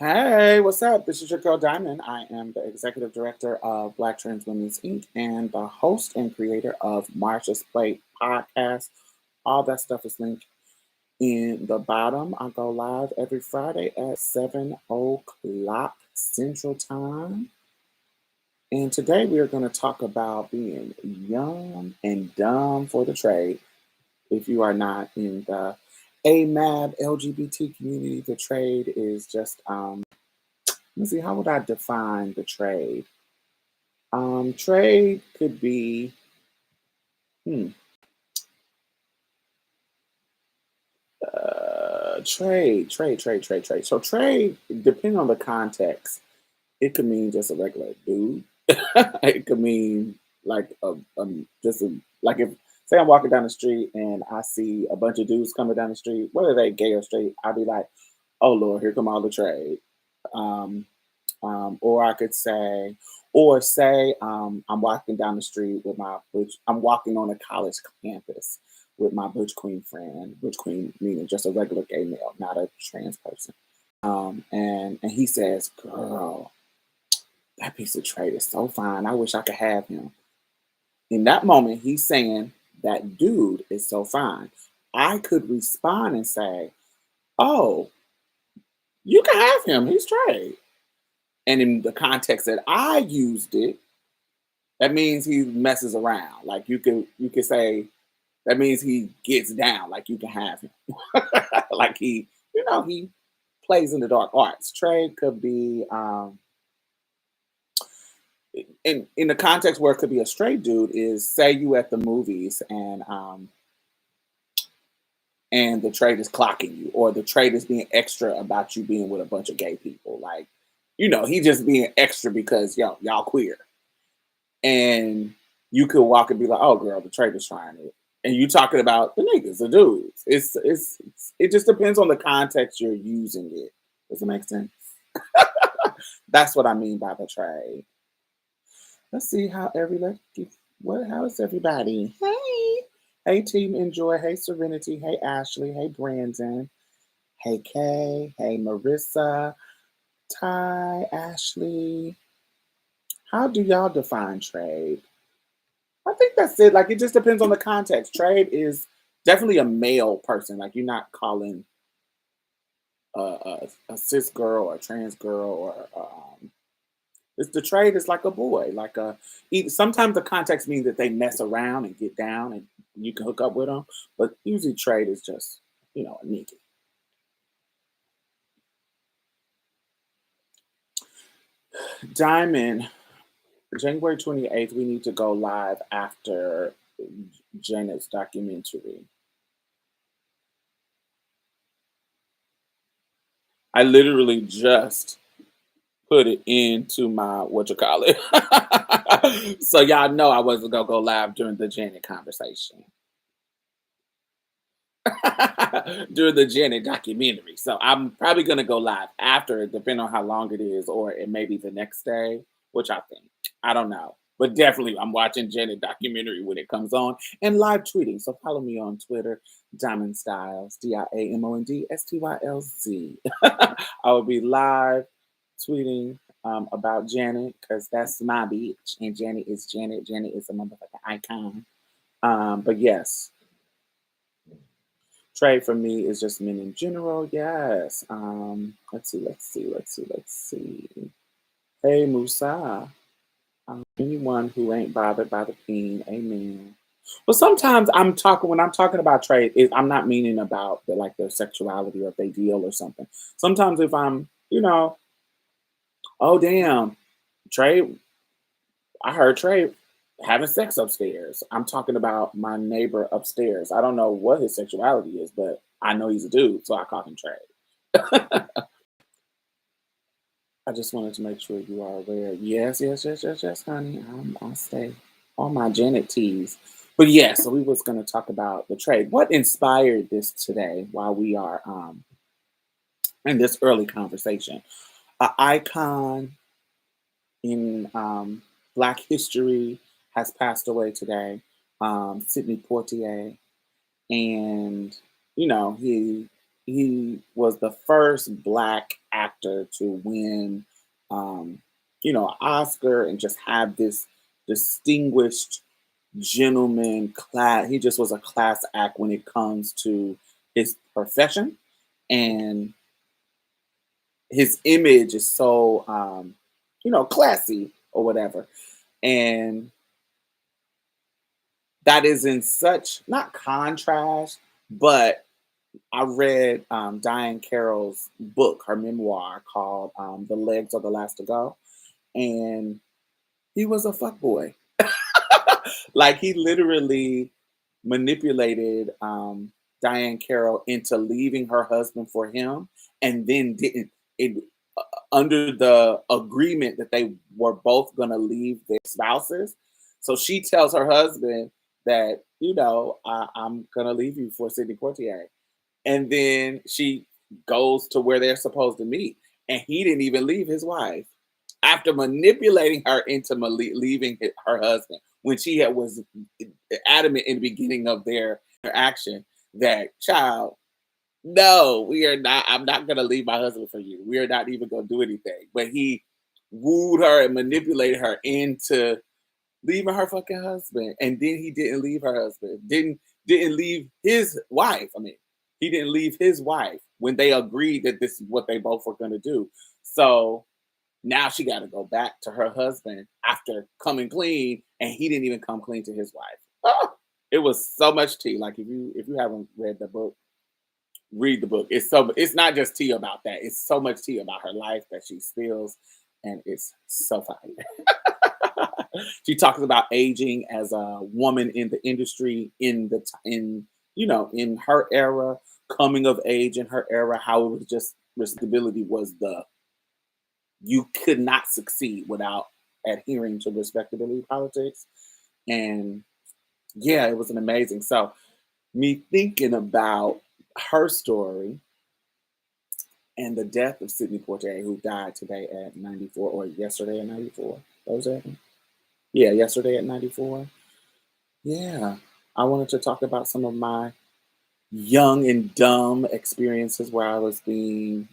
Hey, what's up? This is your girl Diamond. I am the executive director of Black Trans Women's Inc. and the host and creator of Marsha's Plate podcast. All that stuff is linked in the bottom. I go live every Friday at 7 o'clock Central Time. And today we are going to talk about being young and dumb for the trade. If you are not in the AMAB LGBT community, the trade is just let's see, how would I define the trade? Trade could be, hmm, trade. So trade, depending on the context, it could mean just a regular dude. It could mean like just a, like if say I'm walking down the street and I see a bunch of dudes coming down the street, whether they gay or straight, I'll be like, oh Lord, here come all the trade. Um, or I could say, or say I'm walking down the street with my butch. I'm walking on a college campus with my butch queen friend. Butch queen meaning just a regular gay male, not a trans person. And he says, "Girl, that piece of trade is so fine. I wish I could have him." In that moment, he's saying that dude is so fine. I could respond and say, "Oh, you can have him. He's straight." And in the context that I used it, that means he messes around. Like you could say that means he gets down. Like you can have him. Like he plays in the dark arts. Trade could be in the context where it could be a straight dude is say you at the movies and the trade is clocking you, or the trade is being extra about you being with a bunch of gay people. Like, he just being extra because y'all queer. And you could walk and be like, "Oh, girl, the trader's trying it," and you talking about the niggas, the dudes. It just depends on the context you're using it. Does it make sense? That's what I mean by the trade. Let's see how how is everybody? Hey, Team Enjoy. Hey, Serenity. Hey, Ashley. Hey, Brandon. Hey, Kay. Hey, Marissa. Ty, Ashley. How do y'all define trade? I think that's it. Like it just depends on the context. Trade is definitely a male person. Like you're not calling a cis girl or a trans girl or it's the trade is like a boy. Sometimes the context means that they mess around and get down and you can hook up with them. But usually trade is just a nigga. Diamond, January 28th. We need to go live after Janet's documentary. I literally just put it into my what you call it. So y'all know I wasn't gonna go live during the Janet conversation. During the Janet documentary. So I'm probably gonna go live after it, depending on how long it is, or it may be the next day, which I think. I don't know. But definitely I'm watching Janet documentary when it comes on and live tweeting. So follow me on Twitter, Diamond Styles, DIAMONDSTYLZ. I will be live tweeting about Janet because that's my bitch, and Janet is Janet. Janet is a motherfucking icon. But yes, trade for me is just men in general. Yes. Let's see. Hey, Musa. Anyone who ain't bothered by the pain, amen. But sometimes when I'm talking about trade, I'm not meaning about their sexuality or if they deal or something. Sometimes if I'm, oh damn, Trey, I heard Trey having sex upstairs. I'm talking about my neighbor upstairs. I don't know what his sexuality is, but I know he's a dude, so I call him Trey. I just wanted to make sure you are aware. Yes, honey. I'll stay on my Janet teas. But yeah, so we was going to talk about the trade. What inspired this today while we are in this early conversation? An icon in Black history has passed away today, Sidney Poitier. And, he he was the first black actor to win, um, an Oscar and just have this distinguished gentleman class. He just was a class act when it comes to his profession, and his image is so, classy or whatever. And that is in such not contrast, but I read Diane Carroll's book, her memoir called "The Legs Are the Last to Go," and he was a fuckboy. Like he literally manipulated Diane Carroll into leaving her husband for him, and then didn't it under the agreement that they were both going to leave their spouses. So she tells her husband that I'm going to leave you for Sidney Poitier, and then she goes to where they're supposed to meet, and he didn't even leave his wife after manipulating her into leaving her husband when she was adamant in the beginning of their interaction that child, no, we are not. I'm not going to leave my husband for you. We are not even going to do anything. But he wooed her and manipulated her into leaving her fucking husband, and then he didn't leave her husband. Didn't leave his wife. I mean, he didn't leave his wife when they agreed that this is what they both were going to do. So now she got to go back to her husband after coming clean, and he didn't even come clean to his wife. Oh, it was so much tea. Like if you haven't read the book, read the book. It's not just tea about that. It's so much tea about her life that she spills, and it's so funny. She talks about aging as a woman in the industry in her era, coming of age in her era, how it was just respectability was the you could not succeed without adhering to respectability politics. And yeah, it was an amazing. So me thinking about her story and the death of Sidney Poitier, who died today at 94, or yesterday at 94. Those are, yeah, yesterday at 94. Yeah, I wanted to talk about some of my young and dumb experiences where I was being,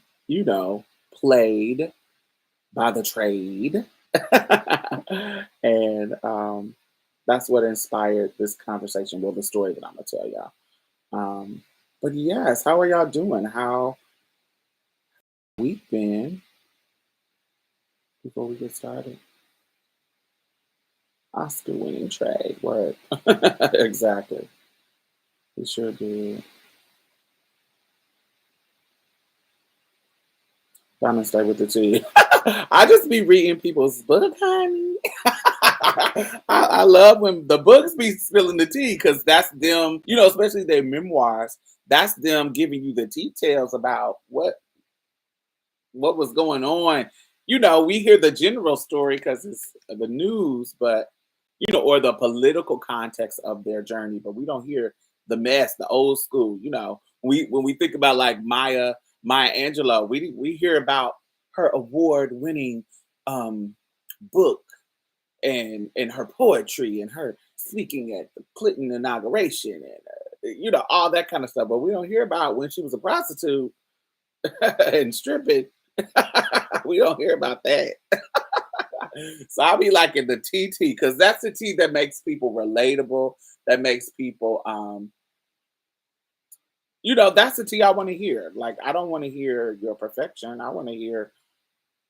played by the trade. And that's what inspired this conversation. Well, the story that I'm going to tell y'all. But yes, how are y'all doing? How we've been before we get started? Oscar winning trade. Word. Exactly. We sure did. Diamond stay with the T. I just be reading people's book, honey. I love when the books be spilling the tea because that's them, especially their memoirs. That's them giving you the details about what was going on. We hear the general story because it's the news, but or the political context of their journey, but we don't hear the mess, the old school. When we think about like Maya Angelou, we hear about her award-winning book and her poetry and her speaking at the Clinton inauguration and all that kind of stuff. But we don't hear about when she was a prostitute and stripping. We don't hear about that. So I'll be like in the TT because that's the T that makes people relatable. That makes people, that's the T I want to hear. Like I don't want to hear your perfection. I want to hear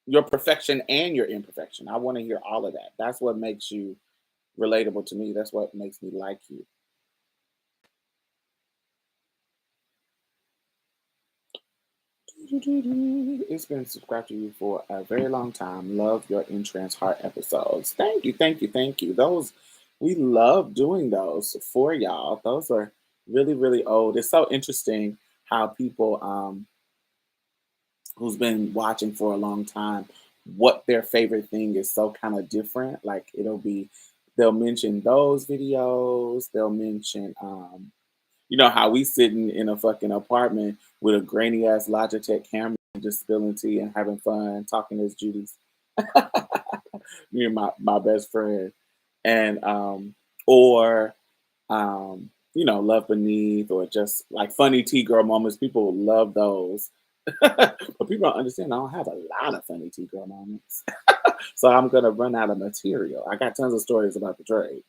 your perfection and your imperfection. I want to hear all of that. That's what makes you relatable to me. That's what makes me like you. It's been subscribed to you for a very long time. Love your entrance heart episodes. Thank you, thank you, thank you. Those we love doing those for y'all. Those are really, really old. It's so interesting how people who's been watching for a long time, what their favorite thing is so kind of different. Like they'll mention those videos, they'll mention how we sitting in a fucking apartment with a grainy ass Logitech camera and just spilling tea and having fun, talking as Judy's. Me and my best friend. And or Love Beneath or just like funny T girl moments. People love those. But people don't understand I don't have a lot of funny T girl moments. So I'm gonna run out of material. I got tons of stories about the trade.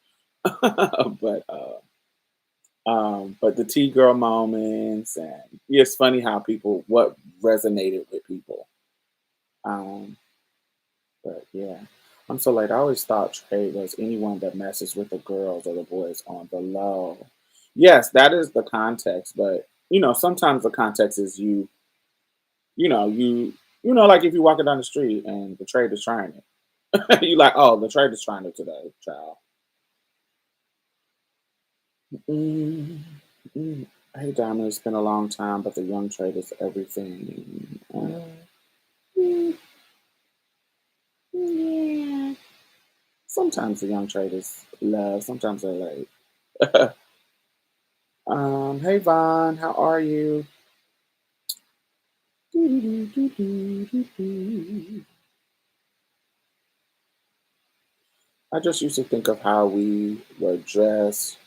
But the T girl moments, and yeah, it's funny how people what resonated with people. Um, but yeah. I'm so late. I always thought trade was anyone that messes with the girls or the boys on the low. Yes, that is the context, but sometimes the context is you know, you like if you're walking down the street and the trade is trying it. You like, oh, the trade is trying it today, child. Mm, mm. Hey, Diamond, it's been a long time, but the young trade is everything. Mm, yeah. Sometimes the young traders love, sometimes they're late. Hey Vaughn, how are you? I just used to think of how we were dressed.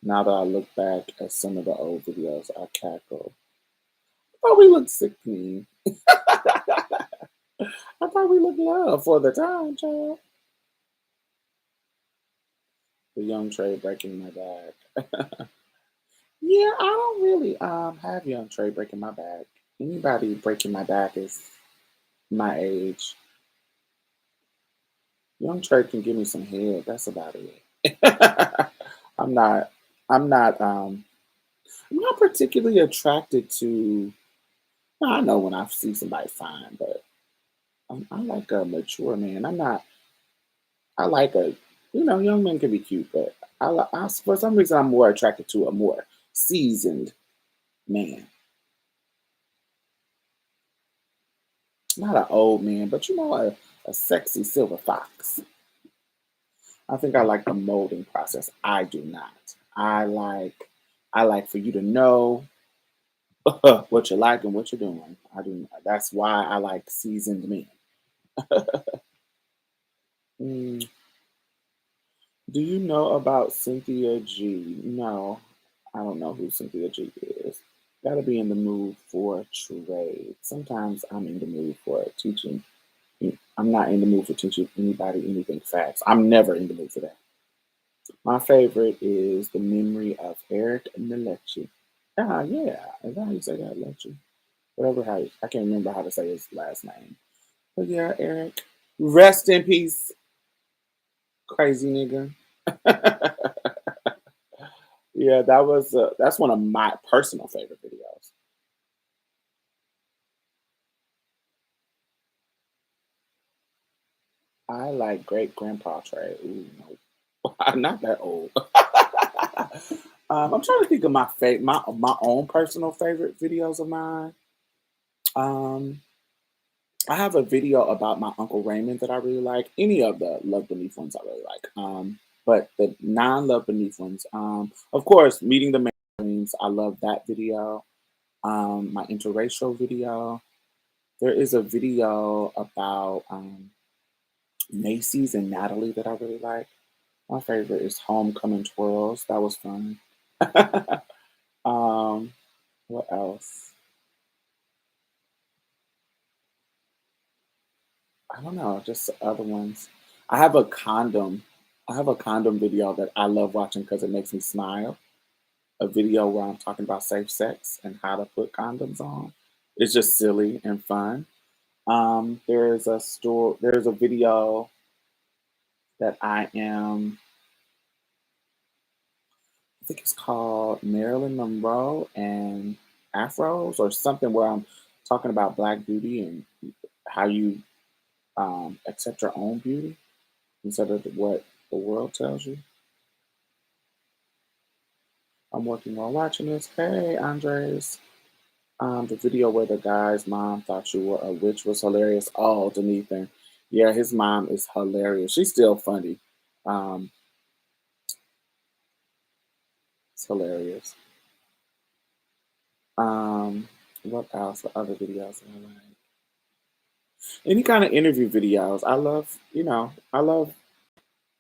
Now that I look back at some of the old videos, I cackle. I thought we looked sick clean. I thought we looked love for the time, child. The young Trey breaking my back. Yeah, I don't really have young Trey breaking my back. Anybody breaking my back is my age. Young Trey can give me some head. That's about it. I'm not. I'm not. I'm not particularly attracted to. No, I know when I see somebody fine, but I like a mature man. I'm not. I like a. Young men can be cute, but for some reason I'm more attracted to a more seasoned man, not an old man, but a sexy silver fox. I think I like the molding process. I do not. I like. I like for you to know what you like and what you're doing. I do. That's why I like seasoned men. Mm, do you know about Cynthia G? No, I don't know who Cynthia G is. Gotta be in the mood for trade. Sometimes I'm in the mood for teaching. I'm not in the mood for teaching anybody anything fast. I'm never in the mood for that. My favorite is the memory of Eric Milechi. Ah, yeah. Is that how you say that, Lechi? Whatever, I can't remember how to say his last name. But yeah, Eric. Rest in peace, crazy nigga. Yeah, that's one of my personal favorite videos. I like Great Grandpa Trey. Ooh, no, I'm not that old. I'm trying to think of my own personal favorite videos of mine. Um, I have a video about my Uncle Raymond that I really like. Any of the Love Beneath ones I really like. But the non-Love Beneath ones, of course, Meeting the Mainstreams, I love that video. My interracial video. There is a video about Macy's and Natalie that I really like. My favorite is Homecoming Twirls. That was fun. um, what else? I don't know, just other ones. I have a condom. I have a condom video that I love watching because it makes me smile. A video where I'm talking about safe sex and how to put condoms on. It's just silly and fun. There's a video that I think it's called Marilyn Monroe and Afros or something where I'm talking about black beauty and how you accept your own beauty instead of what the world tells you. I'm working while watching this. Hey, Andres. The video where the guy's mom thought you were a witch was hilarious. Oh, Denethan. Yeah, his mom is hilarious. She's still funny. Um, it's hilarious. Um, what else? What other videos do I like? Any kind of interview videos. I love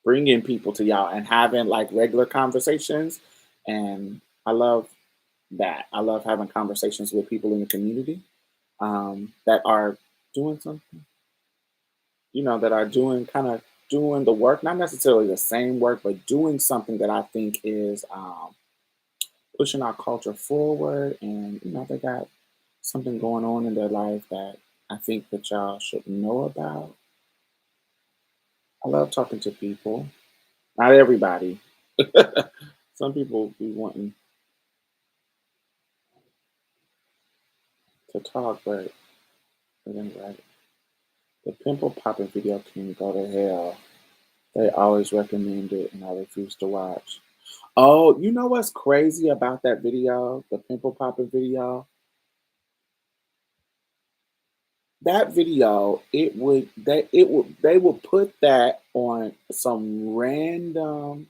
bringing people to y'all and having like regular conversations And I love that. I love having conversations with people in the community that are doing something, that are doing kind of doing the work, not necessarily the same work, but doing something that I think is pushing our culture forward. And, they got something going on in their life that I think that y'all should know about. I love talking to people. Not everybody. Some people be wanting to talk, but it ain't right. The pimple popping video can go to hell. They always recommend it, and I refuse to watch. Oh, you know what's crazy about that video, the pimple popping video? That video, they would put that on some random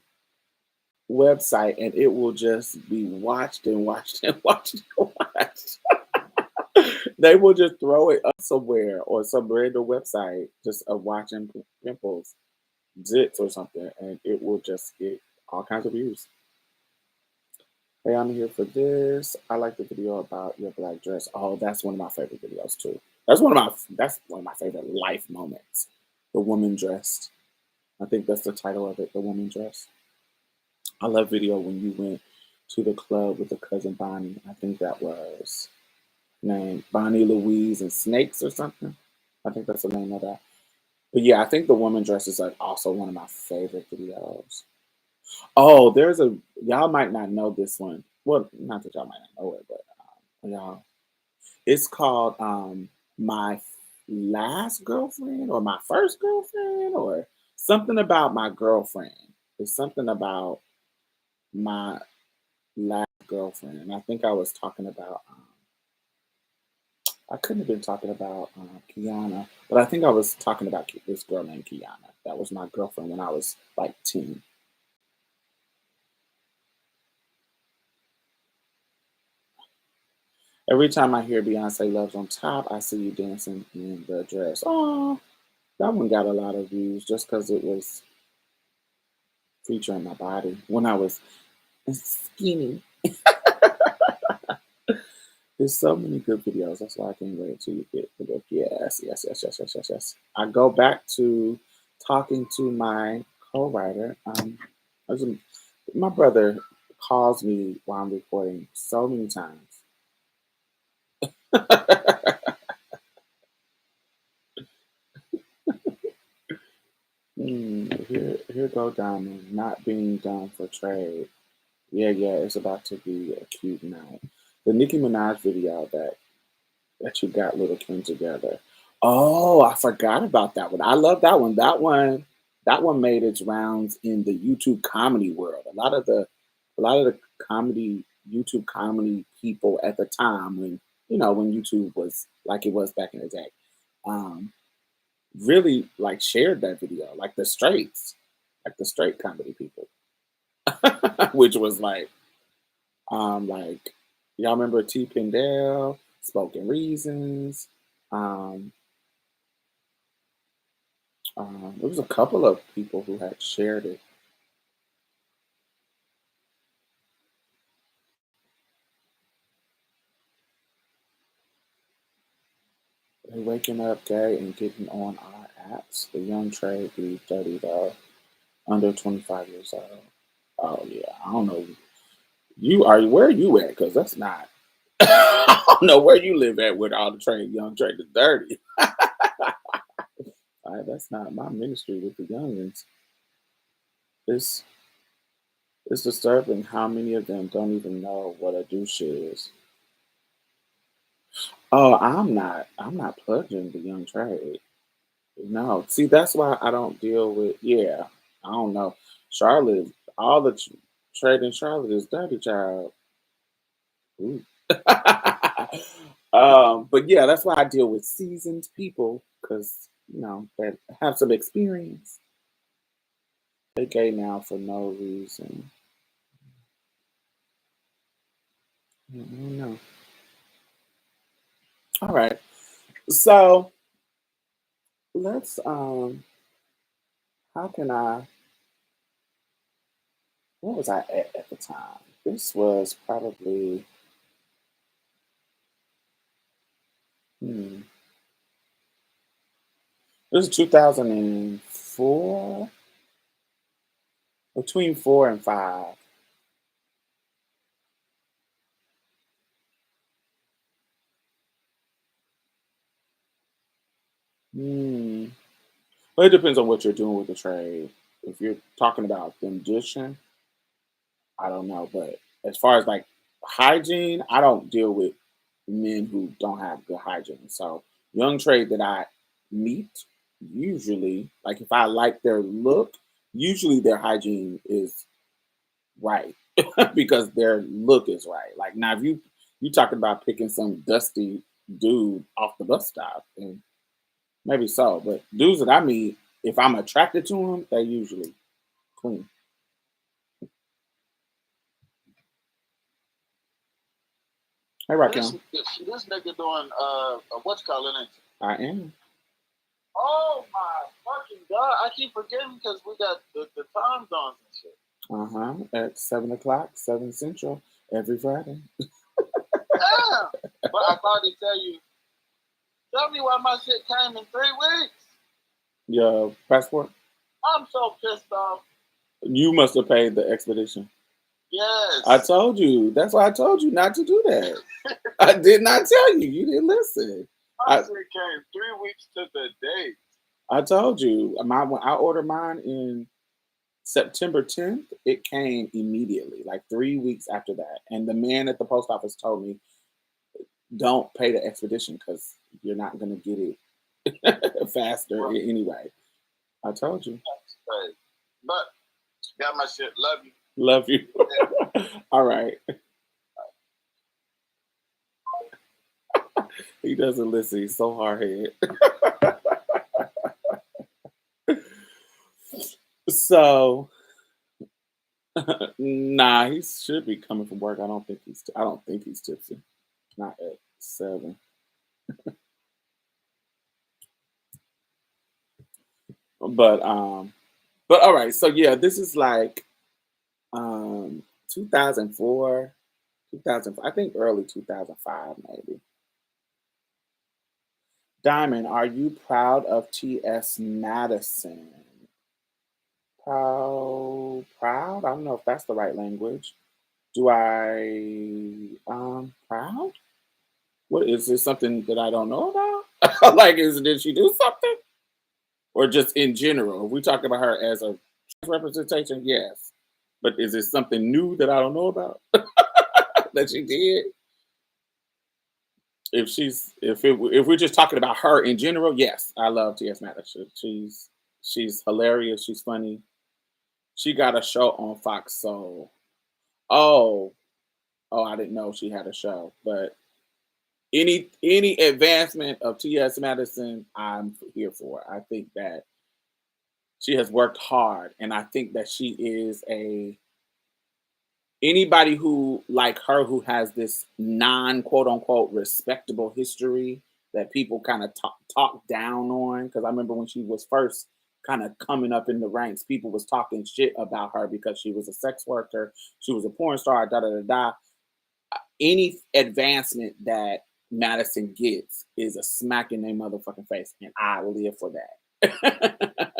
website, and it will just be watched and watched and watched and watched. They will just throw it up somewhere or some random website, just of watching pimples, zits or something, and it will just get all kinds of views. Hey, I'm here for this. I like the video about your black dress. Oh, that's one of my favorite videos too. That's one of my favorite life moments. The woman dressed. I think that's the title of it, The Woman Dressed. I love video when you went to the club with the cousin Bonnie. I think that was named Bonnie Louise and Snakes or something. I think that's the name of that. But yeah, I think The Woman Dress is like also one of my favorite videos. Oh, y'all might not know this one. Well, not that y'all might not know it, but y'all, it's called My Last Girlfriend or My First Girlfriend or something about my girlfriend. It's something about my last girlfriend. And I think I was talking about, I couldn't have been talking about Kiana, but I think I was talking about this girl named Kiana. That was my girlfriend when I was like 10. Every time I hear Beyonce Love's on Top, I see you dancing in the dress. Oh, that one got a lot of views just because it was featuring my body when I was skinny. There's so many good videos. That's why I can't wait till you get the book. Yes, yes, yes, yes, yes, yes, yes. I go back to talking to my co-writer. as a- my brother calls me while I'm recording so many times. Here go Diamond, not being done for trade. Yeah, yeah, it's about to be a cute night. The Nicki Minaj video that you got Little Kim together. Oh, I forgot about that one. I love that one. That one made its rounds in the YouTube comedy world. A lot of the comedy YouTube comedy people at the time when YouTube was like it was back in the day, um, really like shared that video, like the straight comedy people, which was like y'all remember T. Pendale, Spoken Reasons. Um, there was a couple of people who had shared it. They waking up gay and getting on our apps. The young trade be dirty though, under 25 years old. Oh yeah, I don't know. Where you at? Cause that's not. I don't know where you live at with all the young trade is dirty. That's not my ministry with the youngins. It's it's disturbing how many of them don't even know what a douche is. Oh, I'm not purging the young trade. No, see, that's why I don't deal with. Yeah, I don't know. Charlotte, all the trade in Charlotte is dirty child. Ooh. But yeah, that's why I deal with seasoned people because that have some experience. They gay now for no reason. I don't know. All right, so let's. How can I? What was I at the time? This was probably hmm, this is 2004, between 4 and 5. Hmm. Well, it depends on what you're doing with the trade. If you're talking about the magician, I don't know. But as far as like hygiene, I don't deal with men who don't have good hygiene. So young trade that I meet, usually, like if I like their look, usually their hygiene is right because their look is right. Like now, if you talking about picking some dusty dude off the bus stop, and maybe so. But dudes that I meet, if I'm attracted to them, they usually clean. Hey, This Rakim, this nigga doing what's calling it? I am. Oh my fucking god! I keep forgetting because we got the time zones and shit. At 7 o'clock, 7 Central, every Friday. Damn! But I thought to tell you, tell me why my shit came in 3 weeks. Your passport? I'm so pissed off. You must have paid the expedition. I Yes, told you. That's why I told you not to do that. I did not tell you. You didn't listen. my I shit came 3 weeks to the day. I told you. When I ordered mine in September 10th, it came immediately, like 3 weeks after that. And the man at the post office told me, don't pay the expedition because you're not going to get it faster Well, anyway. I told you. that's crazy. But got my shit. Love you. Love you. Yeah. All right. He doesn't listen. He's so hard headed. So, nah, he should be coming from work. I don't think he's tipsy. Not at 7. But but all right. So yeah, this is like 2004, 2000. I think early 2005 maybe. Diamond, are you proud of T.S. Madison? Proud? I don't know if that's the right language. Do I proud? What is this something that I don't know about? Like did she do something? Or just in general? If we talk about her as a representation, yes. But is it something new that I don't know about that she did? If we're just talking about her in general, yes, I love T.S. Madison. She's hilarious. She's funny. She got a show on Fox Soul. Oh, oh, I didn't know she had a show. But any advancement of T.S. Madison, I'm here for. I think that she has worked hard, and I think that she is a anybody who like her who has this non quote unquote respectable history that people kind of talk down on. Because I remember when she was first kind of coming up in the ranks, people was talking shit about her because she was a sex worker, she was a porn star, da da da da. Any advancement that Madison gets is a smack in their motherfucking face, and I live for that.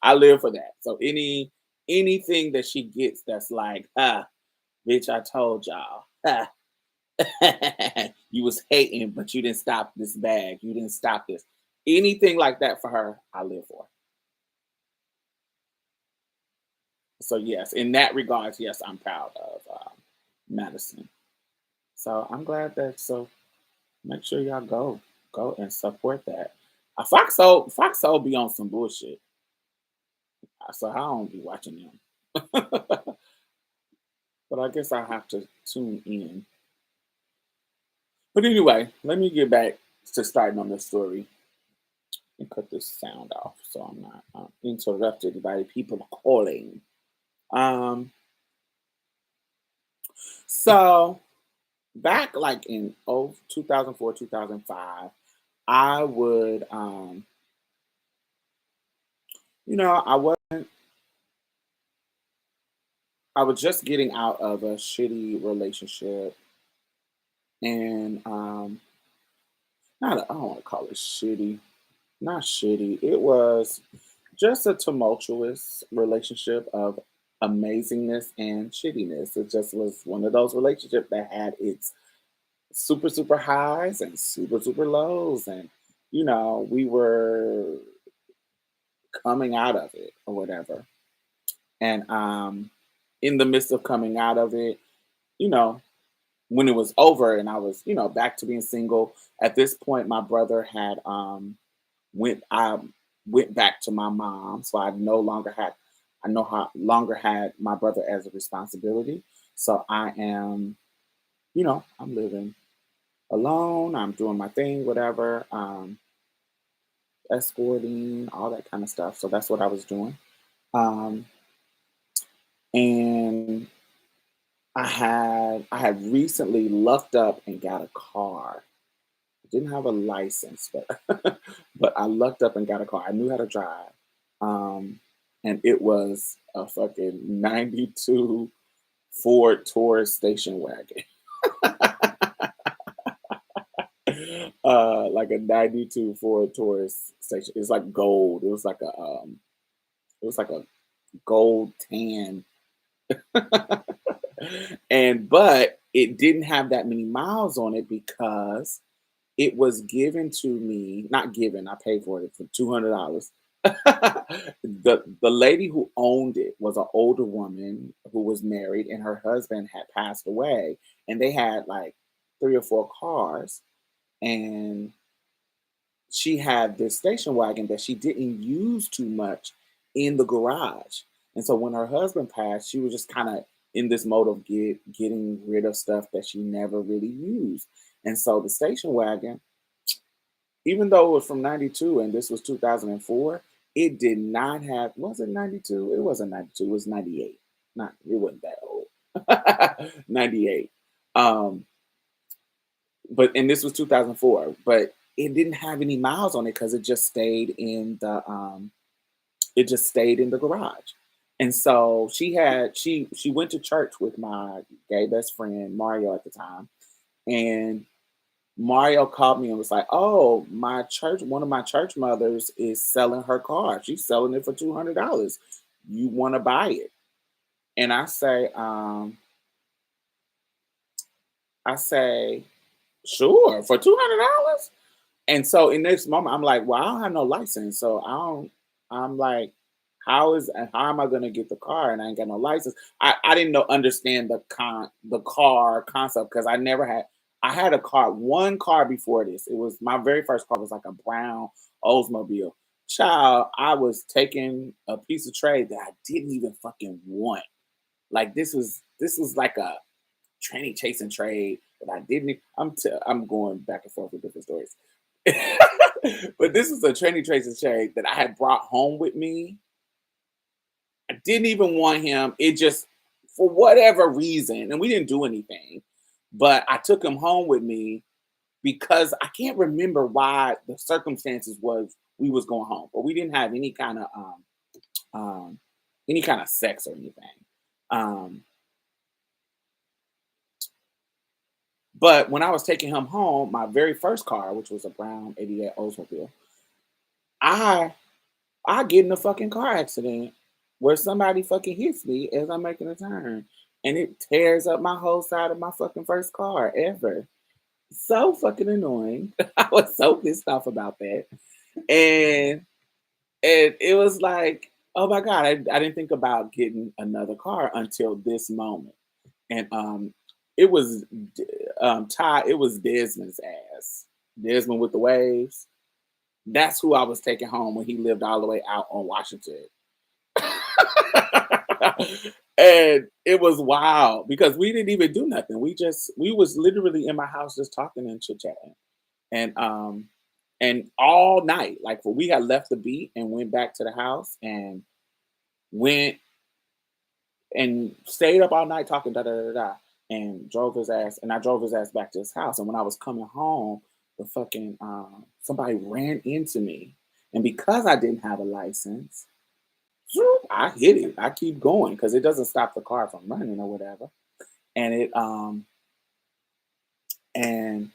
I live for that. So anything that she gets that's like, bitch, I told y'all. You was hating, but you didn't stop this bag. You didn't stop this. Anything like that for her, I live for. So yes, in that regards, yes, I'm proud of Madison. So I'm glad that. So make sure y'all go and support that. Fox Soul be on some bullshit. So I don't be watching them. But I guess I have to tune in. But anyway, let me get back to starting on the story and cut this sound off so I'm not interrupted by people calling. Um, so back like in 2004, 2005, I would, I wasn't I was just getting out of a shitty relationship, and not I don't want to call it shitty, not shitty. It was just a tumultuous relationship of amazingness and shittiness. It just was one of those relationships that had its super super highs and super super lows, and we were coming out of it or whatever. And in the midst of coming out of it, you know, when it was over and I was, back to being single, at this point my brother had I went back to my mom, so I no longer had my brother as a responsibility. So I am, I'm living alone, I'm doing my thing, whatever, escorting, all that kind of stuff. So that's what I was doing. Um and I had recently lucked up and got a car. I didn't have a license, but but I lucked up and got a car. I knew how to drive. Um, and it was a fucking 92 Ford Taurus station wagon. Like a 92 Ford Taurus station. It's like gold. It was like a gold tan. And but it didn't have that many miles on it because it was given to me, not given, I paid for it for $200. The lady who owned it was an older woman who was married and her husband had passed away, and they had like 3 or 4 cars, and she had this station wagon that she didn't use too much in the garage. And so when her husband passed, she was just kind of in this mode of getting rid of stuff that she never really used. And so the station wagon, even though it was from 92 and this was 2004, it did not have, was it 92? It wasn't 92, it was 98. Not, it wasn't that old. 98. Um, and this was 2004, but it didn't have any miles on it because it just stayed in the garage. And so she went to church with my gay best friend Mario at the time, and Mario called me and was like, "Oh, one of my church mothers is selling her car. She's selling it for $200. You want to buy it?" And I say, "Sure, for $200." And so in this moment, I'm like, "Well, I don't have no license, so I don't." I'm like, how am I gonna get the car and I ain't got no license? I didn't know understand the car concept because I had a car, one car before this. It was my very first car was like a brown Oldsmobile. Child, I was taking a piece of trade that I didn't even fucking want. Like this was like a tranny chasing trade that I didn't. I'm going back and forth with different stories. But this is a tranny chasing trade that I had brought home with me. I didn't even want him. It just, for whatever reason, and we didn't do anything, but I took him home with me because I can't remember why the circumstances was we was going home, but we didn't have um any kind of sex or anything. Um, but when I was taking him home, my very first car, which was a brown '88 Oldsmobile, I I get in a fucking car accident where somebody fucking hits me as I'm making a turn, and it tears up my whole side of my fucking first car ever. So fucking annoying. I was so pissed off about that. And it was like, oh my God, I didn't think about getting another car until this moment. And it was Ty, it was Desmond's ass. Desmond with the waves. That's who I was taking home when he lived all the way out on Washington. And it was wild because we didn't even do nothing. We was literally in my house just talking and chit chatting. And all night, like we had left the beat and went back to the house and went and stayed up all night talking da da da da and drove his ass and I drove his ass back to his house. And when I was coming home, the fucking somebody ran into me. And because I didn't have a license, I hit it. I keep going because it doesn't stop the car from running or whatever. And and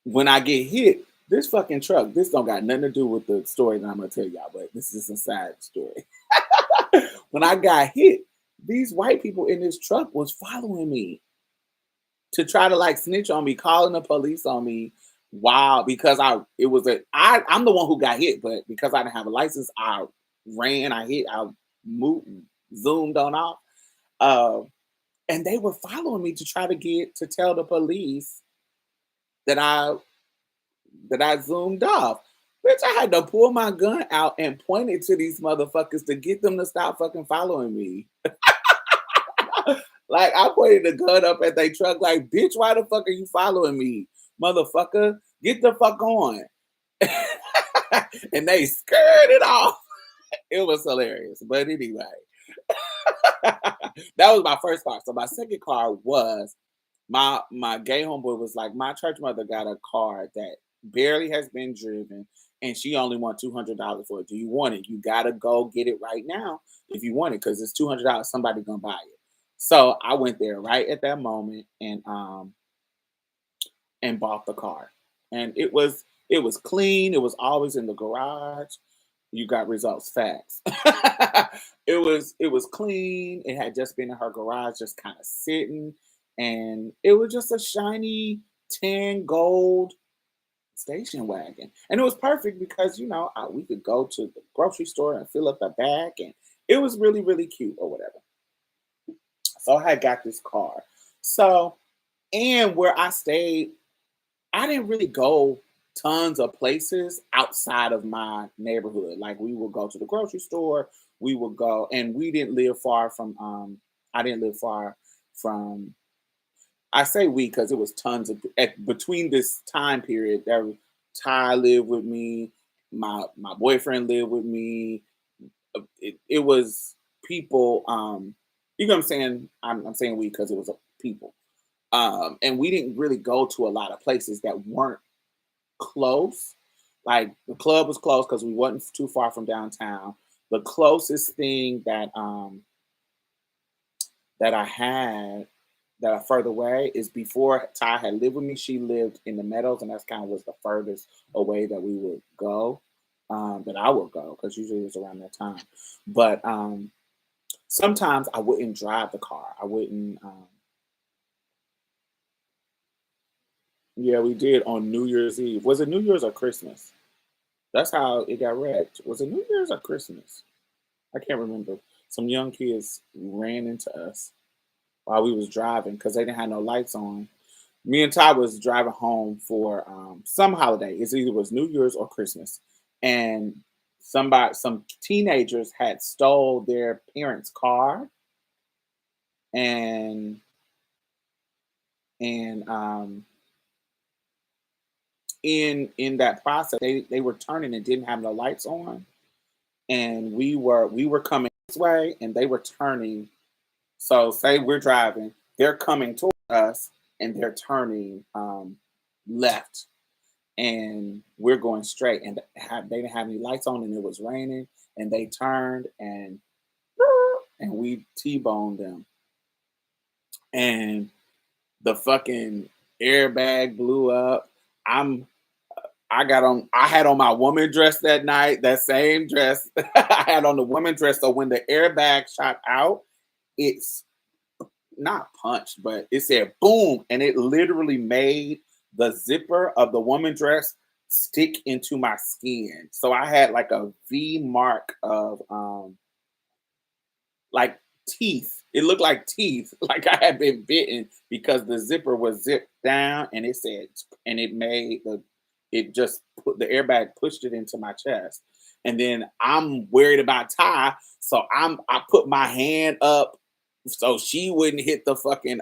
when I get hit, this fucking truck, this don't got nothing to do with the story that I'm gonna tell y'all, but this is a side story. When I got hit, these white people in this truck was following me to try to like snitch on me, calling the police on me. Wow, because I'm the one who got hit, but because I didn't have a license, I moved, zoomed on off. Uh, and they were following me to try to get to tell the police that I zoomed off. Bitch, I had to pull my gun out and point it to these motherfuckers to get them to stop fucking following me. Like I pointed the gun up at their truck, like, bitch, why the fuck are you following me? Motherfucker, get the fuck on. And they skirted off. It was hilarious. But anyway, that was my first car. So my second car was my gay homeboy was like, my church mother got a car that barely has been driven and she only want $200 for it. Do you want it? You gotta go get it right now if you want it, because it's $200. Somebody gonna buy it. So I went there right at that moment and bought the car. And it was clean. It was always in the garage. You got results fast. It was clean. It had just been in her garage, just kind of sitting, and it was just a shiny tan gold station wagon, and it was perfect because we could go to the grocery store and fill up the bag, and it was really really cute or whatever. So I had got this car. So and where I stayed, I didn't really go tons of places outside of my neighborhood. Like we would go to the grocery store, we would go, and we didn't live far from. I didn't live far from. I say we because it was tons of between this time period. There, Ty lived with me, my boyfriend lived with me. It was people. You know what I'm saying? I'm saying we because it was people. And we didn't really go to a lot of places that weren't close. Like the club was close because we wasn't too far from downtown. The closest thing that I had that are further away is before Ty had lived with me. She lived in the Meadows, and that's kind of was the furthest away that we would go. That I would go because usually it was around that time. But sometimes I wouldn't drive the car. I wouldn't. Yeah, we did on New Year's Eve. Was it New Year's or Christmas? That's how it got wrecked. Was it New Year's or Christmas? I can't remember. Some young kids ran into us while we was driving because they didn't have no lights on. Me and Ty was driving home for some holiday. It either was New Year's or Christmas, and some teenagers had stole their parents' car, and and in that process, they were turning and didn't have no lights on, and we were coming this way, and they were turning. So say we're driving, they're coming toward us, and they're turning left, and we're going straight, and they didn't have any lights on, and it was raining, and they turned and we t-boned them, and the fucking airbag blew up. I'm I had on my woman dress that night, that same dress. I had on the woman dress. So when the airbag shot out, it's not punched, but it said boom, and it literally made the zipper of the woman dress stick into my skin. So I had like a V mark of like teeth. It looked like teeth, like I had been bitten because the zipper was zipped down, and it said, and it made it just put the airbag pushed it into my chest. And then I'm worried about Ty, so I put my hand up so she wouldn't hit the fucking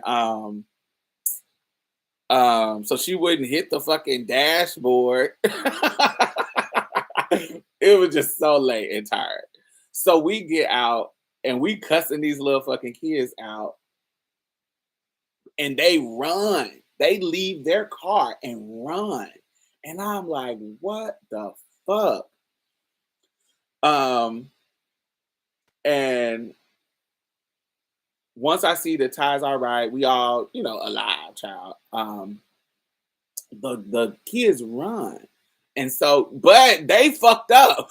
so she wouldn't hit the fucking dashboard. It was just so late and tired. So we get out and we cussing these little fucking kids out, and they run. They leave their car and run. And I'm like, what the fuck? Um, And once I see the tires all right, we all, alive, child. The kids run. And so, but they fucked up.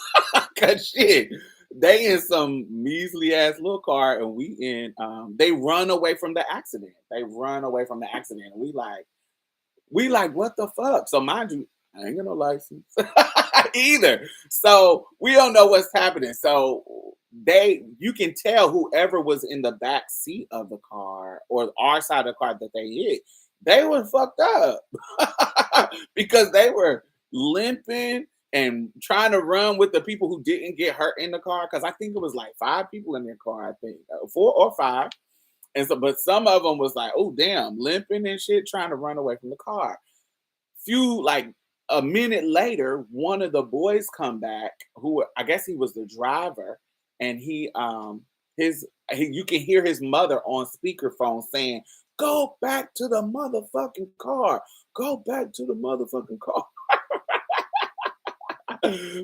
Cause shit, they in some measly ass little car and we in they run away from the accident. They run away from the accident. And we like, what the fuck? So mind you, I ain't got no license either. So we don't know what's happening. So you can tell whoever was in the back seat of the car or our side of the car that they hit, they were fucked up because they were limping and trying to run with the people who didn't get hurt in the car. Because I think it was like 5 people in their car, I think 4 or 5. And so, but some of them was like, oh damn, limping and shit, trying to run away from the car. Like a minute later, one of the boys come back, who I guess he was the driver, and you can hear his mother on speakerphone saying, "Go back to the motherfucking car. Go back to the motherfucking car."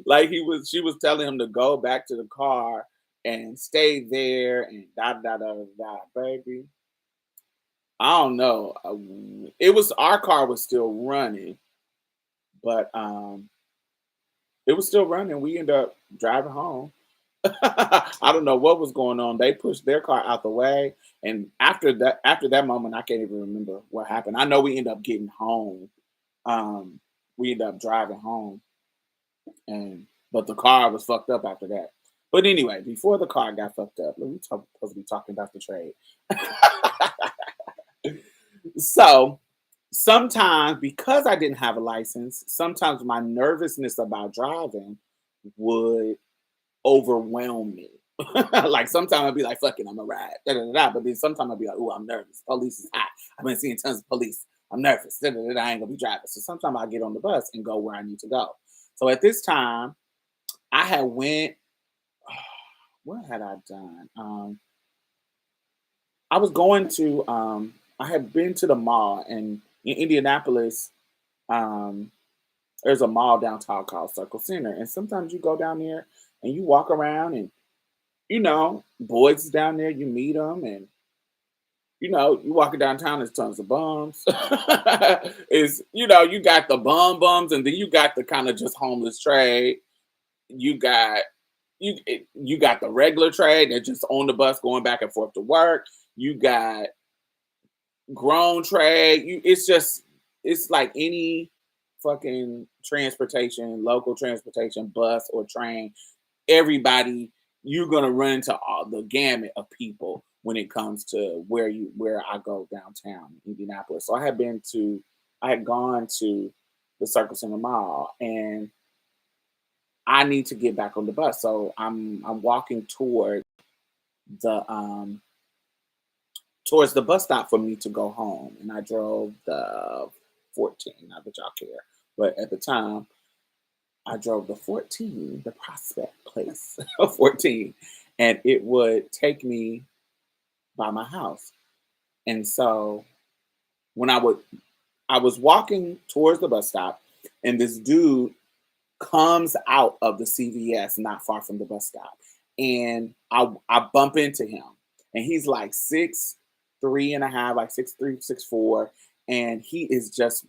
Like she was telling him to go back to the car and stay there and da da da da da, baby. I don't know. It was our car was still running, but it was still running. We ended up driving home. I don't know what was going on. They pushed their car out the way, and after that moment, I can't even remember what happened. I know we ended up getting home. We ended up driving home, but the car was fucked up after that. But anyway, before the car got fucked up, we supposed to be talking about the trade. So sometimes, because I didn't have a license, sometimes my nervousness about driving would overwhelm me. Like sometimes I'd be like, fuck it, I'm gonna ride. Da, da, da, da. But then sometimes I'd be like, oh, I'm nervous. Police is hot. I've been seeing tons of police. I'm nervous. Da, da, da, da. I ain't gonna be driving. So sometimes I get on the bus and go where I need to go. So at this time, I had went, what had I done? I was going to I had been to the mall, and in Indianapolis, um, there's a mall downtown called Circle Center. And sometimes you go down there and you walk around and boys is down there, you meet them, and you walking downtown, there's tons of bums. You got the bums, and then you got the kind of just homeless trade. You got you got the regular trade that just on the bus going back and forth to work. You got grown trade. It's like any fucking transportation, local transportation, bus or train. Everybody, you're gonna run into all the gamut of people when it comes to where I go downtown Indianapolis. So I had gone to the Circle Center Mall, and I need to get back on the bus. So I'm walking the towards the bus stop for me to go home. And I drove the 14, not that y'all care. But at the time, I drove the 14, the Prospect Place 14, and it would take me by my house. And so when I was walking towards the bus stop, and this dude comes out of the CVS not far from the bus stop, and I bump into him, and he's like 6'3.5", like 6'3", 6'4", and he is just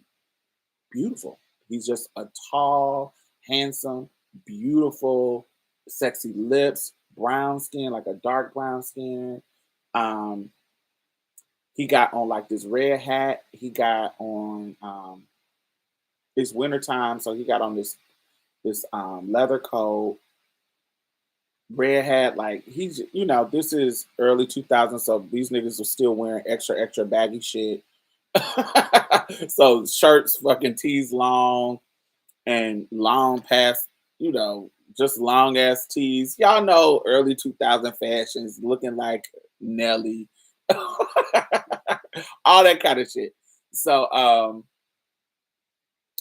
beautiful. He's just a tall, handsome, beautiful, sexy lips, brown skin, like a dark brown skin. Um, he got on like this red hat. He got on it's wintertime, so he got on this leather coat, red hat. Like this is early 2000s, so these niggas are still wearing extra extra baggy shit. So shirts fucking tees long and long past, just long ass tees. Y'all know early 2000 fashions looking like Nelly. All that kind of shit. So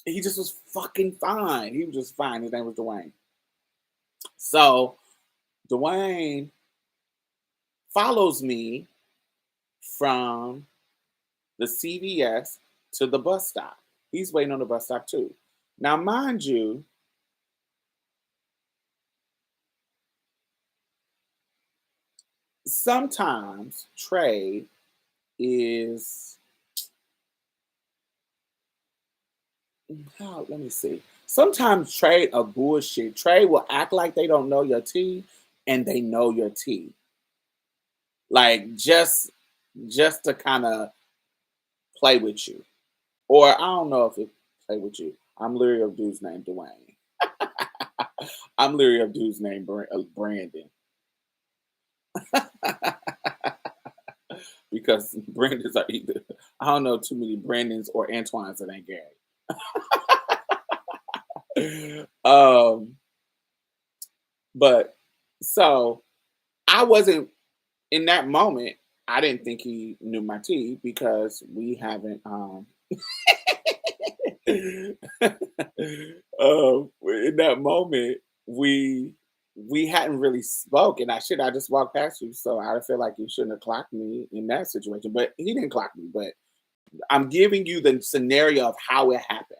he just was fucking fine. He was just fine. His name was Dwayne. So Dwayne follows me from the CVS to the bus stop. He's waiting on the bus stop too. Now, mind you, sometimes trade is how let me see. Sometimes trade a bullshit. Trade will act like they don't know your tea and they know your tea. Like just to kind of play with you. Or I don't know if it play with you. I'm leery of dudes named Dwayne. I'm leery of dudes named Brandon. Because Brandons are either I don't know too many Brandons or Antoines that ain't gay. But so I wasn't in that moment. I didn't think he knew my tea because we haven't in that moment we hadn't really spoken. I just walked past you, so I feel like you shouldn't have clocked me in that situation. But he didn't clock me. But I'm giving you the scenario of how it happened.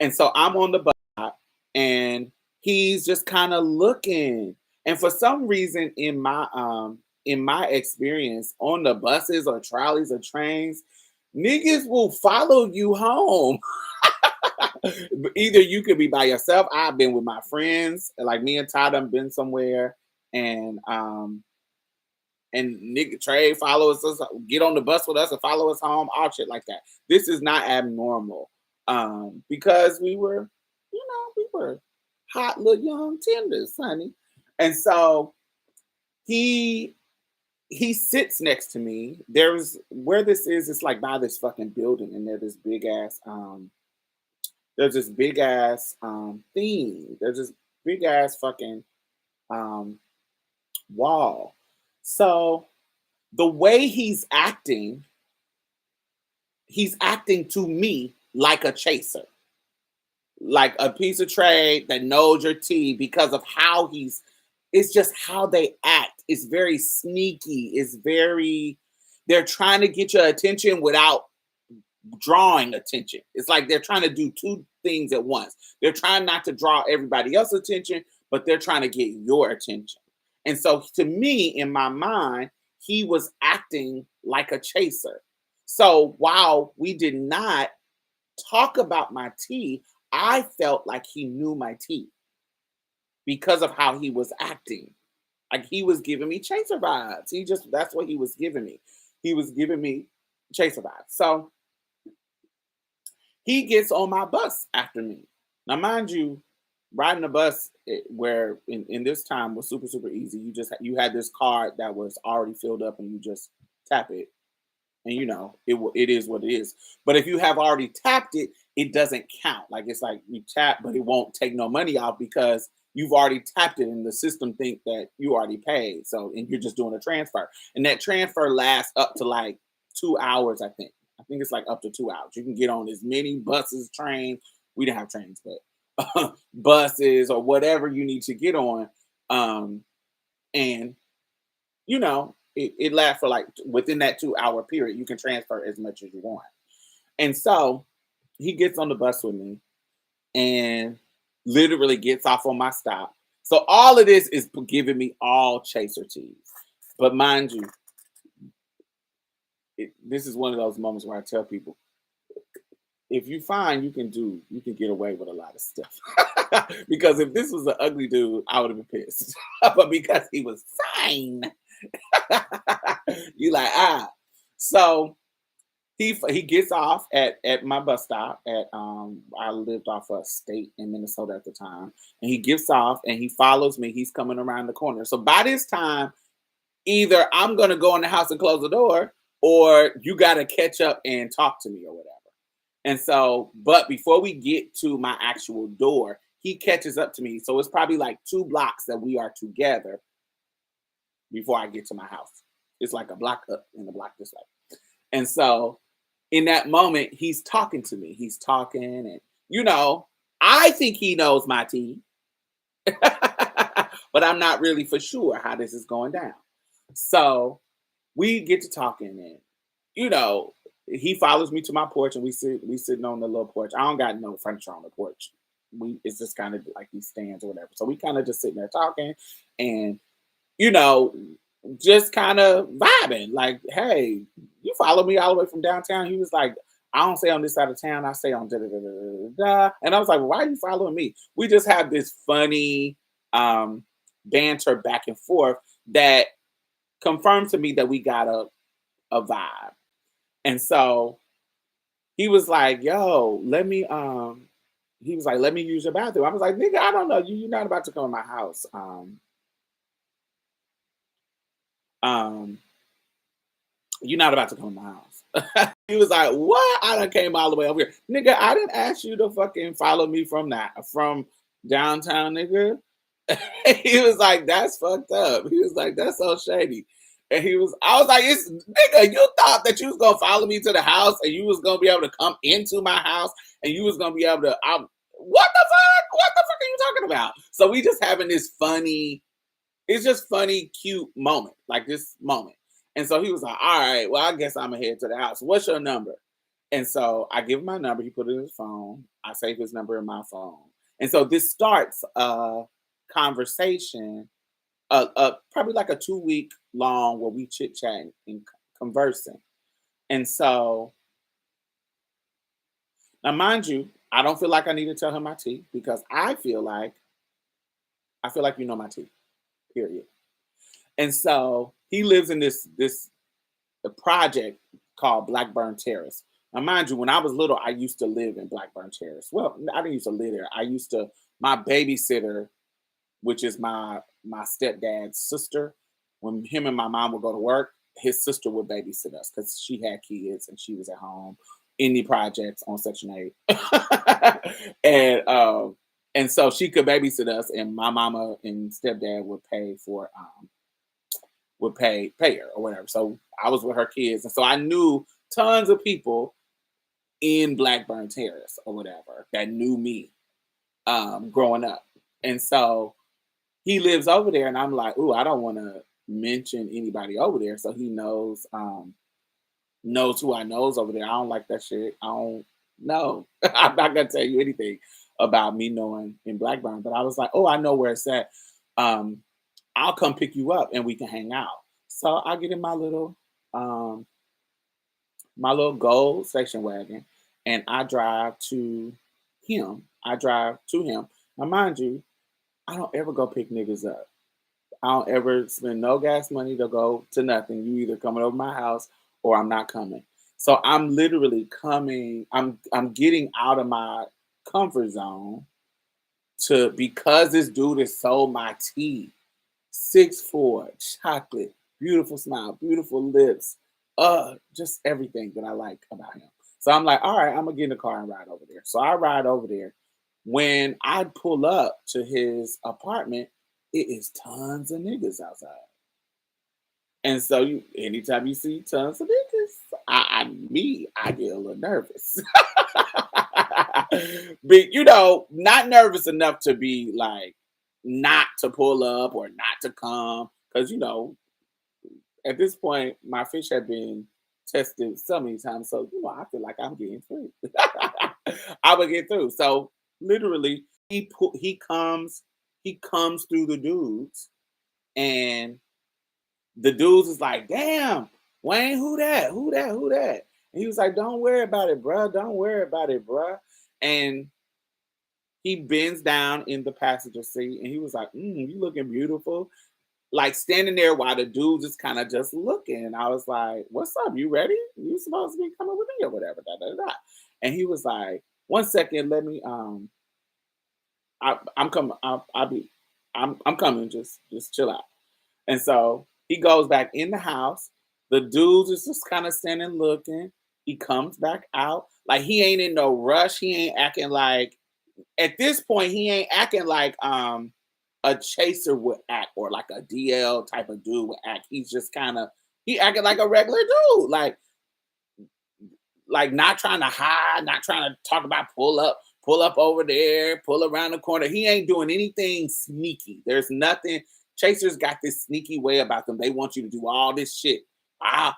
And so I'm on the bus stop, and he's just kind of looking. And for some reason, in my experience on the buses or trolleys or trains, niggas will follow you home. Either you could be by yourself. I've been with my friends, like me and Todd have been somewhere, and nigga Trey follows us, get on the bus with us and follow us home, all shit like that. This is not abnormal. Because we were, we were hot little young tenders, honey. And so he sits next to me. There's where this is, it's like by this fucking building, and there's this big ass theme. There's this big ass fucking um wall. So the way he's acting to me like a chaser, like a piece of trade that knows your tea because of how it's just how they act. It's very sneaky. They're trying to get your attention without drawing attention. It's like they're trying to do two things at once. They're trying not to draw everybody else's attention, but they're trying to get your attention. And so to me, in my mind, he was acting like a chaser. So while we did not talk about my tea, I felt like he knew my tea because of how he was acting. Like he was giving me chaser vibes. That's what he was giving me. He was giving me chaser vibes. So he gets on my bus after me. Now, mind you, riding a bus where in this time was super, super easy. You had this card that was already filled up and you just tap it. And it is what it is. But if you have already tapped it, it doesn't count. Like it's like you tap, but it won't take no money out because you've already tapped it and the system think that you already paid. So, and you're just doing a transfer. And that transfer lasts up to like 2 hours, I think. I think it's like up to 2 hours. You can get on as many buses, trains. We didn't have trains, but buses or whatever you need to get on. And it lasts for like within that 2 hour period, you can transfer as much as you want. And so he gets on the bus with me and literally gets off on my stop. So all of this is giving me all chaser teas. But mind you, this is one of those moments where I tell people, if you find you can get away with a lot of stuff. Because if this was an ugly dude, I would have been pissed. But because he was fine, you like, so he gets off at my bus stop at I lived off a state in Minnesota at the time, and he gets off and he follows me. He's coming around the corner. So by this time, either I'm gonna go in the house and close the door, or you gotta catch up and talk to me or whatever. And so, but before we get to my actual door, he catches up to me. So it's probably like 2 blocks that we are together before I get to my house. It's like a block up and a block this way. And so in that moment, he's talking to me. He's talking and, I think he knows my tea, but I'm not really for sure how this is going down. So we get to talking and, he follows me to my porch and we sitting on the little porch. I don't got no furniture on the porch. It's just kind of like these stands or whatever. So we kind of just sitting there talking and, just kind of vibing. Like, hey, you follow me all the way from downtown. He was like, I don't stay on this side of town. I stay on da da da da da. Da. And I was like, well, why are you following me? We just have this funny banter back and forth that confirmed to me that we got a vibe. And so he was like, yo, he was like, let me use your bathroom. I was like, nigga, I don't know you. You're not about to come in my house. Um, you're not about to come in my house. He was like, what? I done came all the way over here. Nigga, I didn't ask you to fucking follow me from downtown, nigga. He was like, that's fucked up. He was like, that's so shady. And I was like, it's nigga, you thought that you was gonna follow me to the house and you was gonna be able to come into my house and you was gonna be able to what the fuck? What the fuck are you talking about? So we just having this funny, it's just funny, cute moment, like this moment. And so he was like, all right, well, I guess I'm gonna head to the house. What's your number? And so I give him my number. He put it in his phone. I save his number in my phone. And so this starts a conversation, probably like a 2 week long where we chit chatting and conversing. And so now, mind you, I don't feel like I need to tell him my tea because I feel like you know my tea, period. And so he lives in this project called Blackburn Terrace. Now, mind you, when I was little, I used to live in Blackburn Terrace. Well, I didn't used to live there. My babysitter, which is my stepdad's sister, when him and my mom would go to work, his sister would babysit us because she had kids and she was at home in the projects on Section 8. And so she could babysit us, and my mama and stepdad would pay her or whatever. So I was with her kids, and so I knew tons of people in Blackburn Terrace or whatever that knew me growing up. And so he lives over there, and I'm like, ooh, I don't want to mention anybody over there, so he knows who I knows over there. I don't like that shit. I don't know. I'm not gonna tell you anything about me knowing in Blackburn, but I was like, oh, I know where it's at. Um, I'll come pick you up and we can hang out. So I get in um my little gold station wagon and I drive to him. I drive to him. Now mind you, I don't ever go pick niggas up. I don't ever spend no gas money to go to nothing. You either coming over my house or I'm not coming. So I'm literally coming, I'm getting out of my comfort zone to because this dude is so my tea. 6'4", chocolate, beautiful smile, beautiful lips, just everything that I like about him. So I'm like, all right, I'm gonna get in the car and ride over there. So I ride over there. When I pull up to his apartment, it is tons of niggas outside. And so anytime you see tons of niggas, I get a little nervous. But not nervous enough to be like not to pull up or not to come. Because at this point, my fish have been tested so many times. So I feel like I'm getting through. I would get through. So literally, he comes through the dudes, and the dudes is like, damn, Wayne, who that? Who that? Who that? And he was like, don't worry about it, bruh. Don't worry about it, bruh. And he bends down in the passenger seat and he was like, you looking beautiful. Like standing there while the dudes is kind of just looking. And I was like, what's up? You ready? You supposed to be coming with me or whatever. Da, da, da. And he was like, 1 second, let me I'm coming. I'm coming. Just chill out. And so he goes back in the house. The dudes is just kind of standing looking. He comes back out. Like he ain't in no rush. He ain't acting like at this point, he ain't acting like a chaser would act or like a DL type of dude would act. He's just he acting like a regular dude. Like not trying to hide, not trying to talk about pull up over there, pull around the corner. He ain't doing anything sneaky. There's nothing. Chasers got this sneaky way about them. They want you to do all this shit. I'll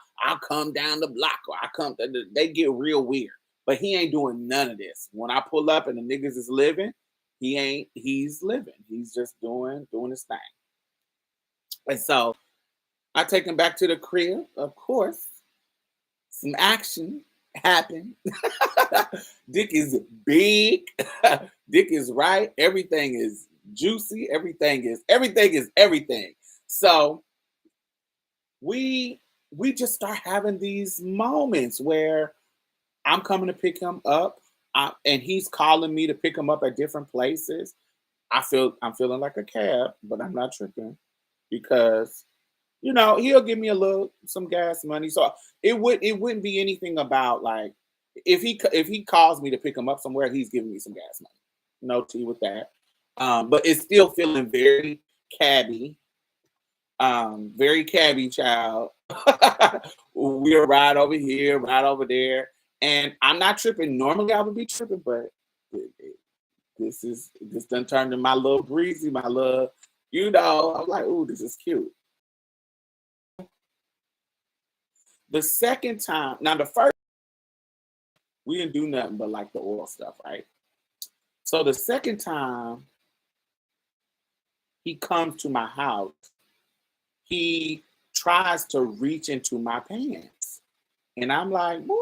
come down the block or I come. They get real weird. But he ain't doing none of this. When I pull up and the niggas is living, he's living. He's just doing his thing. And so I take him back to the crib, of course. Some action happened. Dick is big. Dick is right. Everything is juicy. Everything is everything. So we we just start having these moments where I'm coming to pick him up, and he's calling me to pick him up at different places. I'm feeling like a cab, but I'm not tripping because he'll give me some gas money. So it wouldn't be anything about like if he calls me to pick him up somewhere, he's giving me some gas money. No tea with that. But it's still feeling cabby, very cabby, child. We'll ride over here, ride over there, and I'm not tripping. Normally I would be tripping, but this done turned to my little breezy, my little, I'm like, ooh, this is cute. The second time, now the first, we didn't do nothing but like the oil stuff, right? So the second time he comes to my house, he tries to reach into my pants. And I'm like, "Boy."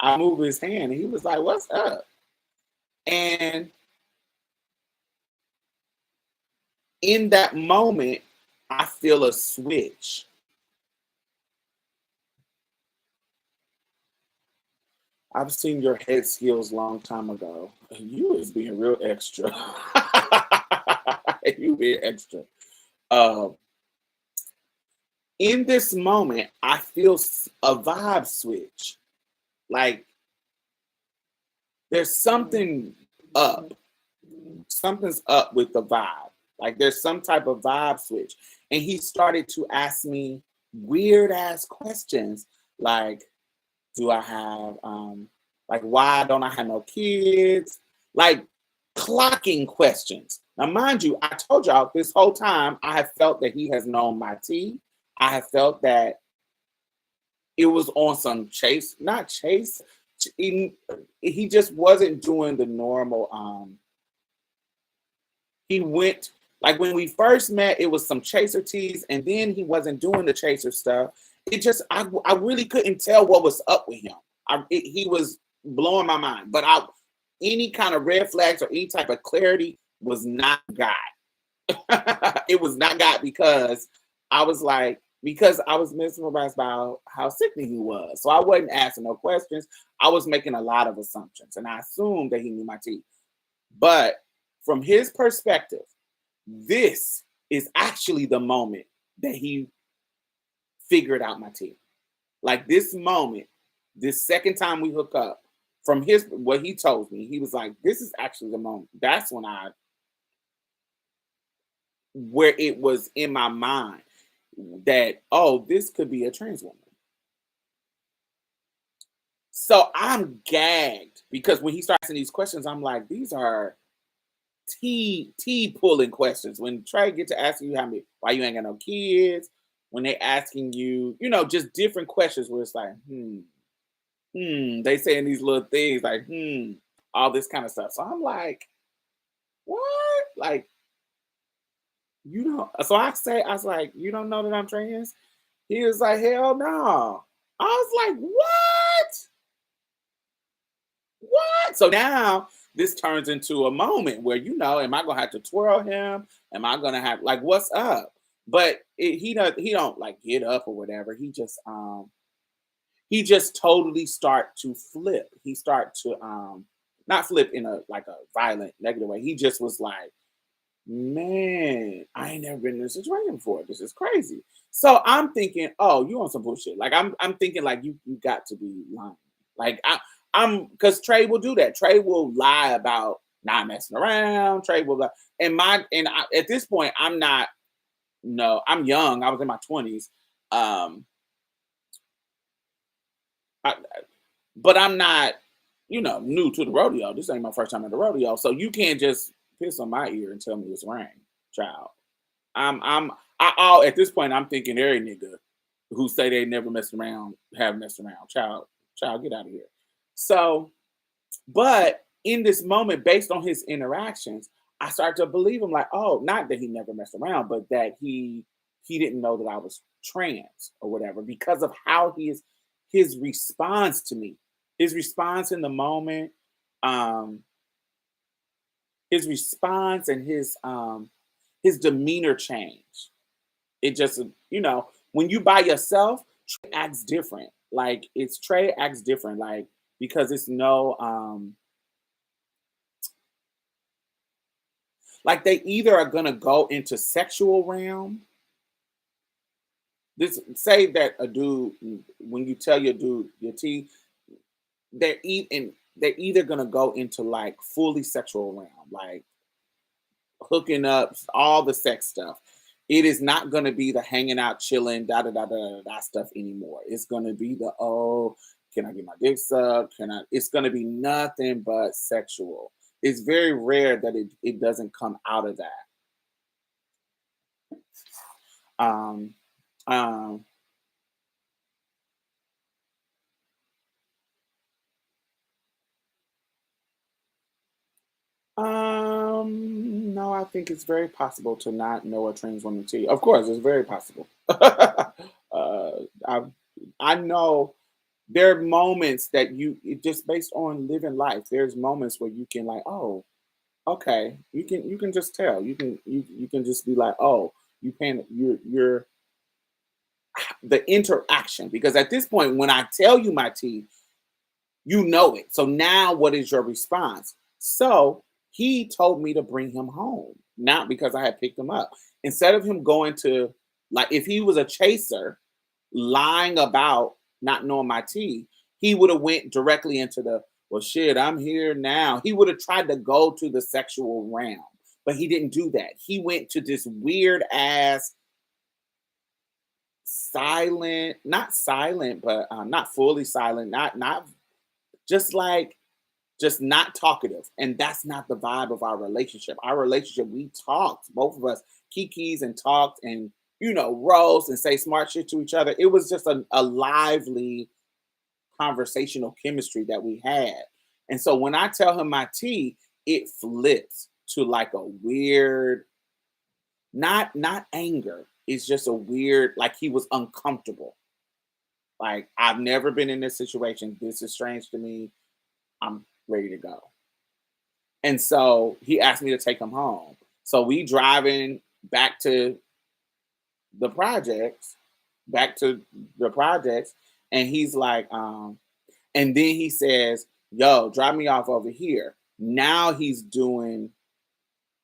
I move his hand and he was like, "What's up?" And in that moment, I feel a switch. I've seen your head skills long time ago. You is being real extra. You being extra. Um, in this moment, I feel a vibe switch. Like there's up. Something's up with the vibe. Like there's some type of vibe switch. And he started to ask me weird ass questions like, do I have like why don't I have no kids? Like clocking questions. Now, mind you, I told y'all this whole time I have felt that he has known my tea. I have felt that it was on some chase, not chase. He just wasn't doing the normal. He went like when we first met, it was some chaser teas, and then he wasn't doing the chaser stuff. It just I really couldn't tell what was up with him. He was blowing my mind, but any kind of red flags or any type of clarity was not got. It was not got because I was mesmerized by how sickening he was. So I wasn't asking no questions. I was making a lot of assumptions, and I assumed that he knew my teeth. But from his perspective, this is actually the moment that he figured out my teeth. Like this moment, this second time we hook up, from what he told me, he was like, "This is actually the moment." That's when where it was in my mind that this could be a trans woman. So I'm gagged because when he starts asking these questions, I'm like, these are T pulling questions. When Trey get to asking you why you ain't got no kids, when they asking you, just different questions where it's like, they saying these little things like, all this kind of stuff. So I'm like, what? Like, so I was like, you don't know that I'm trans? He was like, hell no. I was like, what? What? So now this turns into a moment where am I gonna have to twirl him? Am I gonna have like what's up? But he don't like get up or whatever. He just totally start to flip. He start to not flip in a violent negative way. He just was like, man, I ain't never been in this situation before. This is crazy. So I'm thinking, oh, you on some bullshit. Like I'm thinking like you got to be lying. Like I'm because Trey will do that. Trey will lie about not messing around. Trey will lie. At this point, I'm not. No, I'm young. I was in my 20s. Um, I, but I'm not, new to the rodeo. This ain't my first time at the rodeo, so you can't just piss on my ear and tell me it's rain, child. At this point, I'm thinking every nigga who say they never messed around have messed around. Child, get out of here. So, but in this moment, based on his interactions, I started to believe him, like, oh, not that he never messed around, but that he didn't know that I was trans or whatever because of how his response to me, his response in the moment, um, his response and his demeanor change. It just, when you by yourself, Trey acts different. Like it's Trey acts different, like because it's no like they either are gonna go into sexual realm. This say that a dude when you tell your dude your T, they're either gonna go into like fully sexual realm, like hooking up, all the sex stuff. It is not going to be the hanging out, chilling, da da da da da da stuff anymore. It's going to be the can I get my dick sucked? Can I? It's going to be nothing but sexual. It's very rare that it doesn't come out of that. Um, um, no, I think it's very possible to not know a trans woman T. Of course, it's very possible. I I know there are moments that just based on living life. There's moments where you can like, oh, okay, you can just tell. You can just be like, oh, you're the interaction because at this point when I tell you my T, you know it. So now what is your response? So he told me to bring him home, not because I had picked him up. Instead of him going to, like, if he was a chaser, lying about not knowing my T, he would have went directly into the, well, shit, I'm here now. He would have tried to go to the sexual realm, but he didn't do that. He went to this weird ass silent, not silent, but not fully silent, not just like just not talkative. And that's not the vibe of our relationship. Our relationship, we talked, both of us kikis and talked and, roast and say smart shit to each other. It was just a lively conversational chemistry that we had. And so when I tell him my T, it flips to like a weird, not anger. It's just a weird, like he was uncomfortable. Like, I've never been in this situation. This is strange to me. I'm ready to go. And so he asked me to take him home. So we driving back to the projects, back to the projects, and he's like, and then he says, yo, drop me off over here. Now he's doing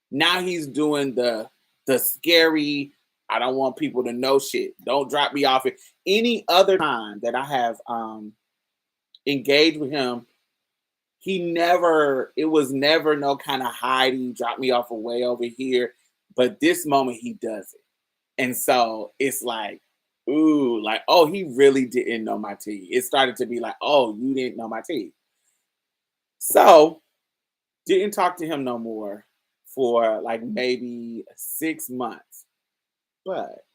the scary, I don't want people to know shit. Don't drop me off. Any other time that I have engaged with him, it was never no kind of hiding, drop me off away over here. But this moment he does it. And so it's like, ooh, like, oh, he really didn't know my T. It started to be like, oh, you didn't know my T. So didn't talk to him no more for like maybe 6 months. But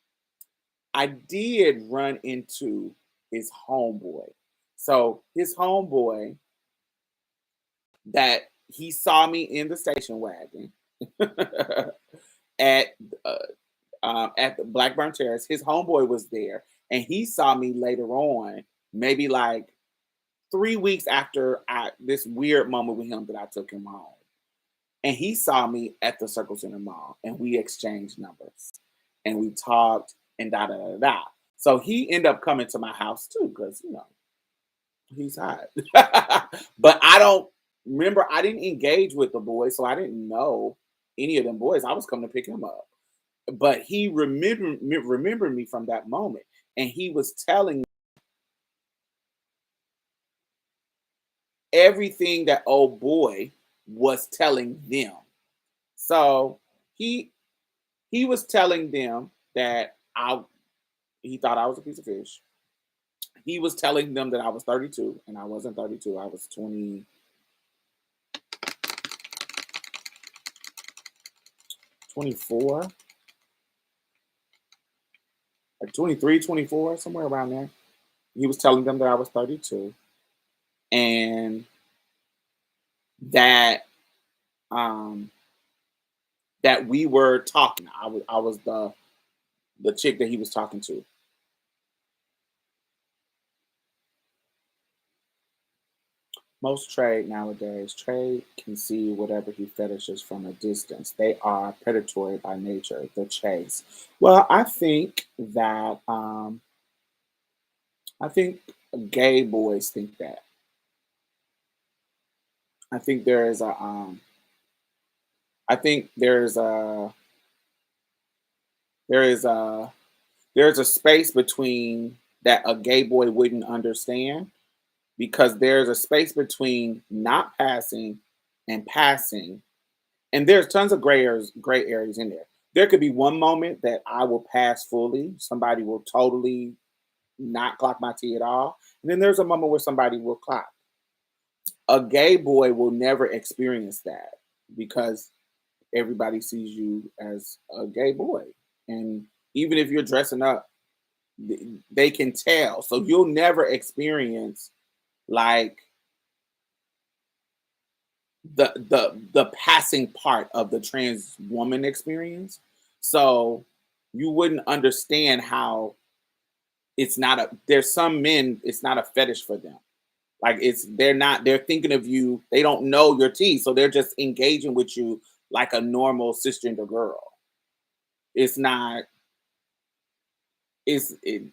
I did run into his homeboy. So his homeboy that he saw me in the station wagon at uh, at the Blackburn Terrace. His homeboy was there, and he saw me later on, maybe like 3 weeks after this weird moment with him that I took him home. And he saw me at the Circle Center Mall, and we exchanged numbers, and we talked, and da da da da. So he ended up coming to my house too, because he's hot. But I don't remember. I didn't engage with the boys, so I didn't know any of them boys. I was coming to pick him up, but he remembered me from that moment, and he was telling everything that old boy was telling them. So he he was telling them that he thought I was a piece of fish. He was telling them that I was 32 and I wasn't 32. I was 24, like 23, 24, somewhere around there. He was telling them that I was 32 and that um that we were talking. I was the chick that he was talking to. Most trade nowadays, trade can see whatever he fetishes from a distance. They are predatory by nature, the chase. Well, I think gay boys think that. I think there is a I think there is a there's a space between that a gay boy wouldn't understand, because there's a space between not passing and passing, and there's tons of gray areas in there. There could be one moment that I will pass fully, somebody will totally not clock my T at all, and then there's a moment where somebody will clock. A gay boy will never experience that, because everybody sees you as a gay boy, and even if you're dressing up, they can tell. So you'll never experience like the passing part of the trans woman experience. So you wouldn't understand how it's not a there's some men it's not a fetish for them. Like they're thinking of you, they don't know your T, so they're just engaging with you like a normal cisgender girl. It's not it's it,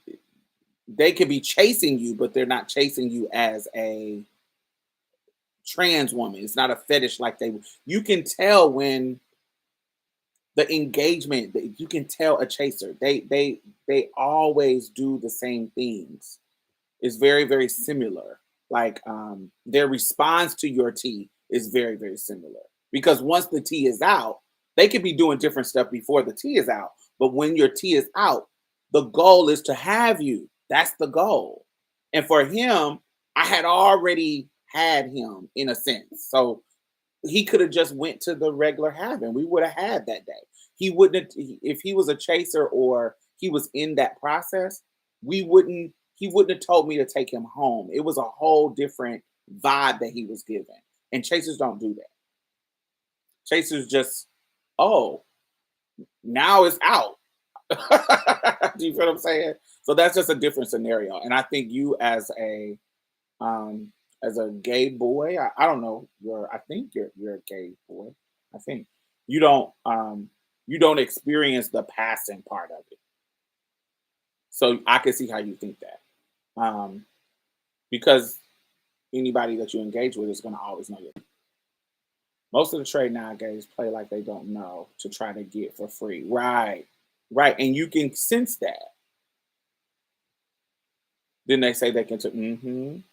they could be chasing you, but they're not chasing you as a trans woman. It's not a fetish like they. You can tell when the engagement. You can tell a chaser. They always do the same things. It's very very similar. Like their response to your T is very very similar, because once the T is out, they could be doing different stuff before the T is out. But when your T is out, the goal is to have you. That's the goal. And for him, I had already had him in a sense. So he could have just went to the regular having. We would have had that day. He wouldn't if he was a chaser or he was in that process, we wouldn't he wouldn't have told me to take him home. It was a whole different vibe that he was giving. And chasers don't do that. Chasers just, oh, now it's out. Do you feel what I'm saying? So that's just a different scenario. And I think you as a gay boy, I don't know, I think you're a gay boy. I think you don't experience the passing part of it. So I can see how you think that. Um, because anybody that you engage with is gonna always know you. Most of the trade nowadays play like they don't know to try to get for free. Right. Right. And you can sense that. Then they say they can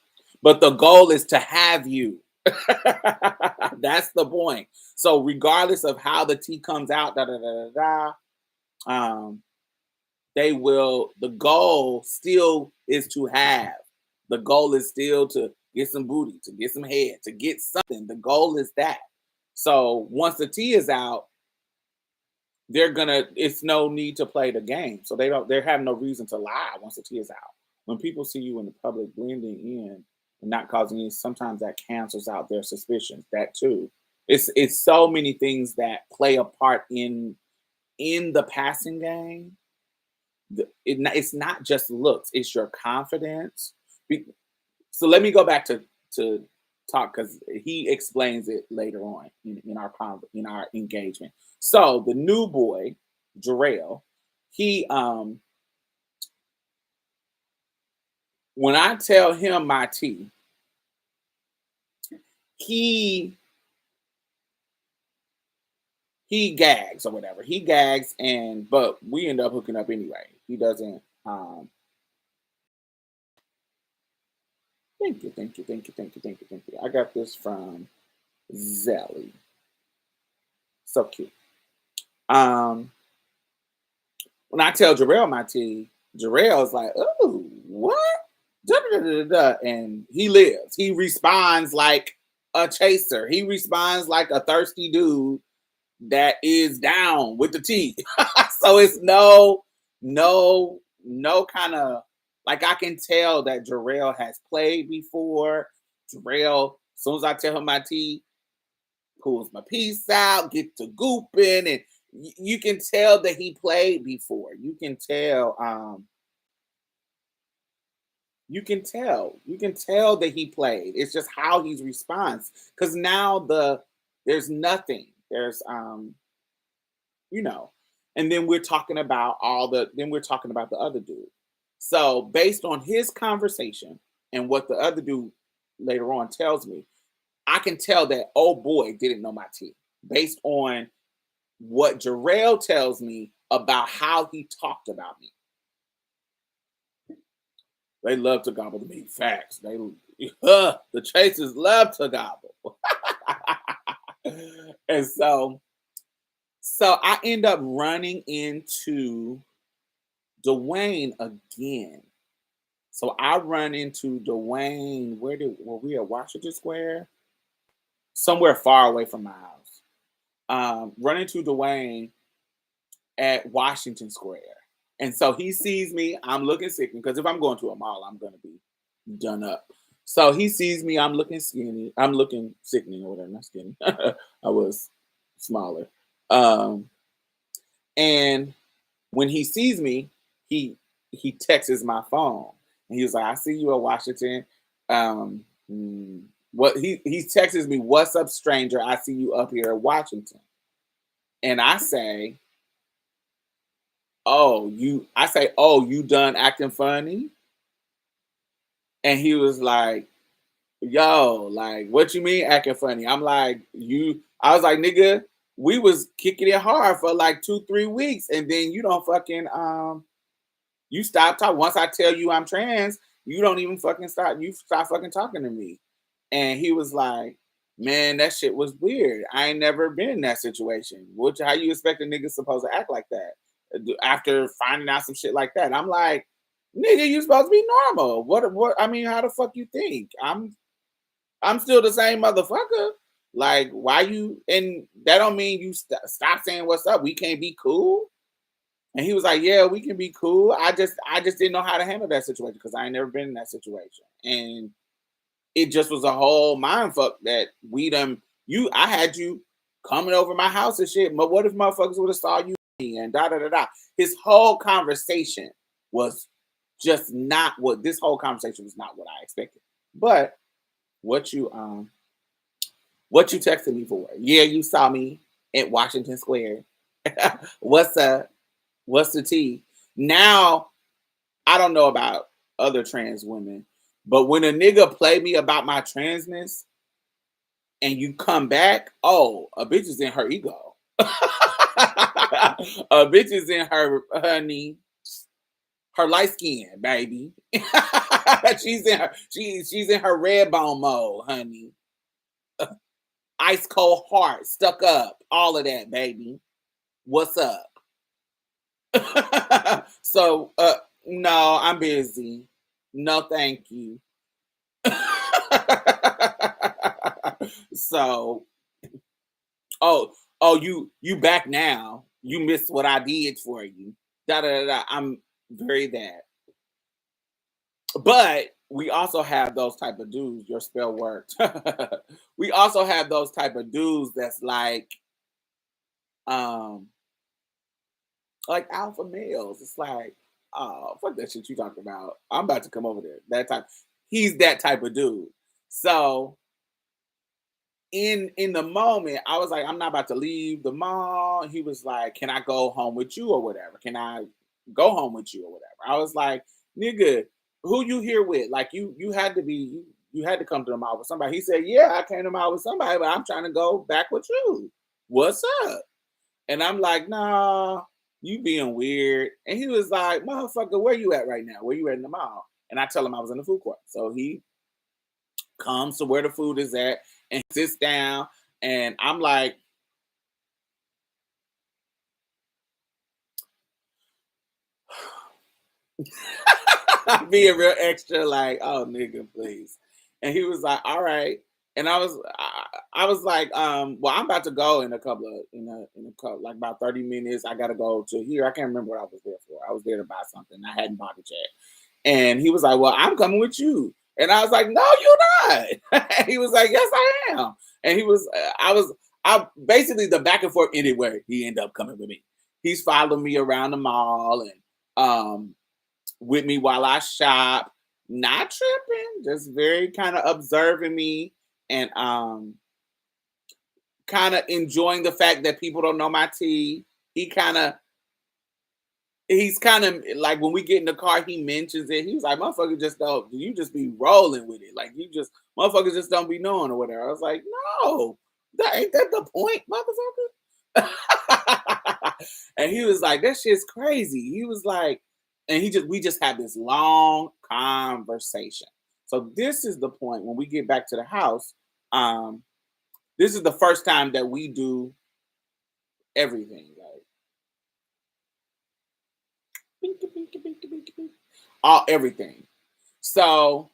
but the goal is to have you. That's the point. So regardless of how the T comes out, um, they will. The goal still is to have. The goal is still to get some booty, to get some head, to get something. The goal is that. So once the T is out, they're gonna. It's no need to play the game. So they don't. They have no reason to lie once the T is out. When people see you in the public blending in and not causing any, sometimes that cancels out their suspicions. That too. It's so many things that play a part in the passing game. It's not just looks; it's your confidence. So let me go back to talk, because he explains it later on in our engagement. So the new boy, Jarrell, he when I tell him my T, he he gags or whatever. He gags, and but we end up hooking up anyway. He doesn't. Thank you, thank you, thank you, thank you, thank you, thank you. I got this from Zelly. So cute. Um, when I tell Jarrell my T, Jarrell's like, "Oh, what?" Da, da, da, da, da. And he lives. He responds like a chaser. He responds like a thirsty dude that is down with the T. So it's no kind of like, I can tell that Jarrell has played before. Jarrell, as soon as I tell him my T, pulls my piece out, get to gooping, and you can tell that he played before. You can tell that he played. It's just how he responds. Because now there's nothing. There's you know, and then we're talking about the other dude. So based on his conversation and what the other dude later on tells me, I can tell that old boy didn't know my tea. Based on what Jarrell tells me about how he talked about me. They love to gobble the meat. Facts. The chasers love to gobble. And so I end up running into Dwayne again. So I run into Dwayne. Were we at Washington Square? Somewhere far away from my house. Run into Dwayne at Washington Square. And so he sees me. I'm looking sick because if I'm going to a mall, I'm going to be done up. So he sees me. I'm looking skinny. I'm looking sickening or whatever. Not skinny. I was smaller. And when he sees me, he texts my phone. And he was like, I see you at Washington. What he texts me, what's up, stranger? I see you up here at Washington. And I say, oh, you done acting funny? And he was like, yo, like, what you mean acting funny? I'm like, I was like, nigga, we was kicking it hard for like 2-3 weeks, and then you don't fucking you stop talking. Once I tell you I'm trans, you don't even fucking stop. You stop fucking talking to me. And he was like, man, that shit was weird. I ain't never been in that situation. How you expect a nigga supposed to act like that after finding out some shit like that? I'm like, nigga, you supposed to be normal. What? I mean, how the fuck you think? I'm still the same motherfucker. Like, why you? And that don't mean you stop saying what's up. We can't be cool. And he was like, yeah, we can be cool. I just didn't know how to handle that situation because I ain't never been in that situation. And it just was a whole mind fuck that I had you coming over my house and shit. But what if motherfuckers would have saw you and da da da da? His whole conversation was just not what this whole conversation was not what I expected. But what you texted me for? Yeah, you saw me at Washington Square. What's up? What's the tea? Now, I don't know about other trans women, but when a nigga play me about my transness and you come back, oh, a bitch is in her ego. A bitch is in her, honey, her light skin, baby. she's in her red bone mode, honey. Ice cold heart, stuck up, all of that, baby. What's up? So, no, I'm busy. No, thank you. So, you back now. You missed what I did for you. Da da da da. I'm very that. But we also have those type of dudes. Your spell worked. We also have those type of dudes that's like alpha males. It's like, oh, fuck that shit you talking about. I'm about to come over there. That type. He's that type of dude. So in the moment, I was like, I'm not about to leave the mall. He was like, can I go home with you or whatever? Can I go home with you or whatever? I was like, nigga, who you here with? Like you had to come to the mall with somebody. He said, yeah, I came to the mall with somebody, but I'm trying to go back with you. What's up? And I'm like, nah, you being weird. And he was like, motherfucker, where you at right now? Where you at in the mall? And I tell him I was in the food court. So he comes to where the food is at and sits down. And I'm like, being real extra, like, oh, nigga, please. And he was like, all right. And I was like, well, I'm about to go in a couple, like about 30 minutes. I got to go to here. I can't remember what I was there for. I was there to buy something. I hadn't bought it yet. And he was like, well, I'm coming with you. And I was like, no, you're not. And he was like, yes, I am. And I I basically the back and forth anyway. He ended up coming with me. He's following me around the mall and with me while I shop, not tripping, just very kind of observing me and kind of enjoying the fact that people don't know my tea. He kind of he's kind of like when we get in the car, he mentions it. He's like, "Motherfucker, just don't you just be rolling with it? Like you just motherfuckers just don't be knowing or whatever." I was like, "No, that ain't that the point, motherfucker." And he was like, "That shit's crazy." He was like, and we just had this long conversation. So this is the point when we get back to the house. Um, this is the first time that we do everything like binky, binky, binky, binky, binky, all everything. So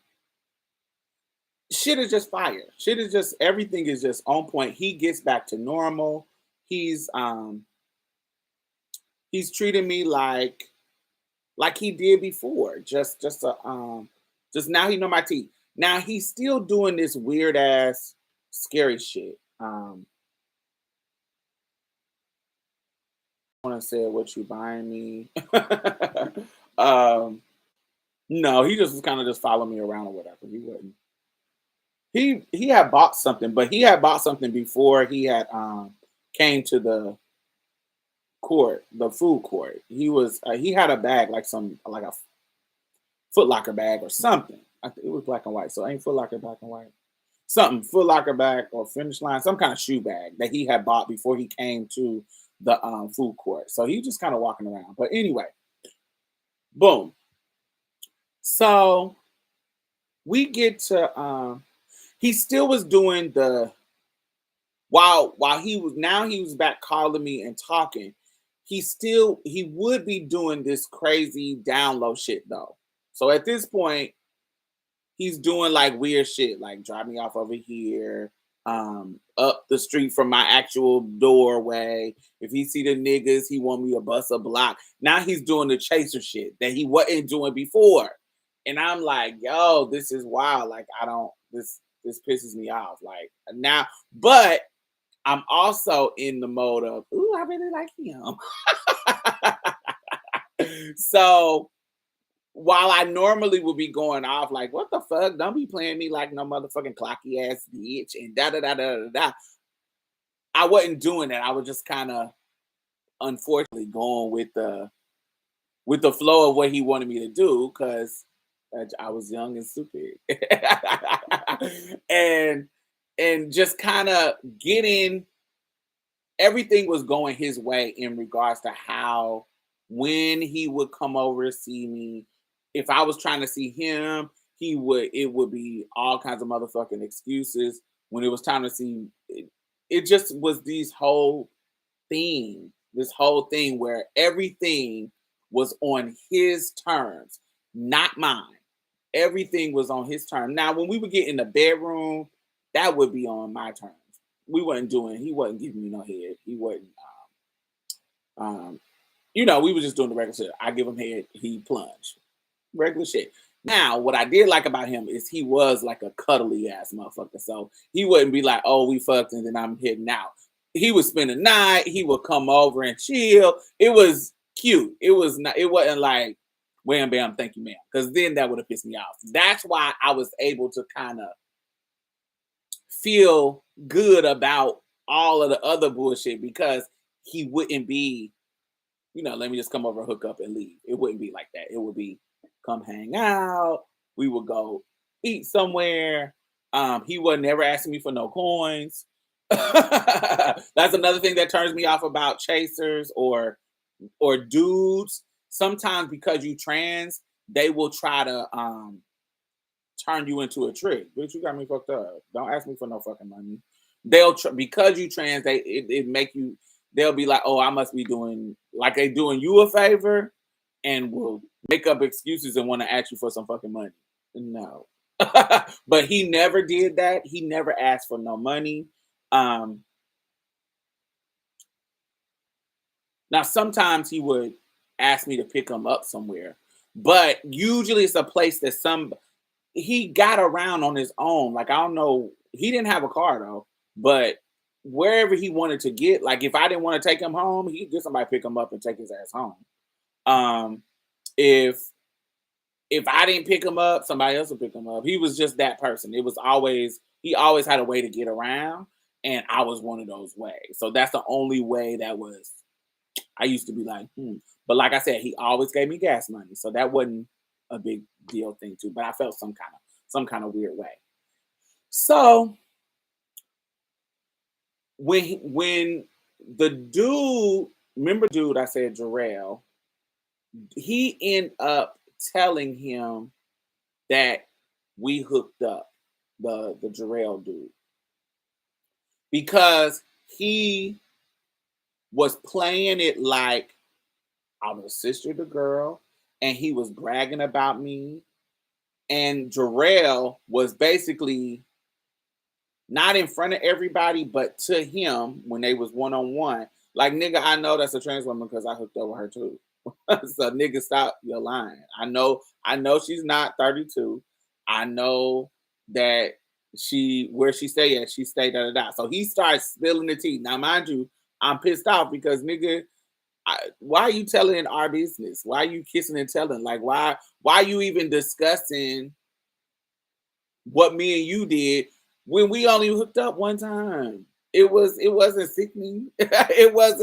shit is just fire. Shit is just everything is just on point. He gets back to normal. He's um he's treating me like he did before. Just now he know my teeth. Now he's still doing this weird ass scary shit. I want to say what you buying me. um no, he just was kind of just following me around or whatever. He wouldn't. He had bought something, but he had bought something before he had came to the court, the food court. He had a bag like some like a Foot Locker bag or something. It was black and white, so ain't Foot Locker black and white. Something Foot Locker bag or Finish Line, some kind of shoe bag that he had bought before he came to the food court. So he just kind of walking around. But anyway, boom. So we get to he still was doing the while he was back calling me and talking, he would be doing this crazy down low shit though. So at this point, he's doing like weird shit, like drop me off over here, up the street from my actual doorway. If he see the niggas, he want me to bust a block. Now he's doing the chaser shit that he wasn't doing before. And I'm like, yo, this is wild. Like, I don't this pisses me off. Like now, but I'm also in the mode of, ooh, I really like him. So while I normally would be going off like, what the fuck? Don't be playing me like no motherfucking clocky ass bitch and da da da da da da. I wasn't doing that. I was just kind of unfortunately going with the flow of what he wanted me to do because I was young and stupid. and just kind of getting everything was going his way in regards to how when he would come over to see me, if I was trying to see him, it would be all kinds of motherfucking excuses. When it was time to see it just was this whole thing where everything was on his terms, not mine. Everything was on his terms. Now, when we would get in the bedroom, that would be on my terms. He wasn't giving me no head. He wasn't, we were just doing the regular shit. I give him head, he plunge. Regular shit. Now, what I did like about him is he was like a cuddly ass motherfucker. So he wouldn't be like, oh, we fucked and then I'm heading out. He would spend the night, he would come over and chill. It was cute. It wasn't like wham bam, thank you, ma'am. Because then that would have pissed me off. That's why I was able to kind of feel good about all of the other bullshit because he wouldn't be, let me just come over, hook up, and leave. It wouldn't be like that. It would be come hang out. We would go eat somewhere. He would never asking me for no coins. That's another thing that turns me off about chasers or dudes. Sometimes because you trans, they will try to turn you into a trick. Bitch, you got me fucked up. Don't ask me for no fucking money. Because you trans, it make you. They'll be like, oh, I must be doing like they doing you a favor, and will make up excuses and want to ask you for some fucking money. No, but he never did that. He never asked for no money. Now sometimes he would ask me to pick him up somewhere, but usually it's a place that he got around on his own. Like, I don't know. He didn't have a car though, but wherever he wanted to get. Like if I didn't want to take him home, he'd get somebody pick him up and take his ass home. Um, if I didn't pick him up, somebody else would pick him up. He was just that person. It was always he always had a way to get around, and I was one of those ways. So that's the only way that was. I used to be like, but like I said, he always gave me gas money, so that wasn't a big deal thing too. But I felt some kind of weird way. So when the dude, remember the dude I said Jarrell, he ended up telling him that we hooked up, the Jarrell dude, because he was playing it like I was a sister to girl, and he was bragging about me. And Jarrell was basically not in front of everybody, but to him when they was one on one. Like, nigga, I know that's a trans woman because I hooked up with her too. So nigga, stop your lying. I know she's not 32. I know that where she stay at, she stay da da da. So he starts spilling the tea. Now, mind you, I'm pissed off because nigga, why are you telling our business? Why are you kissing and telling? Like, why are you even discussing what me and you did when we only hooked up one time? It wasn't sickening. It was,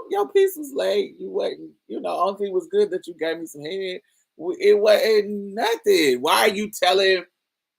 your piece was late. You wasn't, only thing was good that you gave me some head. It wasn't nothing. Why are you telling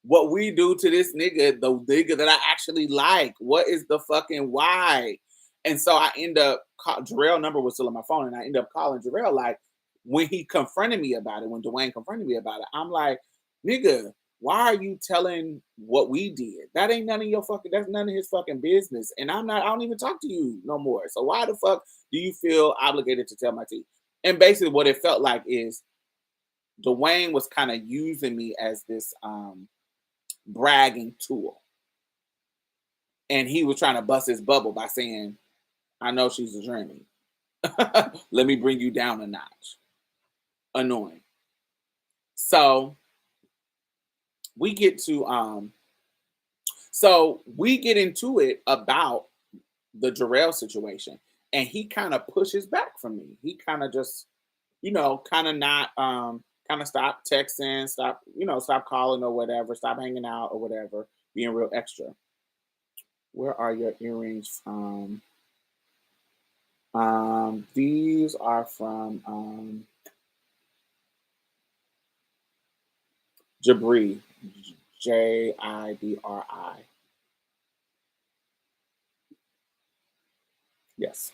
what we do to this nigga, the nigga that I actually like? What is the fucking why? And so I end up, Jarrell number was still on my phone, and I end up calling Jarrell, like, when he confronted me about it, when Dwayne confronted me about it, I'm like, nigga, why are you telling what we did? That ain't none of your fucking, that's none of his fucking business. And I don't even talk to you no more. So why the fuck do you feel obligated to tell my tea? And basically what it felt like is Dwayne was kind of using me as this bragging tool. And he was trying to bust his bubble by saying, I know she's a journey. Let me bring you down a notch. Annoying. So we get to we get into it about the Jarrell situation, and he kind of pushes back from me. He kind of just, kind of not kind of stop texting, stop calling or whatever, stop hanging out or whatever, being real extra. Where are your earrings from? These are from Jabri, Jibri. Yes.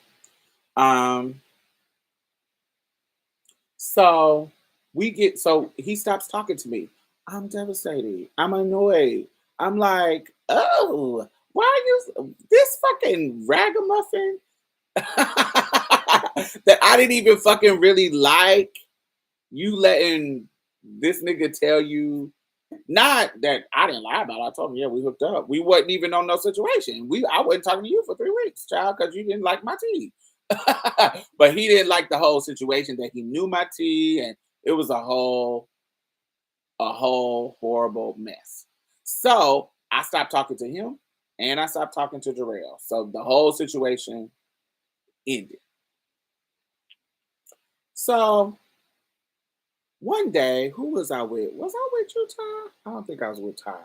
Um, so so he stops talking to me. I'm devastated. I'm annoyed. I'm like, oh, why are you this fucking ragamuffin that I didn't even fucking really like? You letting this nigga tell you, not that I didn't lie about it. I told him, yeah, we hooked up. We wasn't even on no situation. I wasn't talking to you for 3 weeks, child, because you didn't like my tea. But he didn't like the whole situation that he knew my tea, and it was a whole horrible mess. So I stopped talking to him, and I stopped talking to Jarrell. So the whole situation ended. So one day, who was I with? Was I with you, Ty? I don't think I was with Ty.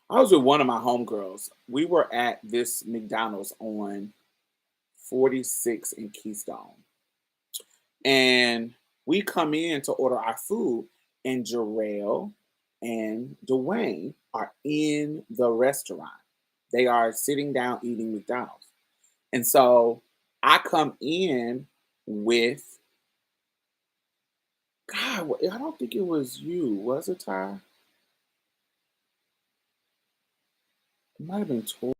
I was with one of my homegirls. We were at this McDonald's on 46 in Keystone. And we come in to order our food, and Jarrell and Dwayne are in the restaurant. They are sitting down eating McDonald's. And so I come in with, God, I don't think it was you. Was it, Ty? It might have been Tori.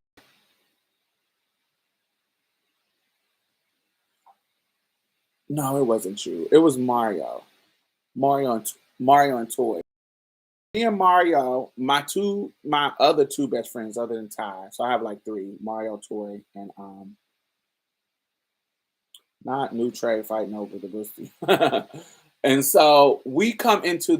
No, it wasn't you. It was Mario. Mario and Toy. Me and Mario, my other two best friends other than Ty. So I have like three: Mario, Toy, and not New Trey fighting over the Gusti. And so we come into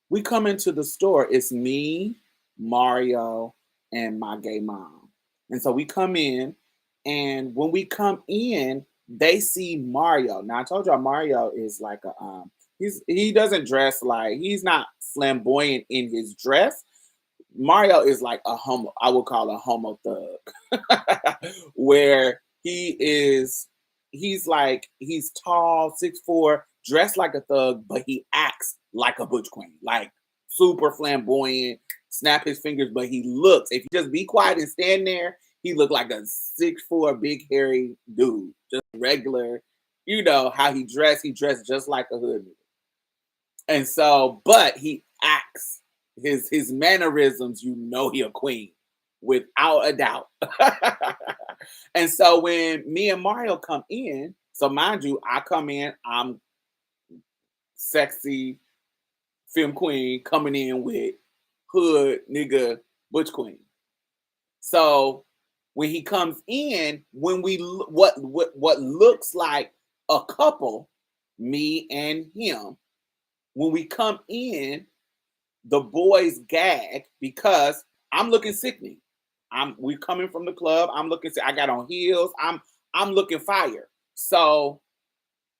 We come into the store. It's me, Mario, and my gay mom. And so we come in, and when we come in, they see Mario. Now I told y'all Mario is like a he doesn't dress like he's not flamboyant in his dress. Mario is like a homo, I would call a homo thug, where he's tall, 6'4", dressed like a thug, but he acts like a butch queen, like super flamboyant, snap his fingers, but he looks, if you just be quiet and stand there, he looked like a 6'4" big hairy dude, just regular, how he dressed just like a hood nigga. And so, but he acts his mannerisms, he a queen without a doubt. And so when me and Mario come in, so mind you, I come in, I'm sexy film queen coming in with hood nigga butch queen. So when he comes in, when we what looks like a couple, me and him, when we come in, the boys gag because I'm looking sickening. We coming from the club. I'm looking. I got on heels. I'm looking fire. So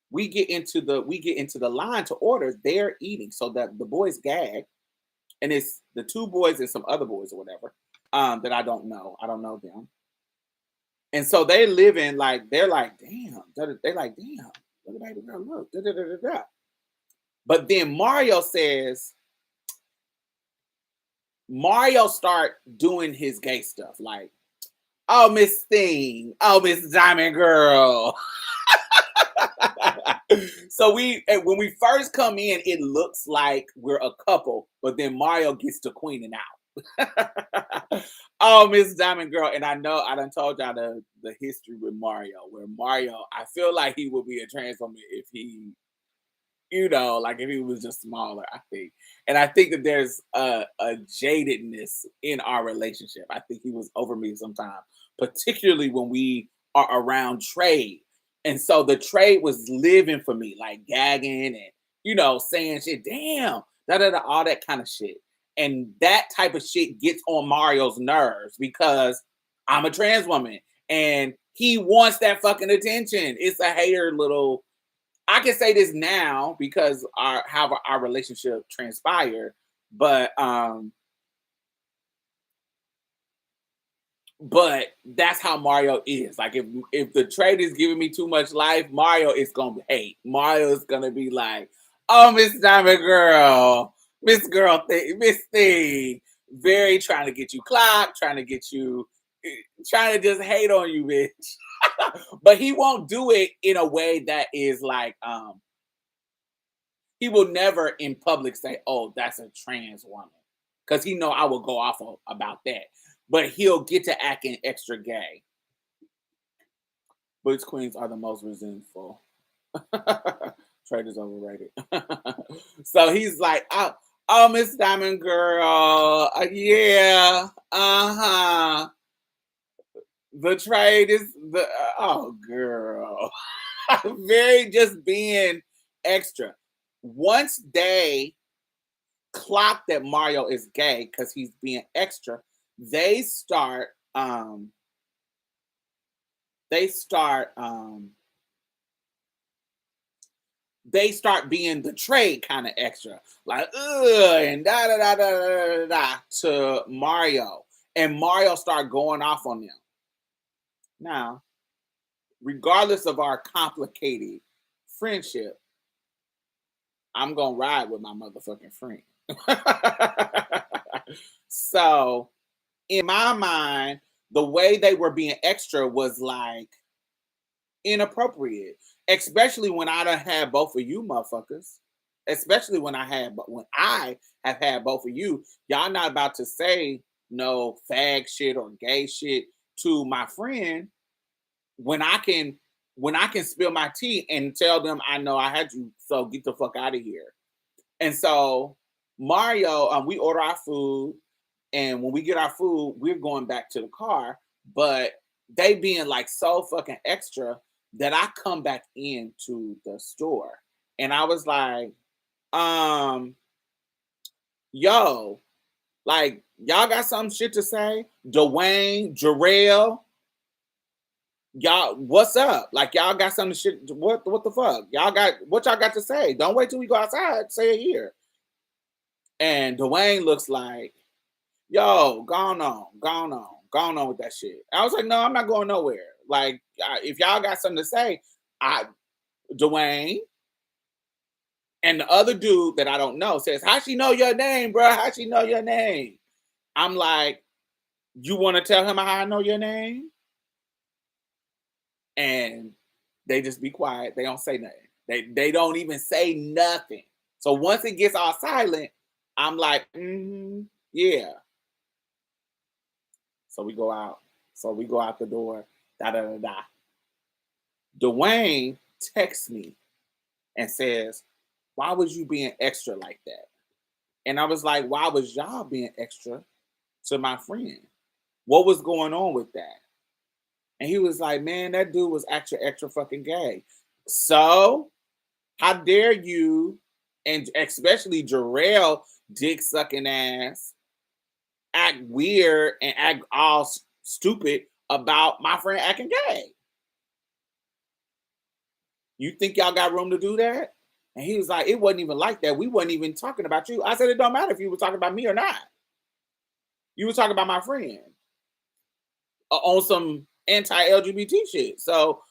we get into the line to order. They're eating, so that the boys gag, and it's the two boys and some other boys or whatever that I don't know. I don't know them, and so they live in like they're like damn. They're like damn. Look at that girl. Look. Da, da, da, da, da. But then Mario start doing his gay stuff, like, oh, Miss Thing, oh, Miss Diamond Girl. So when we first come in, it looks like we're a couple, but then Mario gets to queening out. Oh, Miss Diamond Girl. And I know I done told y'all the history with Mario, where Mario, I feel like he would be a trans woman if he like if he was just smaller, I think. And I think that there's a jadedness in our relationship. I think he was over me sometimes, particularly when we are around trade. And so the trade was living for me, like gagging and, saying shit, damn, da da da, all that kind of shit. And that type of shit gets on Mario's nerves because I'm a trans woman and he wants that fucking attention. It's a hater little. I can say this now because how our relationship transpired, but that's how Mario is. Like if the trade is giving me too much life, Mario is gonna hate. Mario is gonna be like, oh, Miss Diamond Girl, Miss Girl thing, Miss Thing, very trying to get you clocked, trying to get you, trying to just hate on you, bitch. But he won't do it in a way that is like he will never in public say, oh, that's a trans woman. Because he know I will go off about that. But he'll get to acting extra gay. Butch queens are the most resentful. Trade is overrated. So he's like, oh, Miss Diamond Girl. Yeah. Uh-huh. The trade is oh girl. Very just being extra. Once they clock that Mario is gay because he's being extra, they start they start being the trade kind of extra, like and da da da da da da to Mario, and Mario start going off on them. Now, regardless of our complicated friendship, I'm gonna ride with my motherfucking friend. So, in my mind, the way they were being extra was like inappropriate, especially when I done had both of you motherfuckers. Especially when I have had both of you, y'all not about to say no fag shit or gay shit to my friend when I can spill my tea and tell them I know I had you, so get the fuck out of here. And so Mario, we order our food, and when we get our food, we're going back to the car. But they being like so fucking extra that I come back into the store, and I was like, yo, like, y'all got some shit to say? Dwayne, Jarrell, y'all, what's up? Like, y'all got some shit. What the fuck? Y'all got to say? Don't wait till we go outside. Say it here. And Dwayne looks like, yo, gone on with that shit. I was like, no, I'm not going nowhere. Like, if y'all got something to say, Dwayne and the other dude that I don't know says, how she know your name, bro? How she know your name? I'm like, you want to tell him how I know your name? And they just be quiet. They don't say nothing. They don't even say nothing. So once it gets all silent, I'm like, yeah. So we go out. So we go out the door. Da da da da. Dwayne texts me and says, why was you being extra like that? And I was like, why was y'all being extra to my friend? What was going on with that? And he was like, man, that dude was extra fucking gay. So how dare you, and especially Jarrell, dick sucking ass, act weird and act all stupid about my friend acting gay? You think y'all got room to do that? And he was like, it wasn't even like that. We wasn't even talking about you. I said, it don't matter if you were talking about me or not. You were talking about my friend on some anti-LGBT shit. So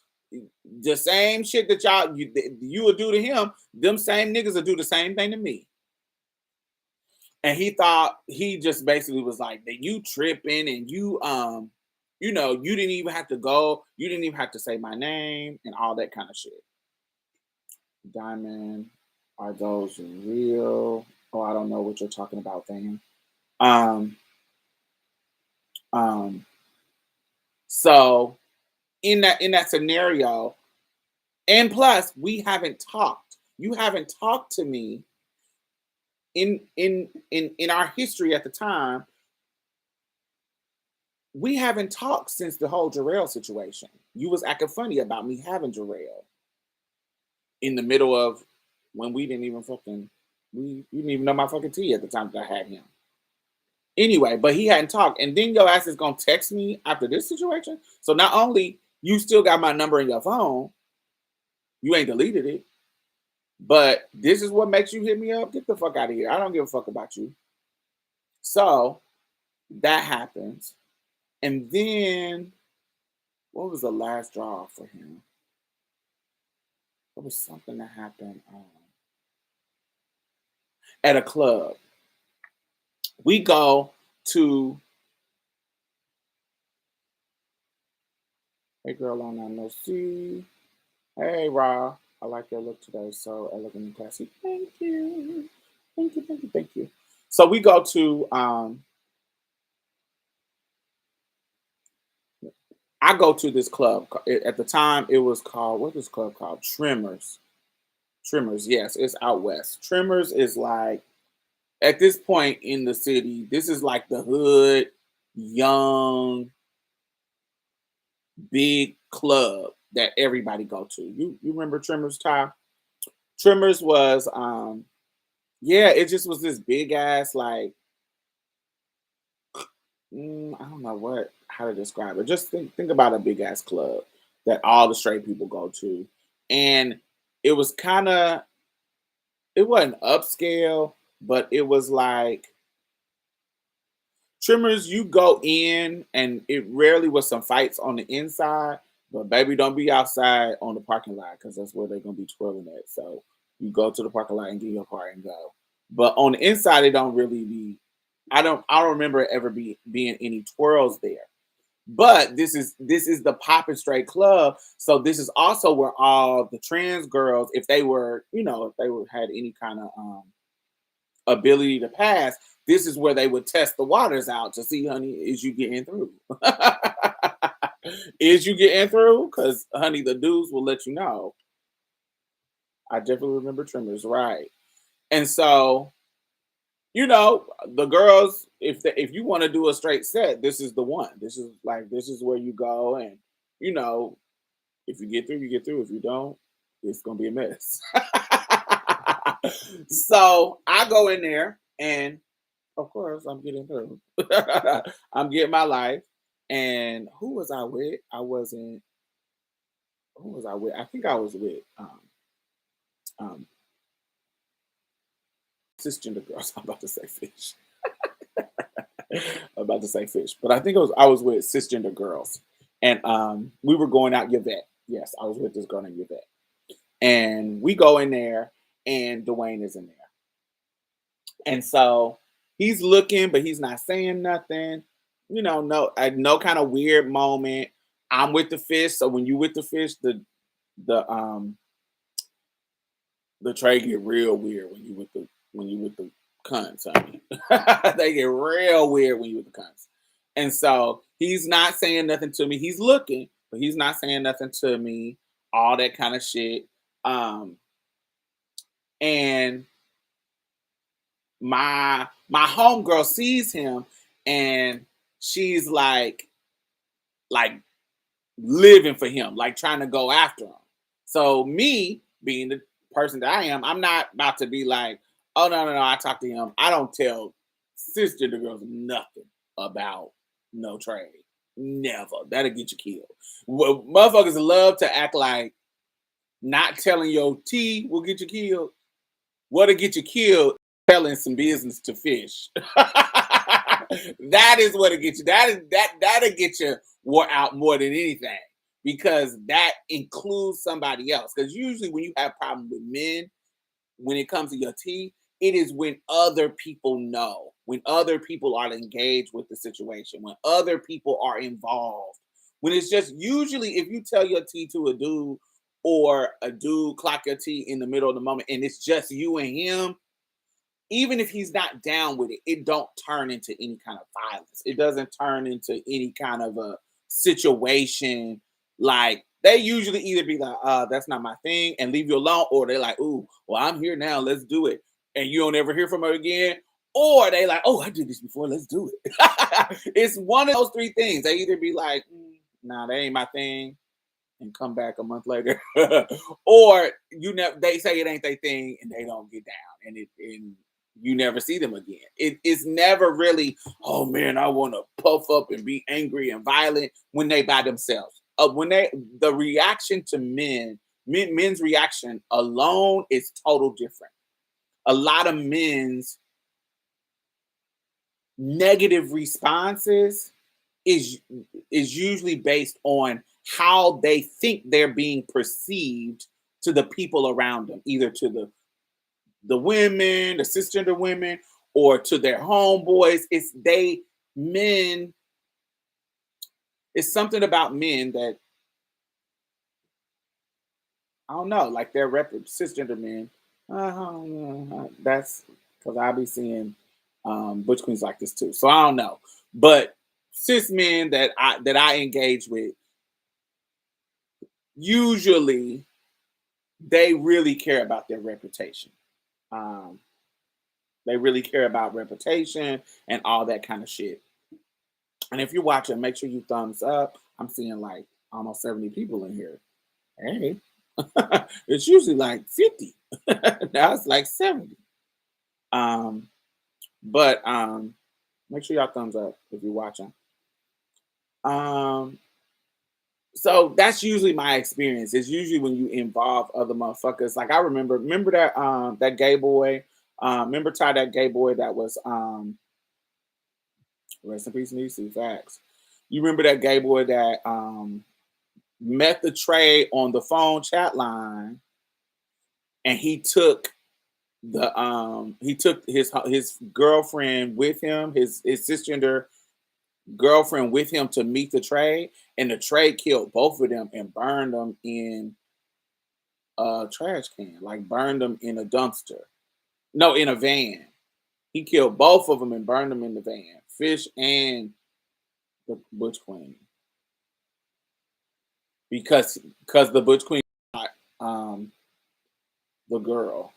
the same shit that you would do to him, them same niggas will do the same thing to me. And he just basically was like, that you tripping and you you didn't even have to go, you didn't even have to say my name and all that kind of shit. Diamond, are those real? Oh, I don't know what you're talking about, fam. Um, so in that scenario, and plus we haven't talked. You haven't talked to me in our history at the time. We haven't talked since the whole Jarrell situation. You was acting funny about me having Jarrell in the middle of when we didn't even you didn't even know my fucking tea at the time that I had him. Anyway, but he hadn't talked. And then your ass is gonna text me after this situation. So not only you still got my number in your phone, you ain't deleted it, but this is what makes you hit me up. Get the fuck out of here. I don't give a fuck about you. So that happens. And then what was the last draw for him? It was something that happened at a club. We go to, hey girl on NOC. Hey Ra, I like your look today. So elegant and classy. Thank you. Thank you, thank you, thank you. So we go to I go to this club. At the time it was called, what is this club called? Tremors. Tremors, yes, it's out west. Tremors is like, at this point in the city, this is like the hood, young, big club that everybody go to. You remember Tremors, Ty? Tremors was yeah, it just was this big ass like I don't know how to describe it. Just think about a big ass club that all the straight people go to. And it was kind of, it wasn't upscale, but it was like Trimmers, you go in and it rarely was some fights on the inside, but baby, don't be outside on the parking lot because that's where they're gonna be twirling at. So you go to the parking lot and get your car and go. But on the inside, it don't really be. I don't remember it ever being any twirls there. But this is the Pop and Straight Club. So this is also where all the trans girls, if they were, if they were had any kind of ability to pass, this is where they would test the waters out to see, honey, is you getting through? Is you getting through? Because, honey, the dudes will let you know. I definitely remember Tremors, right? And so, the girls, if you want to do a straight set, this is the one. This is where you go, and if you get through, you get through. If you don't, it's gonna be a mess. So I go in there and Of course, I'm getting through. I'm getting my life. And who was I with? I wasn't. Who was I with? I think I was with um cisgender girls. I'm about to say fish. I'm about to say fish, but I think I was with cisgender girls, and we were going out Yvette. Yes, I was with this girl named Yvette, and we go in there, and Dwayne is in there, and so he's looking, but he's not saying nothing. You know, no kind of weird moment. I'm with the fish, so when you with the fish, the the tray get real weird when you with the cunts, honey. They get real weird when you with the cunts. And so he's not saying nothing to me. He's looking, but he's not saying nothing to me. All that kind of shit. Um, and my homegirl sees him, and she's like living for him, like trying to go after him. So me being the person that I am, I'm not about to be like, oh no, I talk to him. I don't tell cisgender girls nothing about no trade. Never. That'll get you killed. Well, motherfuckers love to act like not telling your tea will get you killed. What'll get you killed? Telling some business to fish. That is what'll get you. That'll get you wore out more than anything, because that includes somebody else. Because usually when you have problems with men, when it comes to your tea, it is when other people know, when other people are engaged with the situation, when other people are involved. When it's just usually if you tell your tea to a dude, or a dude clock your tea in the middle of the moment and it's just you and him, even if he's not down with it, it don't turn into any kind of violence. It doesn't turn into any kind of a situation. Like they usually either be like, that's not my thing, and leave you alone, or they're like, ooh, well, I'm here now, let's do it. And you don't ever hear from her again. Or they like, oh, I did this before, let's do it. It's one of those three things. They either be like, nah, that ain't my thing, and come back a month later. Or you never they say it ain't their thing and they don't get down, and you never see them again. It's never really, oh man, I want to puff up and be angry and violent when they by themselves. When they the reaction to men's reaction alone is total different. A lot of men's negative responses is is usually based on how they think they're being perceived to the people around them, either to the women, the cisgender women, or to their homeboys. It's they men. It's something about men that I don't know, like their cisgender men. That's because I be seeing butch queens like this too. So I don't know, but cis men that I engage with, usually they really care about their reputation. Um, they really care about reputation and all that kind of shit. And if you're watching, make sure you thumbs up. I'm seeing like almost 70 people in here. Hey, it's usually like 50. Now it's like 70. Um, but make sure y'all thumbs up if you're watching. Um, so that's usually my experience. It's usually when you involve other motherfuckers. Like I remember that gay boy. Remember Ty, that gay boy that was rest in peace, Niecy, facts. You remember that gay boy that met the Trey on the phone chat line, and he took his girlfriend with him, his cisgender girlfriend with him to meet the Trey, and the Trey killed both of them and burned them in a trash can, like burned them in a dumpster. No, in a van. He killed both of them and burned them in the van. Fish and the Butch Queen, because the Butch Queen got the girl,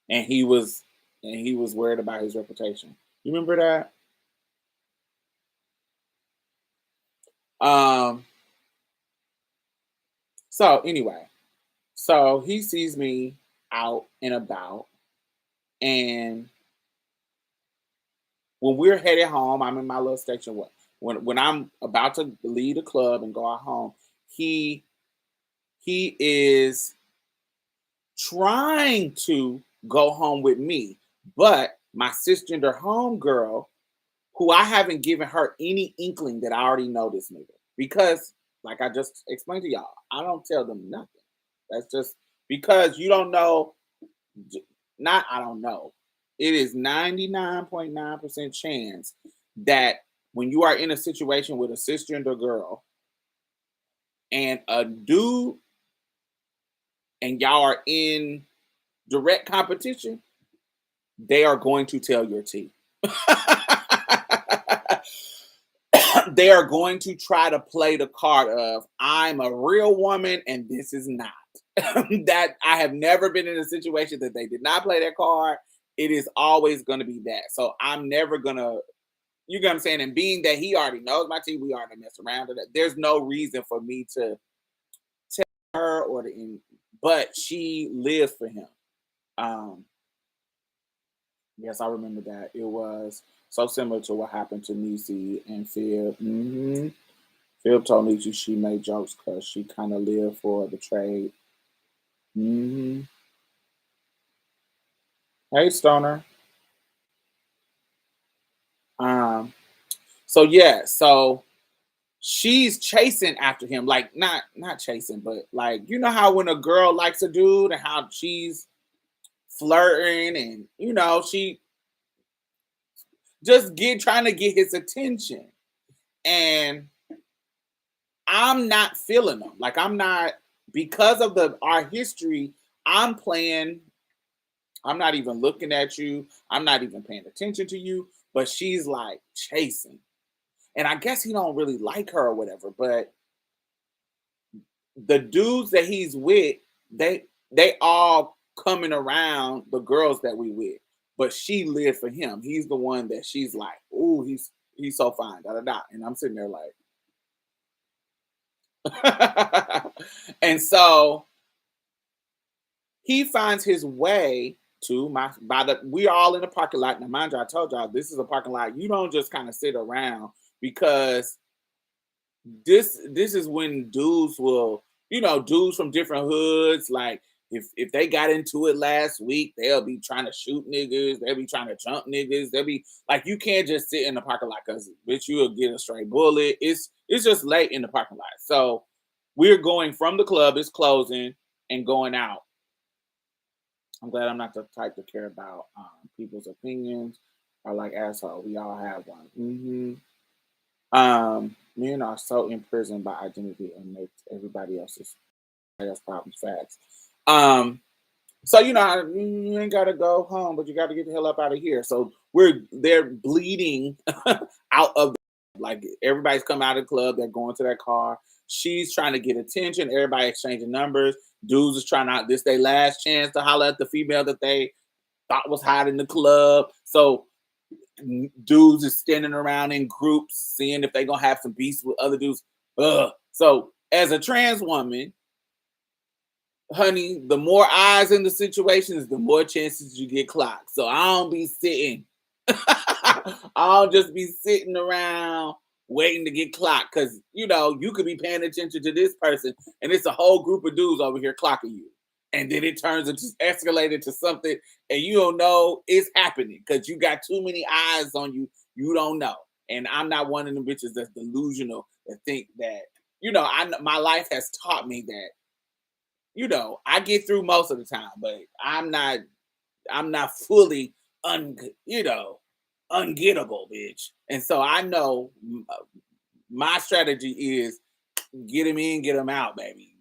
and he was worried about his reputation. You remember that? Um. So anyway, so he sees me out and about, and when we're headed home, I'm in my little station. When I'm about to leave the club and go out home, he is trying to go home with me, but my cisgender homegirl, who I haven't given her any inkling that I already know this nigga, because like I just explained to y'all, I don't tell them nothing. That's just because you don't know. Not I don't know. It is 99.9% chance that when you are in a situation with a cisgender girl and a dude and y'all are in direct competition, they are going to tell your tea. They are going to try to play the card of I'm a real woman and this is not. That I have never been in a situation that they did not play that card. It is always going to be that. So I'm never gonna, you know what I'm saying? And being that he already knows my team, we already mess around with it. There's no reason for me to tell her or but she lives for him. Yes, I remember that. It was so similar to what happened to Niecy and Phil. Phil told Niecy she made jokes because she kind of lived for the trade. Hey, Stoner. Um, so yeah, so she's chasing after him, like not chasing, but like you know how when a girl likes a dude and how she's flirting and she just trying to get his attention. And I'm not feeling them. Like I'm not, because of our history, I'm playing, I'm not even looking at you. I'm not even paying attention to you. But she's like chasing. And I guess he don't really like her or whatever. But the dudes that he's with, they all coming around the girls that we with. But she lived for him. He's the one that she's like, ooh, he's so fine, da da da. And I'm sitting there like, and so he finds his way to we are all in the parking lot. Now, mind you, I told y'all this is a parking lot. You don't just kind of sit around, because this is when dudes will, dudes from different hoods, like if they got into it last week, they'll be trying to shoot niggas, they'll be trying to jump niggas, they'll be like, you can't just sit in the parking lot because bitch, you'll get a straight bullet. It's just late in the parking lot. So we're going from the club, it's closing, and going out. I'm glad I'm not the type to care about people's opinions or like asshole. We all have one. Men are so imprisoned by identity and make everybody else's problems facts. So you ain't gotta go home, but you got to get the hell up out of here. So they're bleeding out of like everybody's come out of the club. They're going to that car. She's trying to get attention. Everybody exchanging numbers. Dudes is trying out this their last chance to holler at the female that they thought was hot in the club. So dudes is standing around in groups, seeing if they gonna have some beefs with other dudes. So as a trans woman, honey, the more eyes in the situations, the more chances you get clocked. So I don't be sitting. I'll just be sitting around waiting to get clocked, because you could be paying attention to this person and it's a whole group of dudes over here clocking you. And then it turns into escalated to something and you don't know it's happening because you got too many eyes on you. You don't know. And I'm not one of them bitches that's delusional that think that, my life has taught me that, I get through most of the time, but I'm not fully ungettable, bitch. And so I know my strategy is get him in, get him out, baby.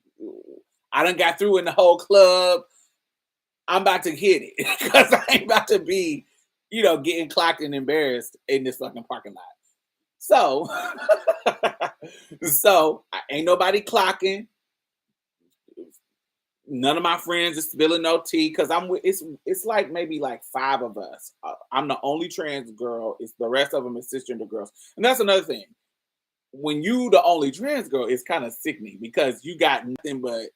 I done got through in the whole club. I'm about to hit it because I ain't about to be, getting clocked and embarrassed in this fucking parking lot. So, ain't nobody clocking. None of my friends is spilling no tea because it's like maybe like 5 of us. I'm the only trans girl. It's the rest of them is cisgender girls, and that's another thing. When you the only trans girl, it's kind of sickening because you got nothing but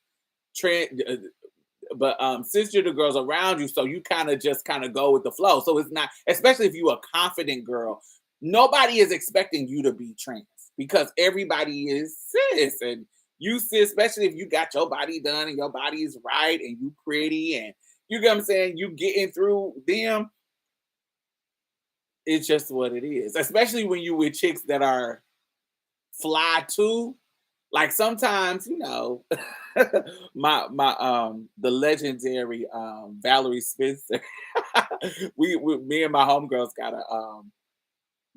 but cisgender girls around you, so you just kind of go with the flow. So it's not, especially if you're a confident girl, nobody is expecting you to be trans because everybody is cis, and you cis, especially if you got your body done and your body is right and you pretty and you get what I'm saying, you getting through them. It's just what it is, especially when you with chicks that are fly too. Like sometimes, the legendary Valerie Spencer. we me and my homegirls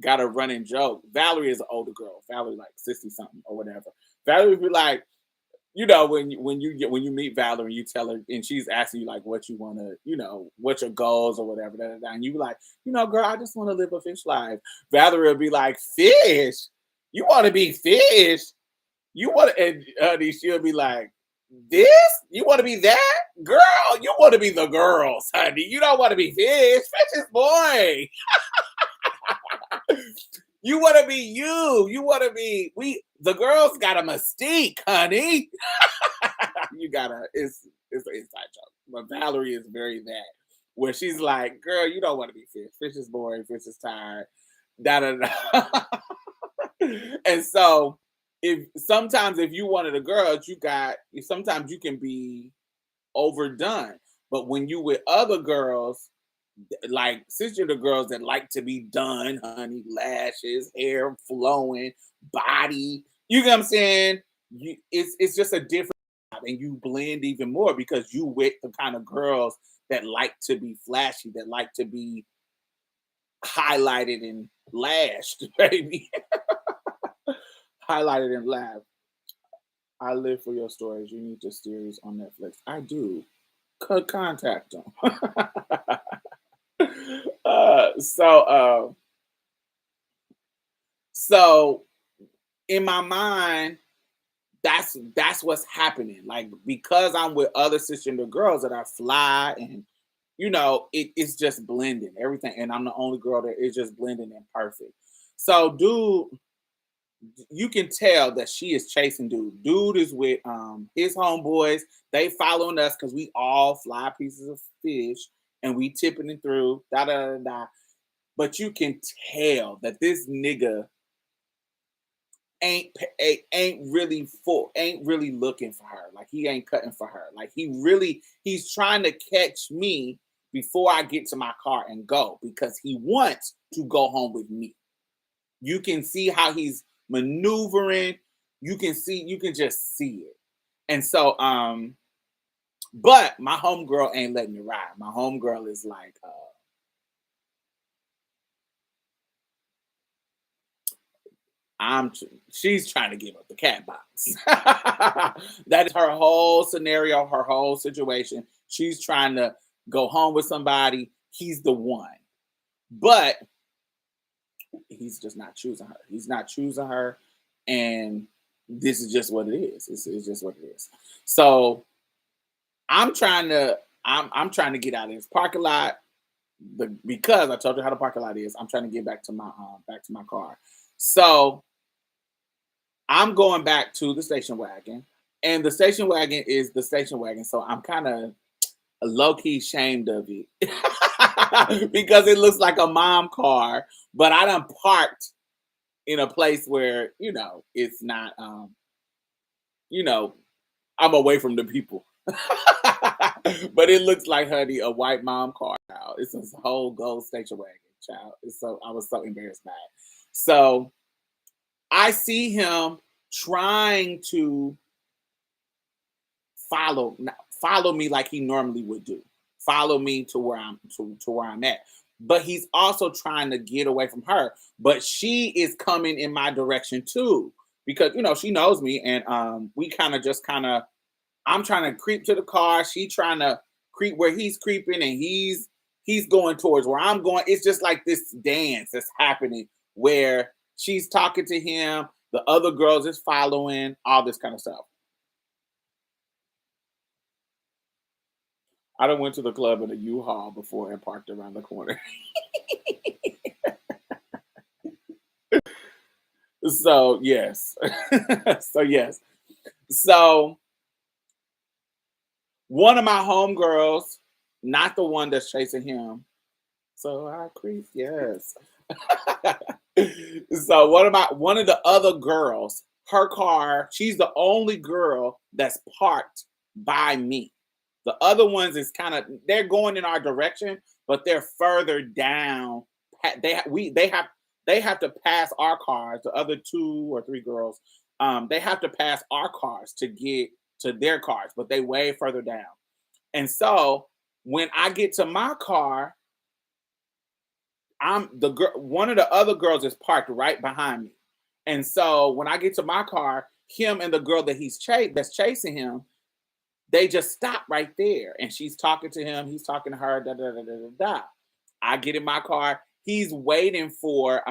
got a running joke. Valerie is an older girl. Valerie like 60 something or whatever. Valerie be like, when you meet Valerie and you tell her and she's asking you like what you want to, what your goals or whatever, and you be like, girl, I just want to live a fish life. Valerie will be like, fish? You want to be fish? You want to, and honey, she'll be like, this? You want to be that? Girl, you want to be the girls, honey. You don't want to be fish. Fish is boy. You want to be you. You want to be, the girls got a mystique, honey. It's an inside joke. But Valerie is very that, where she's like, girl, you don't want to be fish. Fish is boring. Fish is tired. Da da da. And so, if you one of the girls, sometimes you can be overdone. But when you with other girls, like cisgender girls that like to be done, honey, lashes, hair flowing, body, you know what I'm saying? It's just a different vibe, and you blend even more because you with the kind of girls that like to be flashy, that like to be highlighted and lashed, baby. Highlighted and laughed. I live for your stories. You need the series on Netflix. I do. Contact them. So in my mind, that's what's happening. Like because I'm with other cisgender girls that are fly and it's just blending everything, and I'm the only girl that is just blending and perfect. So, dude, you can tell that she is chasing dude. Dude is with his homeboys. They following us because we all fly pieces of fish and we tipping it through. Da da da da. But you can tell that this nigga ain't really looking for her. Like he ain't cutting for her. Like he's trying to catch me before I get to my car and go because he wants to go home with me. You can see how he's maneuvering. You can just see it. And so but my homegirl ain't letting it ride. My homegirl is like she's trying to give up the cat box. That is her whole scenario, her whole situation. She's trying to go home with somebody. He's the one. But he's just not choosing her. He's not choosing her. And this is just what it is. It's just what it is. So I'm trying to get out of this parking lot. Because I told you how the parking lot is, I'm trying to get back to my car. So I'm going back to the station wagon, and the station wagon is the station wagon. So I'm kind of low-key shamed of it because it looks like a mom car, but I done parked in a place where, it's not, I'm away from the people. But it looks like, honey, a white mom car. Child. It's a whole gold station wagon, child. I was so embarrassed by it. So I see him trying to follow me like he normally would do. Follow me to where I'm at. But he's also trying to get away from her. But she is coming in my direction too. Because she knows me, and we I'm trying to creep to the car. She trying to creep where he's creeping, and he's going towards where I'm going. It's just like this dance that's happening where she's talking to him, the other girls is following, all this kind of stuff. I done went to the club in a U-Haul before and parked around the corner. So yes. So yes. So One of my homegirls, not the one that's chasing him. So I creep, yes. So one of the other girls, her car, she's the only girl that's parked by me. The other ones is kind of they're going in our direction, but they're further down. They have to pass our cars. The other two or three girls, they have to pass our cars to get to their cars, but they way further down. And so when I get to my car, I'm the girl. One of the other girls is parked right behind me, and so when I get to my car, him and the girl that that's chasing him, they just stop right there, and she's talking to him. He's talking to her. Da da da da da da. I get in my car. He's waiting for.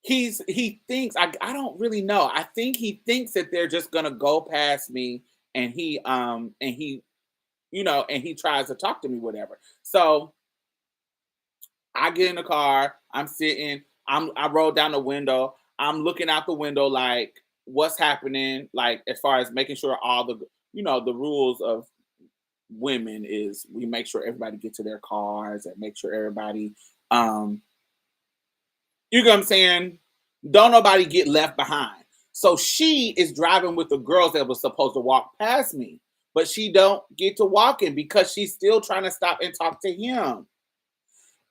He thinks I don't really know. I think he thinks that they're just gonna go past me, and he and he tries to talk to me, whatever. So I get in the car, I'm sitting, I roll down the window, I'm looking out the window like what's happening, like as far as making sure all the rules of women is we make sure everybody gets to their cars and make sure everybody um you know what I'm saying? Don't nobody get left behind. So she is driving with the girls that was supposed to walk past me, but she don't get to walking because she's still trying to stop and talk to him.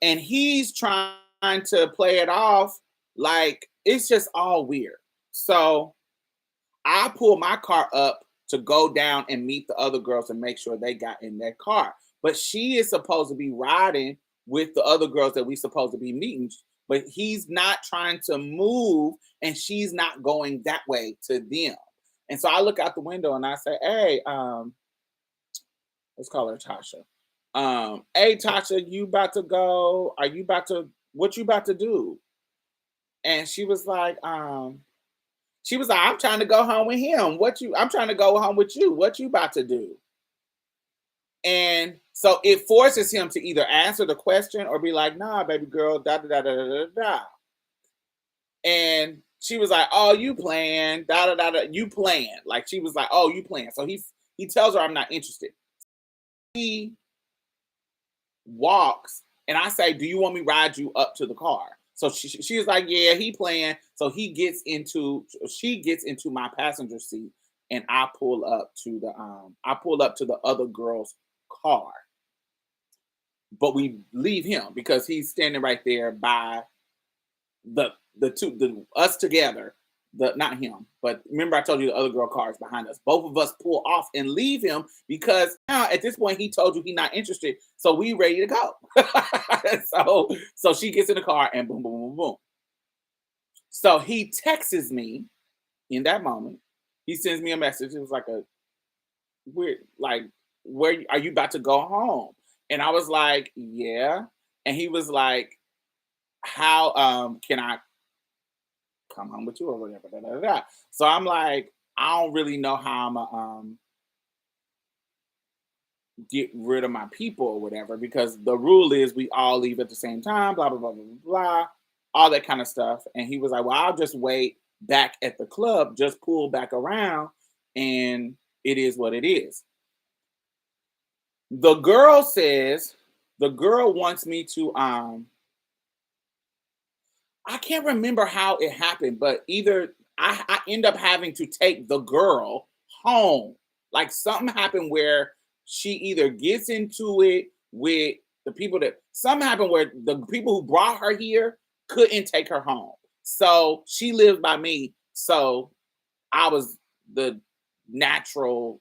And he's trying to play it off like it's just all weird. So I pull my car up to go down and meet the other girls and make sure they got in their car. But she is supposed to be riding with the other girls that we supposed to be meeting. But he's not trying to move and she's not going that way to them. And so I look out the window and I say, hey, let's call her Tasha. Hey Tasha, you about to go? Are you about to what you about to do? And she was like, I'm trying to go home with him. I'm trying to go home with you. What you about to do? And so it forces him to either answer the question or be like, nah, baby girl, da da da da da da. And she was like, oh, you playing, da da da da, you playing. Like she was like, oh, you playing. So he tells her I'm not interested. He walks and I say, do you want me to ride you up to the car? So she was like, yeah, he playing. So she gets into my passenger seat and I pull up to the other girl's car. But we leave him because he's standing right there by us together. Not him, but remember I told you the other girl car is behind us. Both of us pull off and leave him because now at this point he told you he's not interested. So we ready to go. so she gets in the car and boom, boom, boom, boom. So he texts me in that moment. He sends me a message. It was like a weird, like, where are you about to go home? And I was like, yeah. And he was like, how can I come home with you or whatever? Da, da, da, da. So I'm like, I don't really know how I'm gonna get rid of my people or whatever because the rule is we all leave at the same time, blah blah blah blah blah, all that kind of stuff. And he was like, well, I'll just wait back at the club, just pull back around, and it is what it is. The girl wants me to I can't remember how it happened, but either I end up having to take the girl home. Like something happened where she either gets into it with something happened where the people who brought her here couldn't take her home. So she lived by me. So I was the natural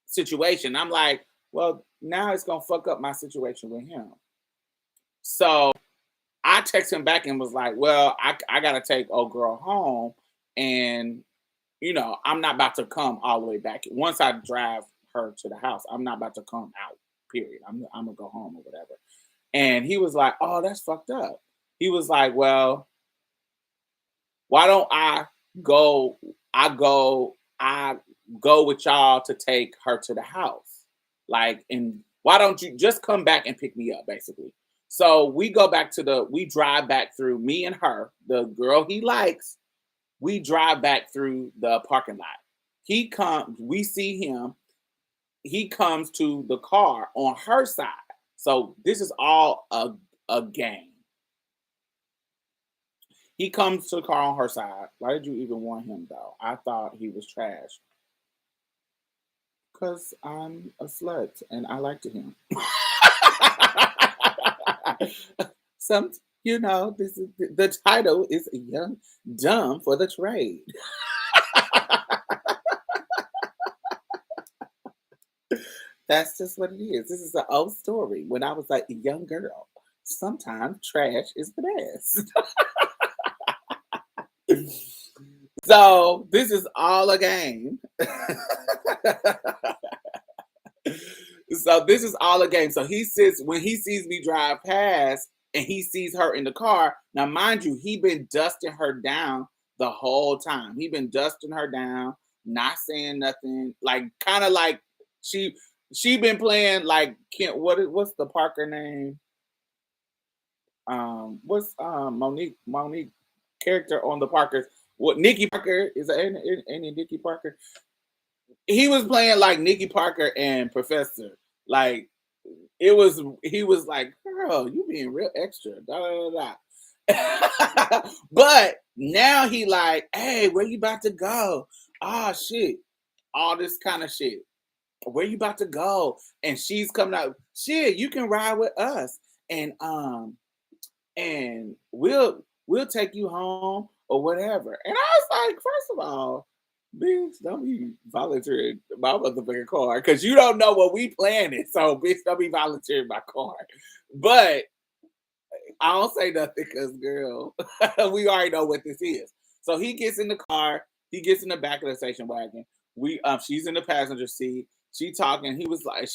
situation. I'm like, well, now it's gonna fuck up my situation with him. So I texted him back and was like, well, I gotta take old girl home. And I'm not about to come all the way back. Once I drive her to the house, I'm not about to come out, period. I'm gonna go home or whatever. And he was like, oh, that's fucked up. He was like, well, why don't I go with y'all to take her to the house? Like, and why don't you just come back and pick me up, basically? So we drive back through, me and her, the girl he likes, we drive back through the parking lot. We see him. He comes to the car on her side. So this is all a game. He comes to the car on her side. Why did you even want him though? I thought he was trash. Because I'm a slut and I liked him. Some, this is the title is Young Dumb for the Trade. That's just what it is. This is an old story. When I was like a young girl, sometimes trash is the best. So this is all a game. So this is all a game. So he sits when he sees me drive past and he sees her in the car. Now, mind you, he been dusting her down the whole time. He been dusting her down, not saying nothing. Like kind of like she been playing like what's the Parker name? What's Monique character on the Parkers? What Nikki Parker is any Nikki Parker? He was playing like Nikki Parker and Professor. Like he was like, girl, you being real extra. Da, da, da, da. But now he like, hey, where you about to go? Ah, shit. All this kind of shit. Where you about to go? And she's coming out, shit, you can ride with us. And we'll take you home or whatever. And I was like, first of all, bitch, don't be volunteering my motherfucking car because you don't know what we planning. So, bitch, don't be volunteering my car. But I don't say nothing because, girl, we already know what this is. So he gets in the car. He gets in the back of the station wagon. She's in the passenger seat. She talking. He was like,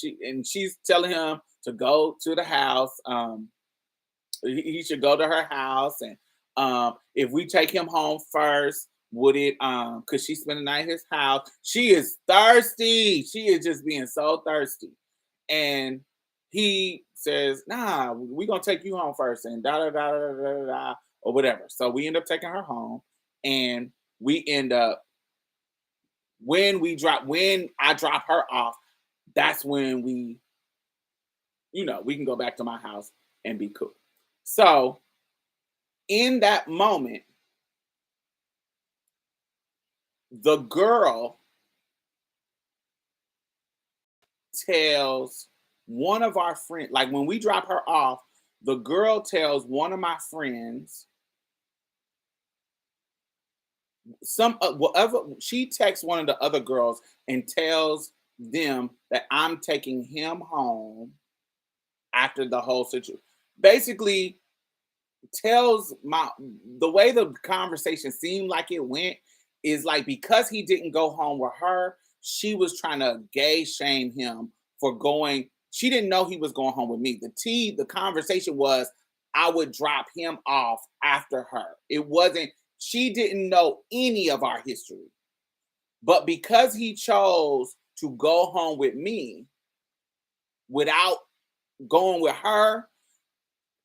she's telling him to go to the house. He should go to her house, and if we take him home first, would it because she's spending the night at his house. She is thirsty. She is just being so thirsty. And he says, nah, we're gonna take you home first, and da da da da da da da or whatever. So we end up taking her home, and we end up when I drop her off, that's when we can go back to my house and be cool. So in that moment, the girl tells one of our friends, like when we drop her off, the girl tells one of my friends, whatever, she texts one of the other girls and tells them that I'm taking him home after the whole situation. Basically, tells the way the conversation seemed like it went is like because he didn't go home with her, she was trying to gay shame him for going. She didn't know he was going home with me. The conversation was I would drop him off after her. It wasn't, she didn't know any of our history. But because he chose to go home with me without going with her,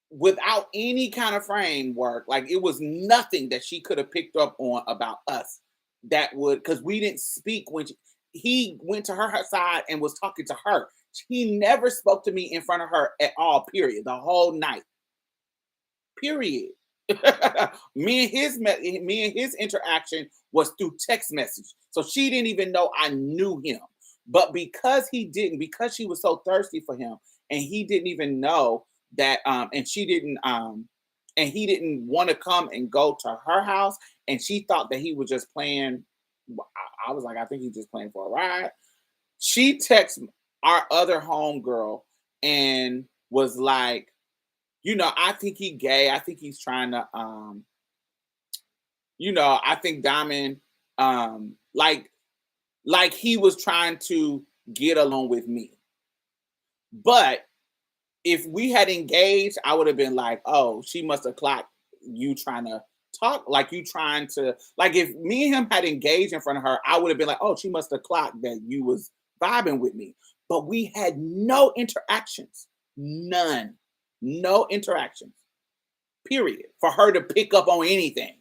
without any kind of framework, like it was nothing that she could have picked up on about us that would, because we didn't speak when he went to her side and was talking to her. He never spoke to me in front of her at all, period, the whole night, period. me and his interaction was through text message, so she didn't even know I knew him. But because she was so thirsty for him, and he didn't even know that, and she didn't, and he didn't want to come and go to her house, and she thought that he was just playing. I was like, I think he's just playing for a ride. She texted our other homegirl and was like, I think he gay. I think he's trying to, I think Diamond, like he was trying to get along with me. But if we had engaged, I would have been like, oh, she must have clocked you trying to talk, like you trying to, like if me and him had engaged in front of her, I would have been like, oh, she must have clocked that you was vibing with me. But we had no interactions, none, no interactions, period, for her to pick up on anything.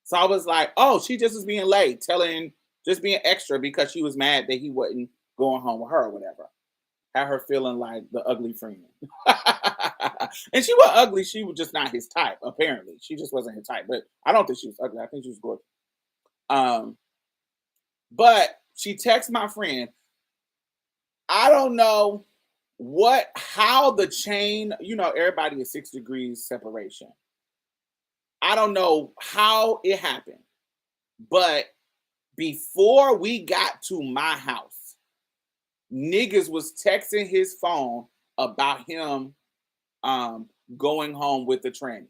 So I was like, oh, she just was being late, telling just being extra because she was mad that he wasn't going home with her or whatever. Had her feeling like the ugly friend. And she was ugly. She was just not his type, apparently. She just wasn't his type. But I don't think she was ugly. I think she was gorgeous. Um, but she texts my friend. I don't know how the chain, everybody is 6 degrees separation. I don't know how it happened. But before we got to my house, niggas was texting his phone about him going home with the tranny.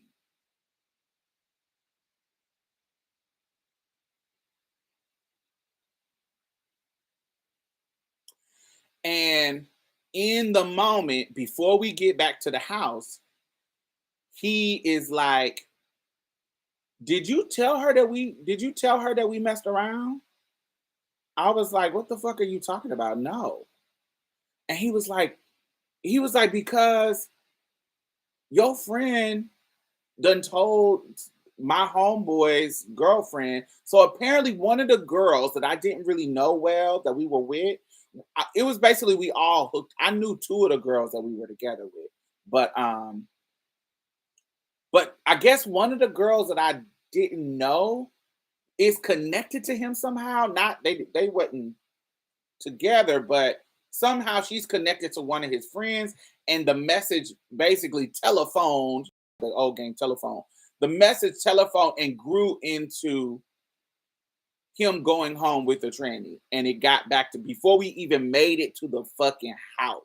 And in the moment, before we get back to the house, he is like, did you tell her that we messed around? I was like, what the fuck are you talking about? No. And he was like, because your friend done told my homeboy's girlfriend. So apparently one of the girls that I didn't really know well that we were with, it was basically we all hooked. I knew 2 of the girls that we were together with. But I guess one of the girls that I didn't know is connected to him somehow. Not they wasn't together, but somehow she's connected to one of his friends, and the message basically telephoned, the old game telephone. The message telephone and grew into him going home with the tranny, and it got back to before we even made it to the fucking house,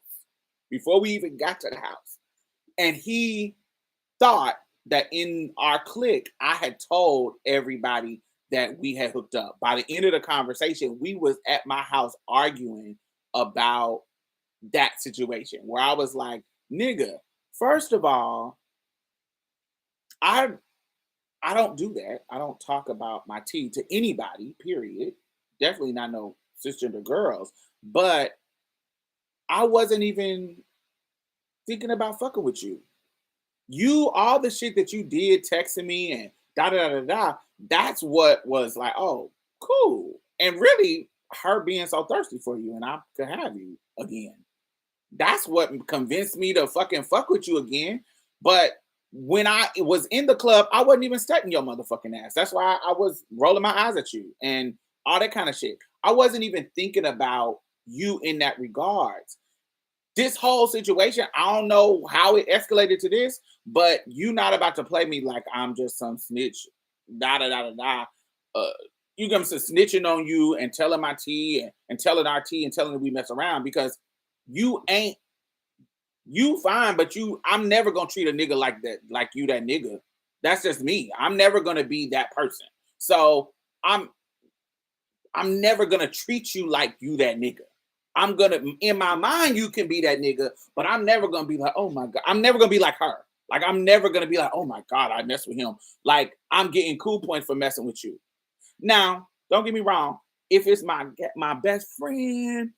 before we even got to the house, and he thought that in our clique, I had told everybody that we had hooked up. By the end of the conversation, we was at my house arguing about that situation where I was like, nigga, first of all, I don't do that. I don't talk about my tea to anybody, period. Definitely not no cisgender girls. But I wasn't even thinking about fucking with you. All the shit that you did texting me and da da da da, that's what was like, oh, cool. And really, her being so thirsty for you and I could have you again. That's what convinced me to fucking fuck with you again. But when I was in the club, I wasn't even studying your motherfucking ass. That's why I was rolling my eyes at you and all that kind of shit. I wasn't even thinking about you in that regards. This whole situation, I don't know how it escalated to this, but you not about to play me like I'm just some snitch. Da da da da da. You come to snitching on you and telling my tea and telling our tea and telling that we mess around because you ain't you fine, but I'm never gonna treat a nigga like that, like you that nigga. That's just me. I'm never gonna be that person. So I'm never gonna treat you like you that nigga. I'm gonna in my mind you can be that nigga, but I'm never gonna be like, oh my god. I'm never gonna be like her. Like I'm never gonna be like, oh my god, I mess with him. Like I'm getting cool points for messing with you. Now, don't get me wrong. If it's my best friend,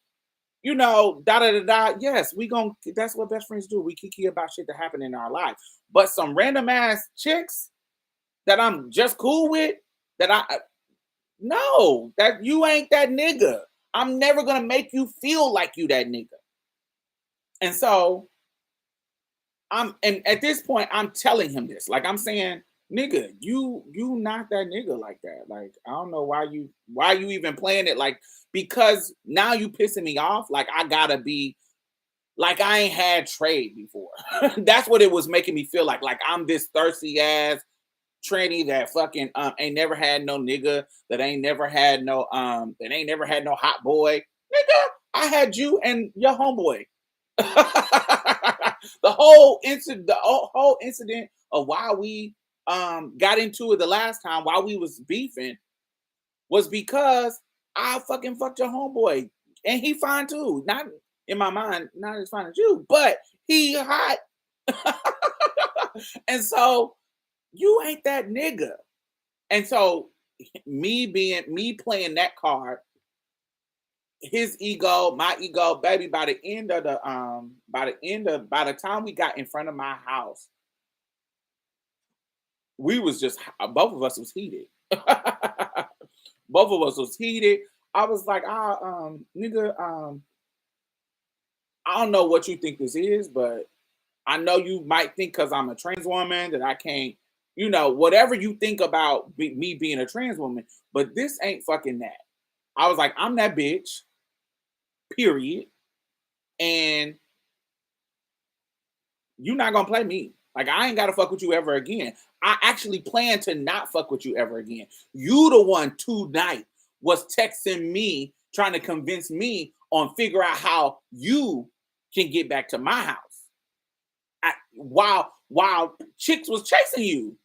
da da da da. Yes, that's what best friends do. We kiki about shit that happened in our life. But some random ass chicks that I'm just cool with, that no, that you ain't that nigga. I'm never gonna make you feel like you that nigga. And so and at this point, I'm telling him this. Like I'm saying, nigga, you not that nigga like that. Like, I don't know why you even playing it like because now you pissing me off. Like I gotta be like I ain't had trade before. That's what it was making me feel like. Like I'm this thirsty ass tranny that fucking ain't never had no nigga, that ain't never had no hot boy. Nigga, I had you and your homeboy. The whole incident of why we got into it the last time while we was beefing was because I fucking fucked your homeboy. And he fine too. Not in my mind, not as fine as you, but he hot. And so you ain't that nigga. And so me playing that card, his ego, my ego, baby, by the time we got in front of my house, we was just both of us was heated. Both of us was heated. I was like, nigga, I don't know what you think this is, but I know you might think because I'm a trans woman that I can't, whatever you think about me being a trans woman, but this ain't fucking that. I was like, I'm that bitch, period. And you're not gonna play me. Like, I ain't gotta fuck with you ever again. I actually plan to not fuck with you ever again. You the one tonight was texting me, trying to convince me on figure out how you can get back to my house. While chicks was chasing you,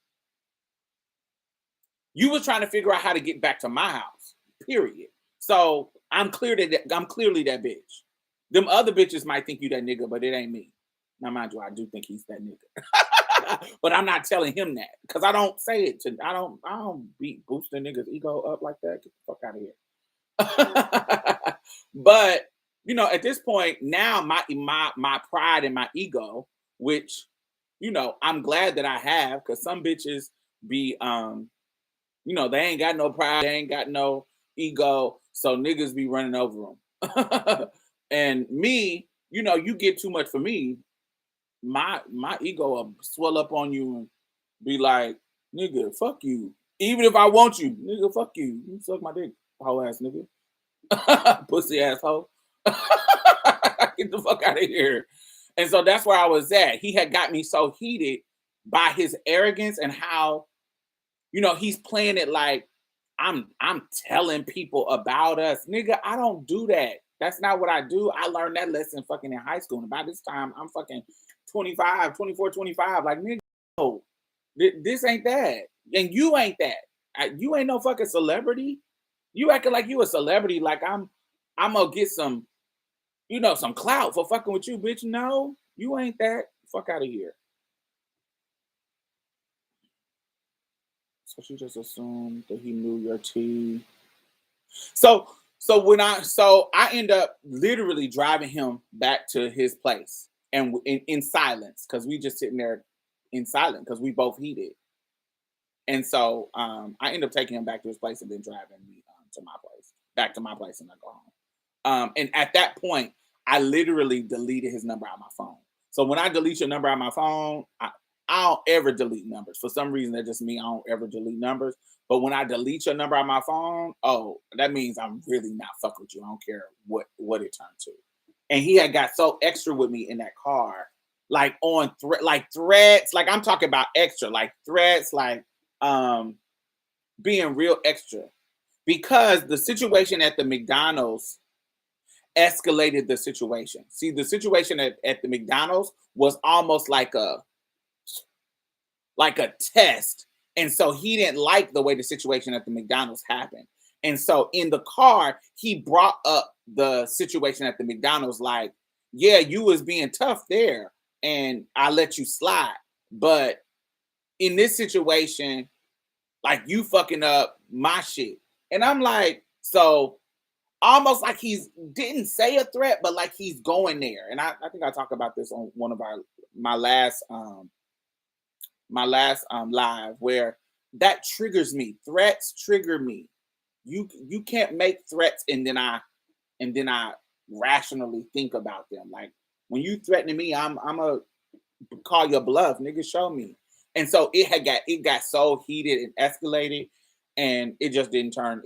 you was trying to figure out how to get back to my house. Period. So I'm clearly that bitch. Them other bitches might think you that nigga, but it ain't me. Now, mind you, I do think he's that nigga, but I'm not telling him that because I don't say it to. I don't beat boosting niggas' ego up like that. Get the fuck out of here. But at this point now, my pride and my ego, which I'm glad that I have, because some bitches be they ain't got no pride, they ain't got no ego, so niggas be running over them. And me, you get too much for me, my ego will swell up on you and be like, nigga, fuck you. Even if I want you, nigga, fuck you. You suck my dick, hoe ass nigga. Pussy asshole. Get the fuck out of here. And so that's where I was at. He had got me so heated by his arrogance and how, he's playing it like I'm telling people about us. Nigga, I don't do that. That's not what I do. I learned that lesson fucking in high school. And by this time, I'm fucking 25, 24, 25. Like, nigga, no, this ain't that. And you ain't that. You ain't no fucking celebrity. You acting like you a celebrity. Like I'm gonna get some, some clout for fucking with you, bitch. No, you ain't that. Fuck out of here. So she just assumed that he knew your tea. So I end up literally driving him back to his place and in silence, because we just sitting there in silence because we both heated. And so I end up taking him back to his place and then driving me to my place, back to my place, and I go home. And at that point, I literally deleted his number out of my phone. So when I delete your number out of my phone, I don't ever delete numbers. For some reason, that just means I don't ever delete numbers. But when I delete your number out of my phone, oh, that means I'm really not fucking with you. I don't care what it turned to. And he had got so extra with me in that car, like on threats, like I'm talking about extra, like threats, like being real extra, because the situation at the McDonald's escalated the situation. See, the situation at the McDonald's was almost like a test. And so he didn't like the way the situation at the McDonald's happened. And so in the car, he brought up the situation at the McDonald's like, yeah, you was being tough there and I let you slide. But in this situation, like, you fucking up my shit. And I'm like, so almost like he's didn't say a threat, but like he's going there. And I think I talked about this on one of my last live, where that triggers me. Threats trigger me. You can't make threats and then I rationally think about them. Like, when you threatening me, I'm a call your bluff, nigga. Show me. And so it got so heated and escalated, and it just didn't turn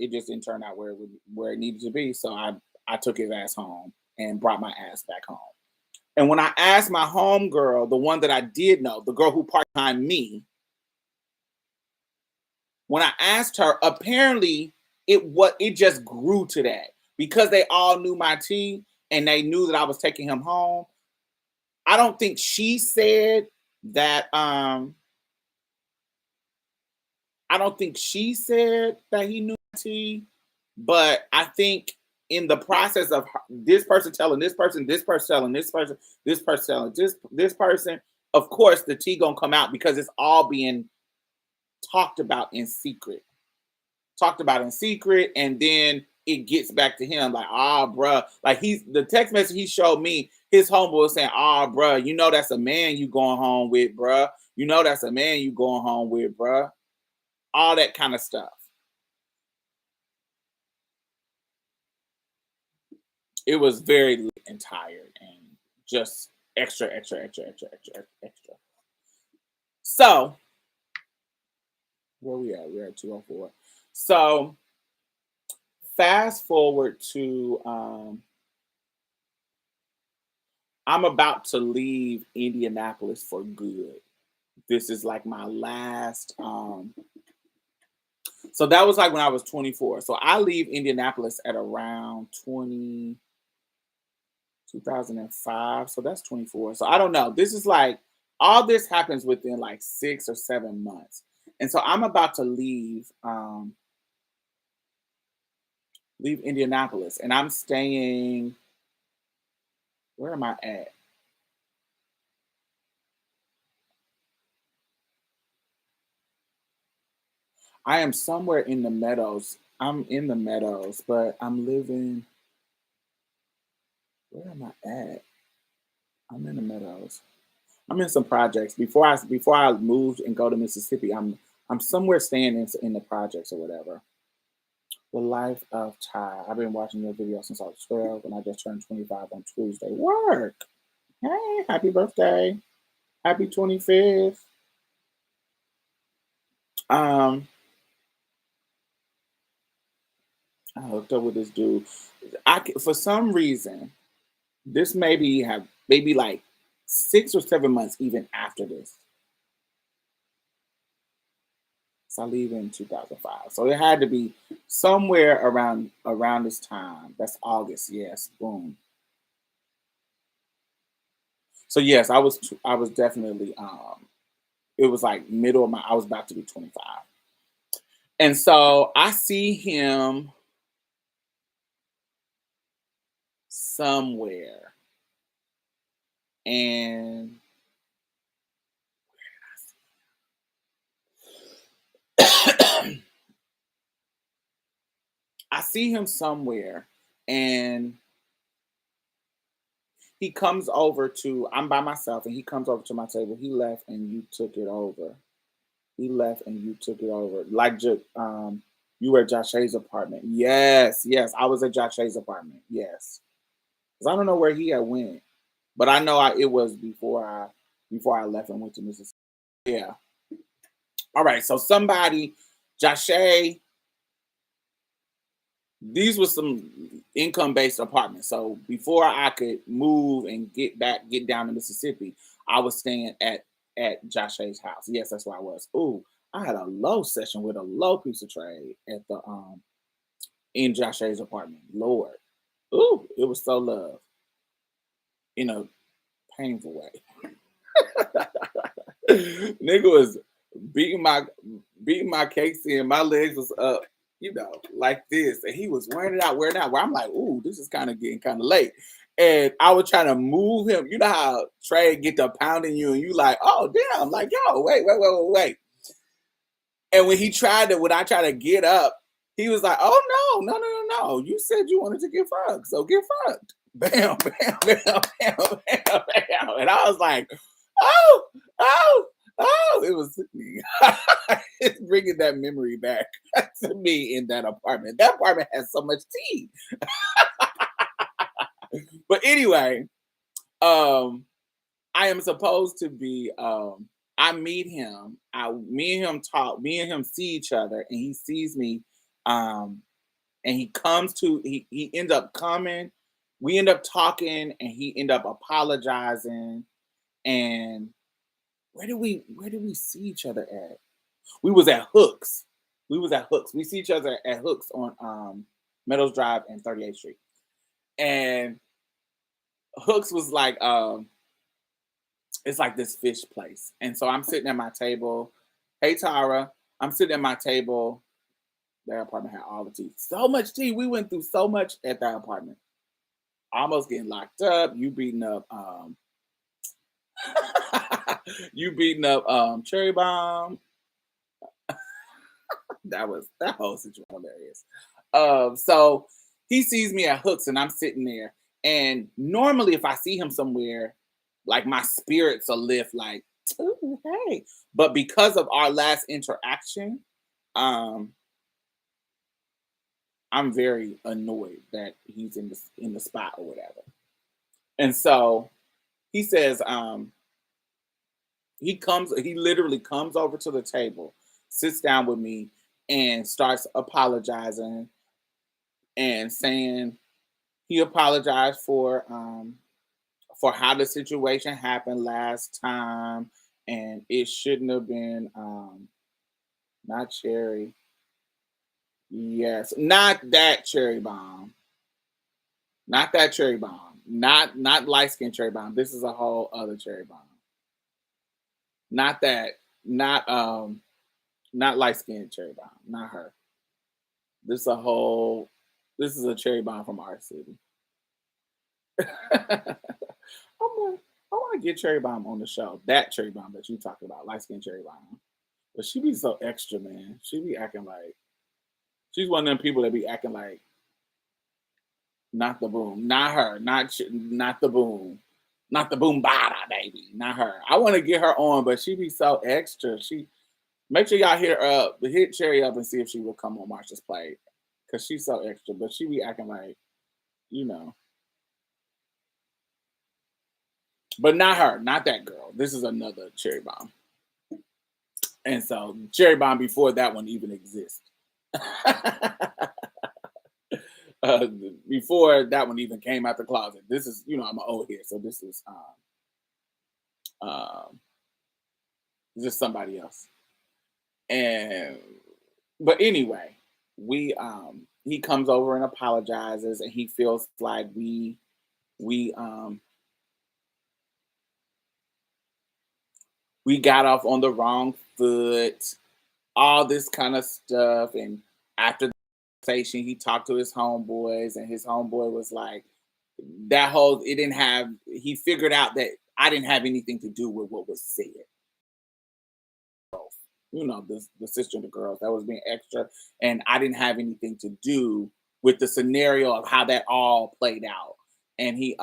out where it needed to be. So I took his ass home and brought my ass back home. And when I asked my home girl, the one that I did know, the girl who parked behind me, when I asked her, apparently it just grew to that, because they all knew my tea and they knew that I was taking him home. I don't think she said that. I don't think she said that he knew my tea, but I think in the process of this person telling this person, this person telling this person, this person telling this person, of course the tea gonna come out, because it's all being talked about in secret. And then it gets back to him like, bruh. Like, the text message he showed me, his homeboy was saying, bruh, that's a man you going home with, bruh. That's a man you going home with, bruh. All that kind of stuff. it was very late and tired and just extra, extra, extra, extra, extra, extra. So where we at? We're at 204. So fast forward to I'm about to leave Indianapolis for good. This is like my last so that was like when I was 24. So I leave Indianapolis at around 2005. So that's 24. So I don't know. This is like all this happens within like 6 or 7 months. And so I'm about to leave Indianapolis and I'm staying, where am I at? I am somewhere in the meadows. I'm in the meadows, but I'm living, where am I at? I'm in the meadows. I'm in some projects. Before I moved and go to Mississippi, I'm somewhere staying in the projects or whatever. The Life of Ty. I've been watching your video since I was 12 and I just turned 25 on Tuesday. Work. Hey, happy birthday. Happy 25th. Um, I hooked up with this dude. For some reason, this maybe like 6 or 7 months even after this. So I leave in 2005. So it had to be somewhere around this time. That's August. Yes, boom. So yes, I was definitely it was like middle of my I was about to be 25. And so I see him somewhere and I see him somewhere and he comes over to I'm by myself and he comes over to my table. He left and you took it over. He left and you took it over. Like you were at Josh's apartment. Yes, yes. I was at Josh's apartment. Yes. 'Cause I don't know where he had went. But I know it was before I left and went to Mississippi. Yeah. All right. So somebody, Joshe, these were some income based apartments. So before I could move and get down to Mississippi, I was staying at Joshe's house. Yes, that's where I was. Ooh, I had a low session with a low piece of trade at the in Joshe's apartment. Lord. Ooh, it was so love in a painful way. Nigga was beating my beating my cakes in. My legs was up, like this, and he was wearing it out. Where I'm like, ooh, this is kind of getting kind of late. And I was trying to move him. You know how Trey get to pounding you, and you like, oh damn, like yo, wait. And when I tried to get up, he was like, oh no. You said you wanted to get fucked, so get fucked. Bam, bam, bam, bam, bam, bam. And I was like, oh, oh, oh. It was it's bringing that memory back to me in that apartment. That apartment has so much tea. But anyway, um, I am supposed to be I meet him. Me and him talk, me and him see each other, and he sees me. Um, and he end up coming. We end up talking, and he end up apologizing. And where did we see each other at? We was at Hooks. We see each other at Hooks on Meadows Drive and 38th Street. And Hooks was like it's like this fish place. And so I'm sitting at my table. Hey Tara, I'm sitting at my table. Their apartment had all the tea. So much tea. We went through so much at that apartment. Almost getting locked up. You beating up you beating up Cherry Bomb. That whole situation hilarious. So he sees me at Hooks and I'm sitting there. And normally if I see him somewhere, like my spirits will lift like, ooh, hey. But because of our last interaction, um, I'm very annoyed that he's in the spot or whatever. And so he says, he literally comes over to the table, sits down with me, and starts apologizing and saying he apologized for how the situation happened last time, and it shouldn't have been not cherry. Yes, not that cherry bomb. Not that cherry bomb. Not light skin cherry bomb. This is a whole other cherry bomb. Not that. Not not light skin cherry bomb. Not her. This is a whole. This is a cherry bomb from our city. I want to get Cherry Bomb on the show. That Cherry Bomb that you talking about, light skin Cherry Bomb. But she be so extra, man. She be acting like she's one of them people that be acting like not the boom, not her, not the boom, not the boom bada baby, not her. I want to get her on, but she be so extra. She make sure y'all hit Cherry up and see if she will come on Marsha's play, cause she's so extra. But she be acting like you know, but not her, not that girl. This is another Cherry Bomb. And so Cherry Bomb before that one even exists. uh, Before that one even came out the closet. This is, I'm an old head, so this is um, just somebody else. And but anyway, we he comes over and apologizes, and he feels like we we got off on the wrong foot, all this kind of stuff. And after the conversation, he talked to his homeboys, and his homeboy was like, that whole, it didn't have, he figured out that I didn't have anything to do with what was said. The sister and the girls that was being extra, and I didn't have anything to do with the scenario of how that all played out. And he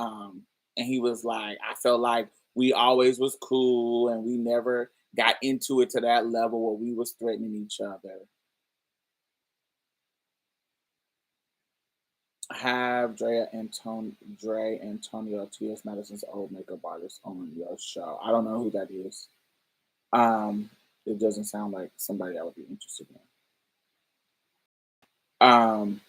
was like, I felt like we always was cool, and we never got into it to that level where we was threatening each other. Have Dre Antonio T.S. Madison's old makeup artist on your show. I don't know who that is. Um, it doesn't sound like somebody I would be interested in.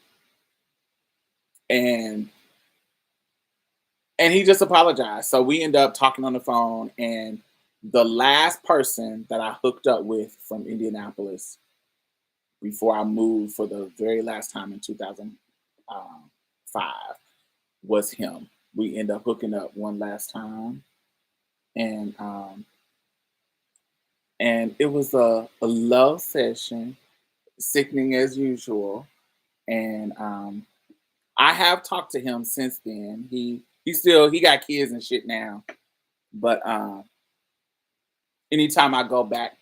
And he just apologized. So we end up talking on the phone, and the last person that I hooked up with from Indianapolis before I moved for the very last time in 2005 was him. We end up hooking up one last time, and it was a love session, sickening as usual. And I have talked to him since then. He got kids and shit now, but anytime I go back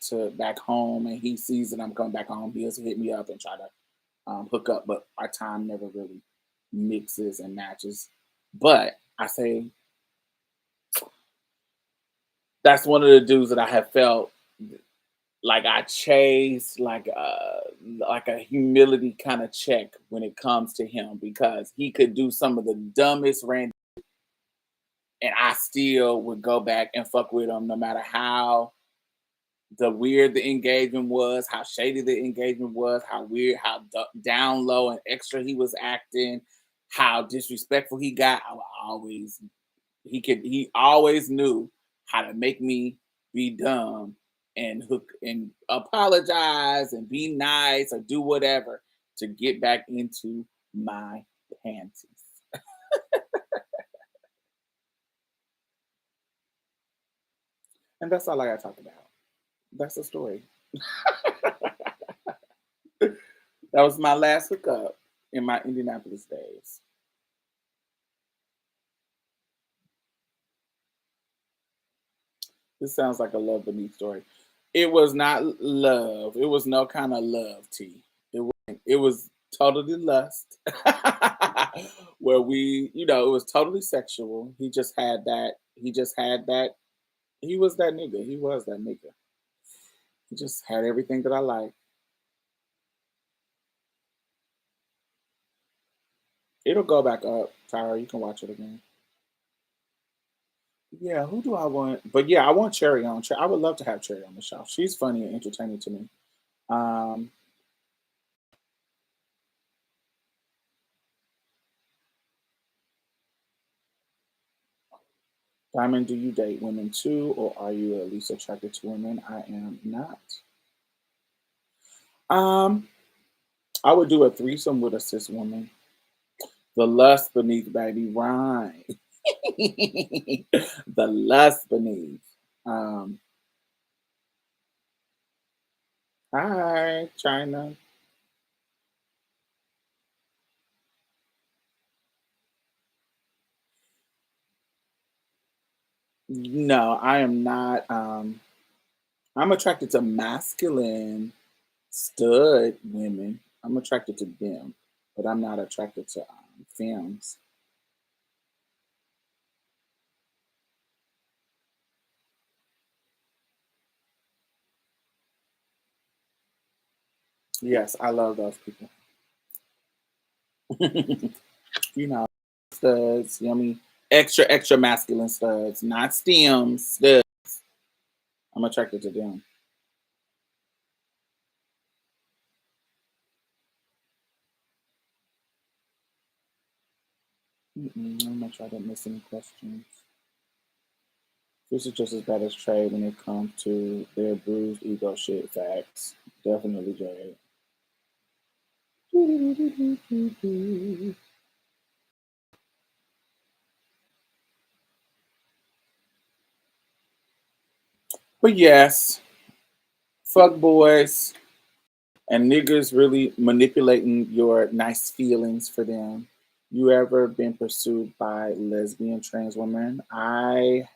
home and he sees that I'm coming back home, he'll hit me up and try to hook up. But our time never really mixes and matches. But I say that's one of the dudes that I have felt like I chase like a humility kind of check when it comes to him, because he could do some of the dumbest random, and I still would go back and fuck with him no matter how the weird the engagement was, how shady the engagement was, how weird, how down low and extra he was acting, how disrespectful he got. I would always he always knew how to make me be dumb and hook and apologize and be nice or do whatever to get back into my panties. And that's all I gotta talk about. That's the story. That was my last hookup in my Indianapolis days. This sounds like a love beneath story. It was not love. It was no kind of love, T. It was totally lust. Where it was totally sexual. He just had that. He just had that. He was that nigga. He was that nigga. He just had everything that I like. It'll go back up, Tyra. You can watch it again. Yeah, who do I want? But yeah, I want Cherry on. I would love to have Cherry on the show. She's funny and entertaining to me. Um, Diamond, do you date women too, or are you at least attracted to women? I am not. Um, I would do a threesome with a cis woman. The lust beneath, baby, right? The lust beneath. Um, Hi, China. No, I am not. I'm attracted to masculine stud women. I'm attracted to them, but I'm not attracted to femmes. Yes, I love those people. You know, studs, yummy, extra, extra masculine studs, not stems, studs. I'm attracted to them. I'm not sure I didn't miss any questions. This is just as bad as Trey when it comes to their bruised ego shit. Facts. Definitely Jade. But yes, fuck boys and niggas really manipulating your nice feelings for them. You ever been pursued by lesbian trans women? I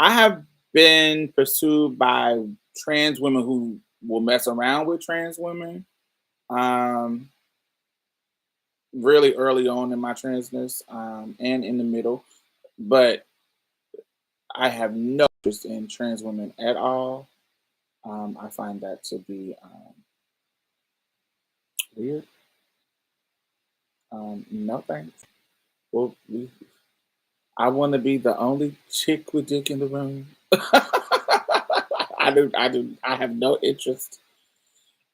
have been pursued by trans women who will mess around with trans women. Um, really early on in my transness, and in the middle, but I have no interest in trans women at all. I find that to be weird. No thanks. Well, I want to be the only chick with dick in the room. I do. I do. I have no interest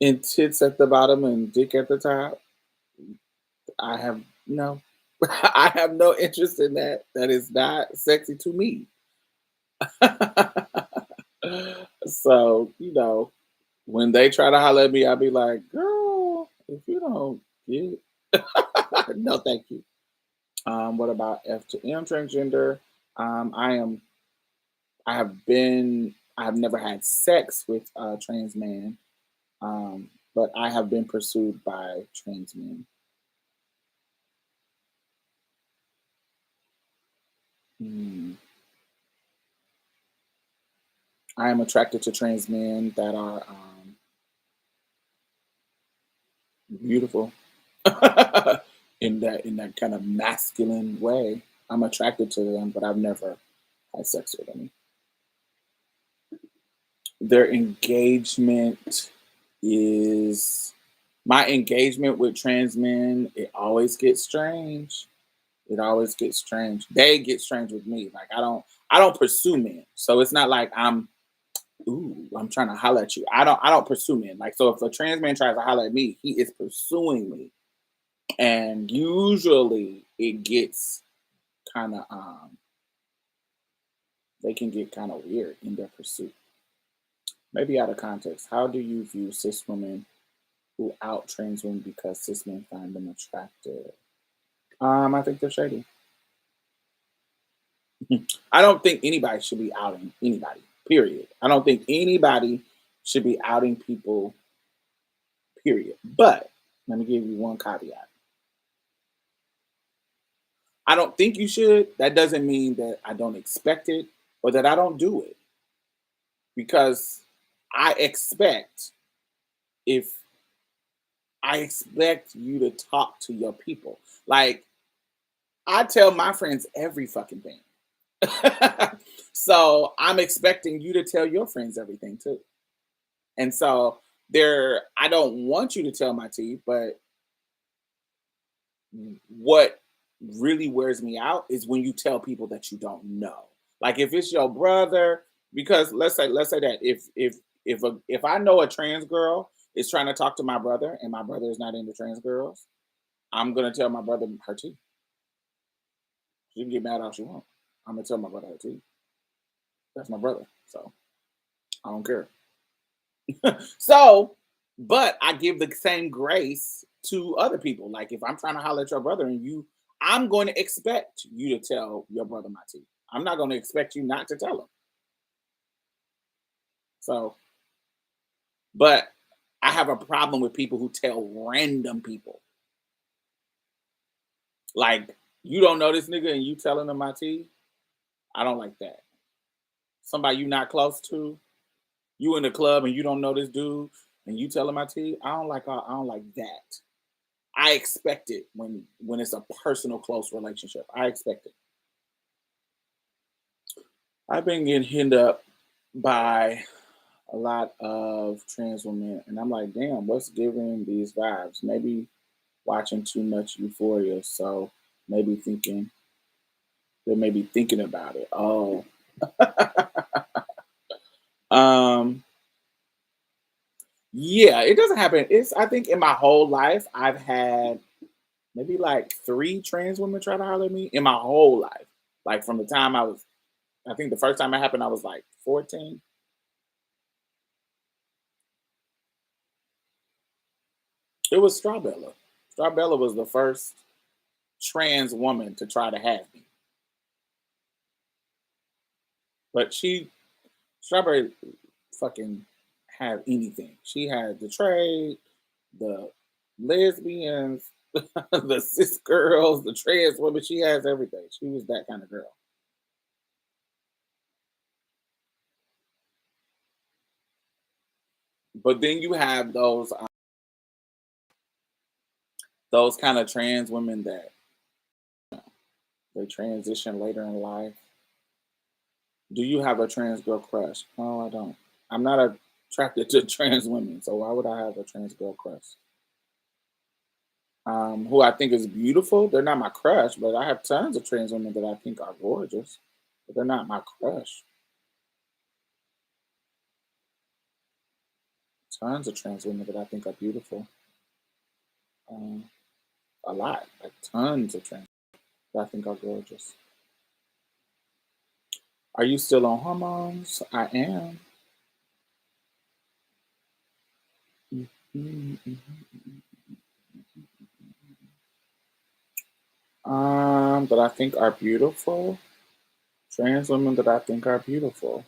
in tits at the bottom and dick at the top. I have no. I have no interest in that. That is not sexy to me. So when they try to holler at me, I'll be like, "Girl, if you don't get, no, thank you." What about F to M transgender? I am. I have been. I have never had sex with a trans man, but I have been pursued by trans men. Hmm. I am attracted to trans men that are beautiful in that kind of masculine way. I'm attracted to them, but I've never had sex with any. Their engagement is my engagement with trans men. It always gets strange. It always gets strange. They get strange with me. Like I don't pursue men, so it's not like I'm trying to holler at you. I don't pursue men. Like so, if a trans man tries to holler at me, he is pursuing me, and usually it gets kind of they can get kind of weird in their pursuit. Maybe out of context. How do you view cis women who out trans women because cis men find them attractive? I think they're shady. I don't think anybody should be outing anybody. Period. I don't think anybody should be outing people. Period. But let me give you one caveat. I don't think you should. That doesn't mean that I don't expect it or that I don't do it because I expect if I expect you to talk to your people. Like I tell my friends every fucking thing. So I'm expecting you to tell your friends everything too. And so I don't want you to tell my tea, but what really wears me out is when you tell people that you don't know. Like if it's your brother, because let's say that if I know a trans girl is trying to talk to my brother and my brother is not into trans girls, I'm gonna tell my brother her tea. She can get mad all she wants. I'm gonna tell my brother her tea. That's my brother, so I don't care. So, but I give the same grace to other people. Like if I'm trying to holler at your brother and I'm going to expect you to tell your brother my tea. I'm not going to expect you not to tell him. So, but I have a problem with people who tell random people. Like you don't know this nigga and you telling him my tea. I don't like that. Somebody you not close to, you in the club and you don't know this dude and you tell him my tea. I don't like that. I expect it when it's a personal close relationship. I expect it. I've been getting hit up by a lot of trans women, and I'm like, damn, what's giving these vibes? Maybe watching too much Euphoria, so maybe thinking they may be thinking about it. Oh, um, yeah, it doesn't happen. It's I think in my whole life I've had maybe like 3 trans women try to holler at me in my whole life. Like from the time I think the first time it happened, I was like 14. It was Strawbella. Strawbella was the first trans woman to try to have me. But Strawberry fucking have anything. She had the trade, the lesbians, the cis girls, the trans women. She has everything. She was that kind of girl. But then you have those kind of trans women that they transition later in life. Do you have a trans girl crush? No, I don't. I'm not attracted to trans women, so why would I have a trans girl crush? Who I think is beautiful. They're not my crush, but I have tons of trans women that I think are gorgeous, but they're not my crush. Tons of trans women that I think are beautiful. Um, a lot, like tons of trans that I think are gorgeous. Are you still on hormones? I am. Mhm. That I think are beautiful. Trans women that I think are beautiful.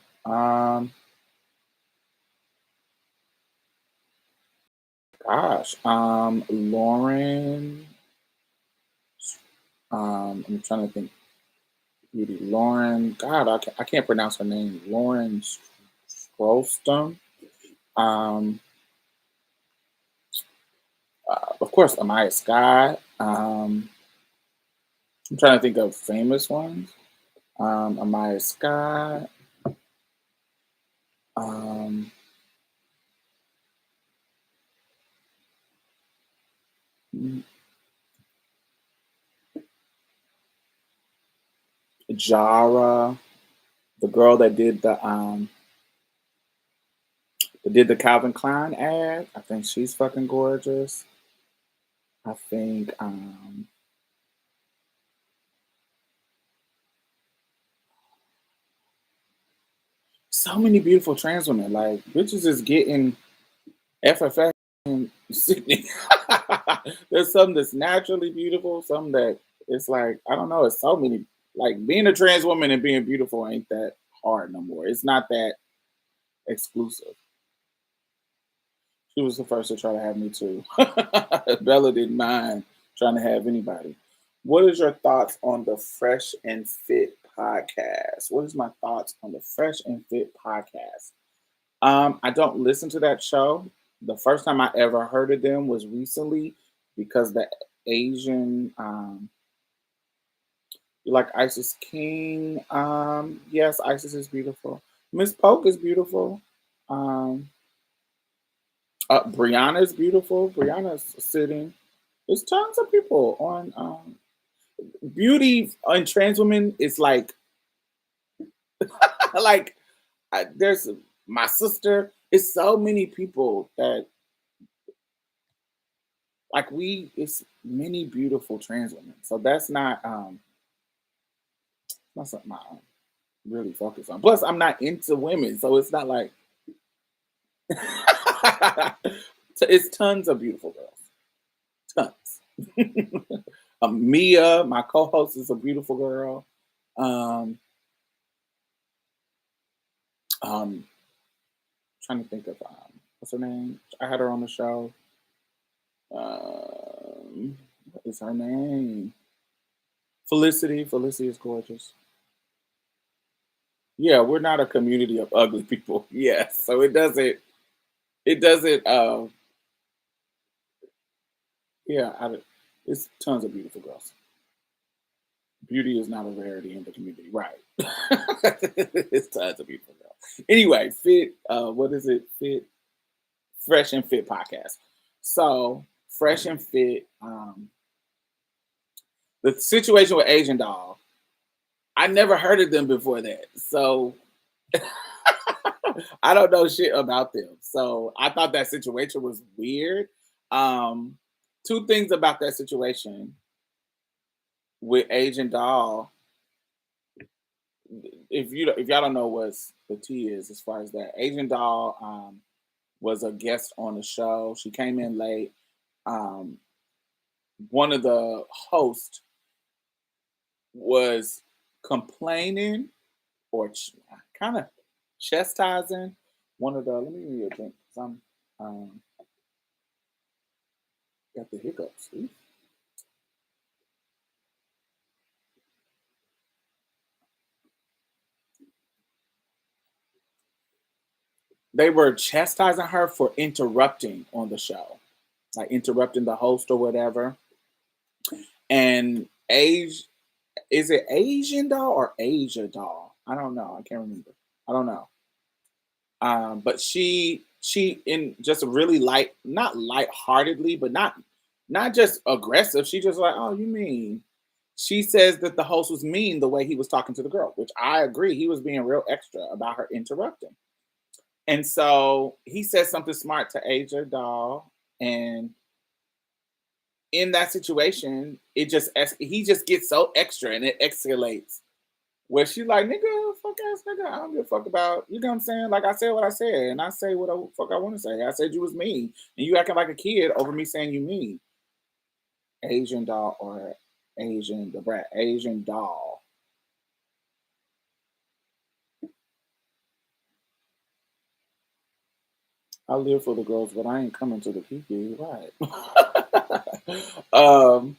Gosh, Lauren. I'm trying to think. Beauty, Lauren. God, I can't pronounce her name. Lauren Stroston. Um, of course, Amaya Scott. I'm trying to think of famous ones. Amaya Scott. Um, Jara, the girl that did the Calvin Klein ad. I think she's fucking gorgeous. I think so many beautiful trans women. Like bitches is getting FFX and sickening. There's some that's naturally beautiful, some that it's like I don't know. It's so many. Like being a trans woman and being beautiful ain't that hard no more. It's not that exclusive. She was the first to try to have me too. Bella didn't mind trying to have anybody. What is your thoughts on the Fresh and Fit podcast? What is my thoughts on the Fresh and Fit podcast? I don't listen to that show. The first time I ever heard of them was recently because the Asian, you like Isis King. Yes, Isis is beautiful. Miss Polk is beautiful. Um, Brianna is beautiful. Brianna's sitting. There's tons of people on. beauty in trans women is like like there's my sister. It's so many people that like it's many beautiful trans women. So that's not something I really focus on. Plus, I'm not into women, so it's not like it's tons of beautiful girls, tons. Mia, my co-host, is a beautiful girl. Um, um, trying to think of what's her name? I had her on the show. What is her name? Felicity. Felicity is gorgeous. Yeah, we're not a community of ugly people. Yes, so it doesn't. Yeah, it's tons of beautiful girls. Beauty is not a rarity in the community, right? It's tons of beautiful girls. Anyway, fit. What is it? Fit, fresh and fit podcast. So fresh and fit. The situation with Asian Doll. I never heard of them before that, so I don't know shit about them. So I thought that situation was weird. Um, Two things about that situation with Asian Doll. If y'all don't know what the tea is as far as that, Asian Doll was a guest on the show. She came in late. Um, One of the hosts was complaining or kind of chastising one of the. Let me give you a drink. 'Cause I'm got the hiccups. Ooh. They were chastising her for interrupting on the show, like interrupting the host or whatever. And age is it Asian doll or Asia doll? I don't know. I can't remember. I don't know. But she in just really light, not lightheartedly, but not just aggressive. She just like, oh, you mean? She says that the host was mean the way he was talking to the girl, which I agree. He was being real extra about her interrupting. And so he says something smart to Asia doll, and in that situation, he just gets so extra and it escalates. Where she like, nigga, fuck ass nigga, I don't give a fuck about, you know what I'm saying? Like I said what I said, and I say what the fuck I want to say. I said you was mean, and you acting like a kid over me saying you mean. Asian doll or Asian the brat, Asian doll. I live for the girls, but I ain't coming to the PP, right? um,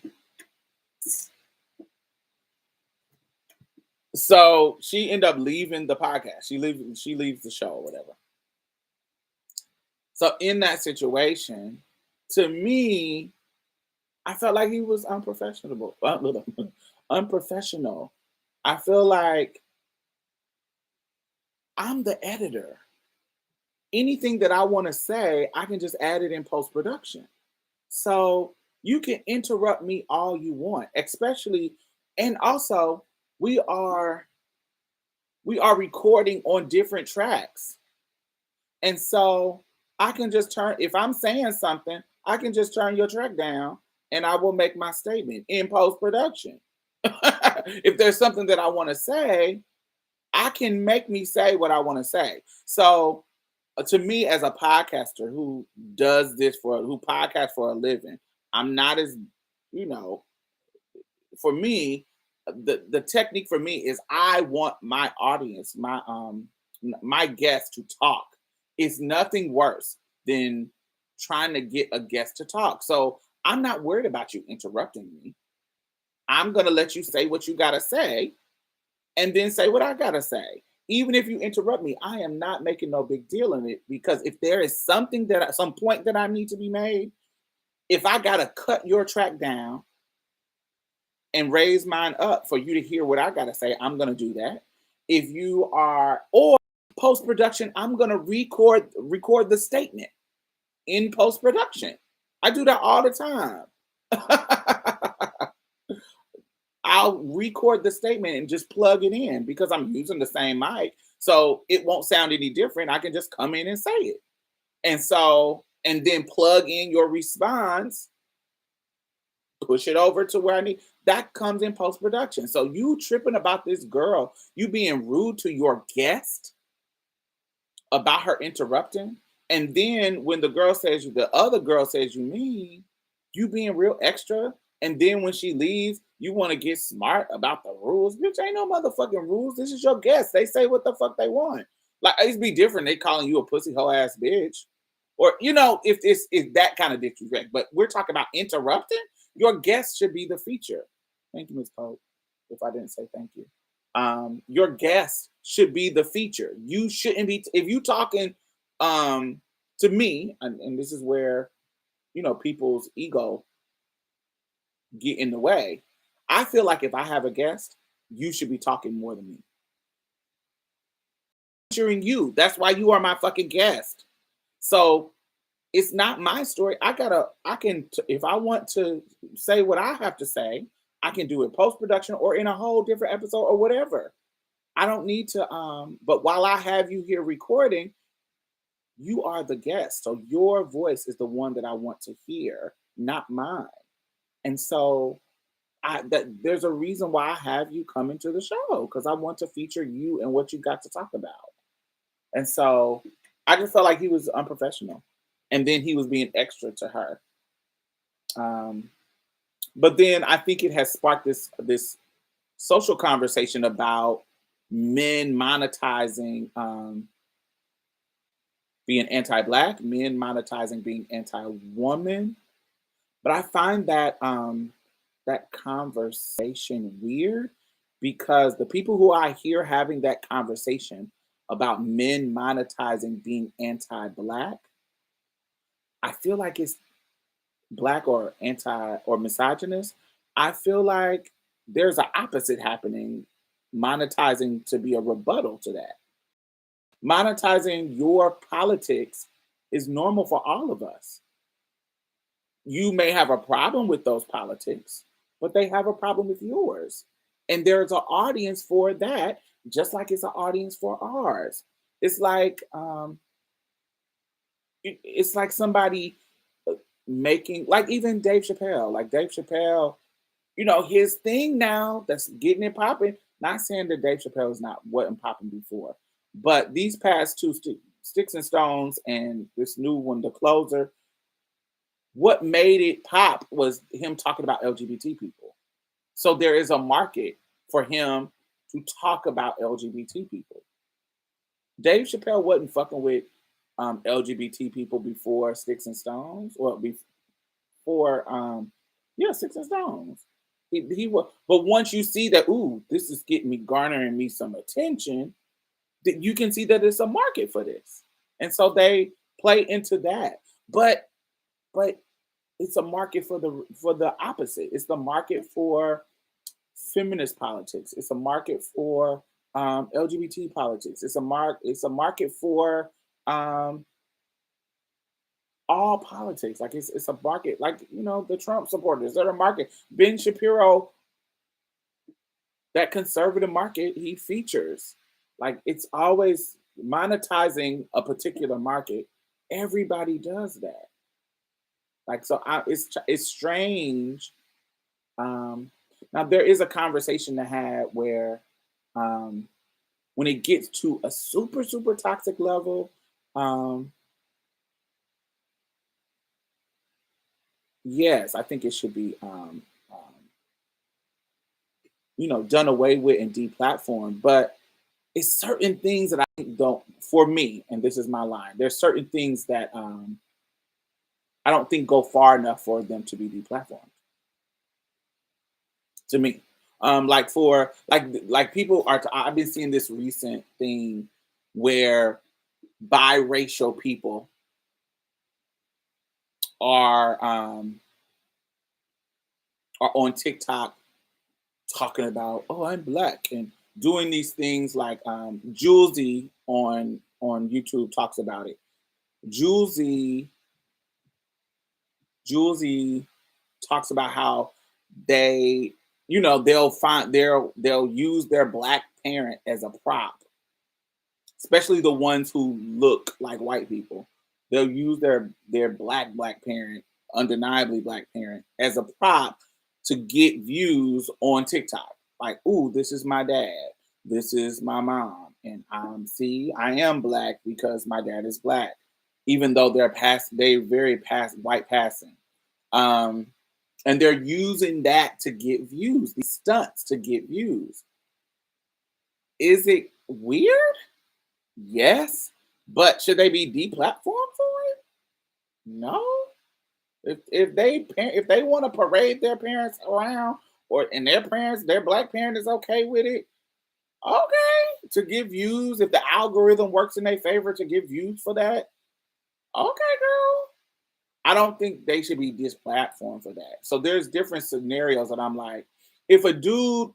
so she ended up leaving the podcast. She leaves the show or whatever. So in that situation, to me, I felt like he was unprofessional. Unprofessional. I feel like I'm the editor. Anything that I want to say, I can just add it in post production. So you can interrupt me all you want, especially, and also we are we are recording on different tracks. And so I can just turn, if I'm saying something, I can just turn your track down and I will make my statement in post production. If there's something that I want to say, I can make me say what I want to say. So to me, as a podcaster who does this who podcasts for a living, I'm not as, you know, for me, the technique for me is I want my audience, my guests to talk. It's nothing worse than trying to get a guest to talk. So I'm not worried about you interrupting me. I'm gonna let you say what you gotta say and then say what I gotta say. Even if you interrupt me, I am not making no big deal in it, because if there is something that some point that I need to be made, if I gotta cut your track down and raise mine up for you to hear what I gotta say, I'm gonna do that. If you are, or post production, I'm gonna record the statement in post production. I do that all the time. I'll record the statement and just plug it in because I'm using the same mic. So it won't sound any different. I can just come in and say it. And so, and then plug in your response, push it over to where I need. That comes in post production. So you tripping about this girl, you being rude to your guest about her interrupting, and then when the other girl says you mean, you being real extra, and then when she leaves, you want to get smart about the rules. Bitch, ain't no motherfucking rules. This is your guest. They say what the fuck they want. Like it'd be different. They calling you a pussy hoe ass bitch, or if this is that kind of disrespect. But we're talking about interrupting. Your guest should be the feature. Thank you, Ms. Pope. If I didn't say thank you, your guest should be the feature. You shouldn't be if you talking to me, and this is where people's ego get in the way. I feel like if I have a guest, you should be talking more than me. Featuring you. That's why you are my fucking guest. So it's not my story. If I want to say what I have to say, I can do it post production or in a whole different episode or whatever. I don't need to but while I have you here recording, you are the guest. So your voice is the one that I want to hear, not mine. And so there's a reason why I have you come into the show, because I want to feature you and what you got to talk about. And so I just felt like he was unprofessional. And then he was being extra to her. But then I think it has sparked this social conversation about men monetizing being anti-black, men monetizing being anti-woman. But I find that that conversation weird, because the people who I hear having that conversation about men monetizing being anti-black, I feel like it's black or anti or misogynist. I feel like there's an opposite happening, monetizing to be a rebuttal to that. Monetizing your politics is normal for all of us. You may have a problem with those politics, but they have a problem with yours. And there's an audience for that, just like it's an audience for ours. It's like it's like somebody making, like even Dave Chappelle. Like Dave Chappelle, his thing now that's getting it popping. Not saying that Dave Chappelle is not wasn't popping before, but these past two Sticks and Stones and this new one, The Closer, what made it pop was him talking about LGBT people. So there is a market for him to talk about LGBT people. Dave Chappelle wasn't fucking with LGBT people before Sticks and Stones, or before Sticks and Stones. He was, but once you see that, ooh, this is getting me, garnering me some attention, that you can see that it's a market for this, and so they play into that. But it's a market for the opposite. It's the market for feminist politics. It's a market for LGBT politics. It's a market for all politics. Like it's a market. Like the Trump supporters, they're a market. Ben Shapiro, that conservative market, he features. Like it's always monetizing a particular market. Everybody does that. Like so, it's strange. Now there is a conversation to have where, when it gets to a super super toxic level, yes, I think it should be done away with and deplatformed. But it's certain things that I think don't, for me, and this is my line. There's certain things that I don't think go far enough for them to be deplatformed. To me, like for like people are. I've been seeing this recent thing where biracial people are on TikTok talking about, oh, I'm black, and doing these things like Julesy on YouTube talks about it. Julesy talks about how they you know, they'll use their black parent as a prop, especially the ones who look like white people. They'll use their black parent, undeniably black parent, as a prop to get views on TikTok. Like, ooh, this is my dad, this is my mom, and see, I am black because my dad is black, even though they're very past white passing. Um, and they're using that to get views, these stunts to get views. Is it weird? Yes, but should they be deplatformed for it? No. If they want to parade their parents around, or and their black parent is okay with it, okay, to give views. If the algorithm works in their favor to give views for that, okay, girl. I don't think they should be displatformed for that. So there's different scenarios that I'm like, if a dude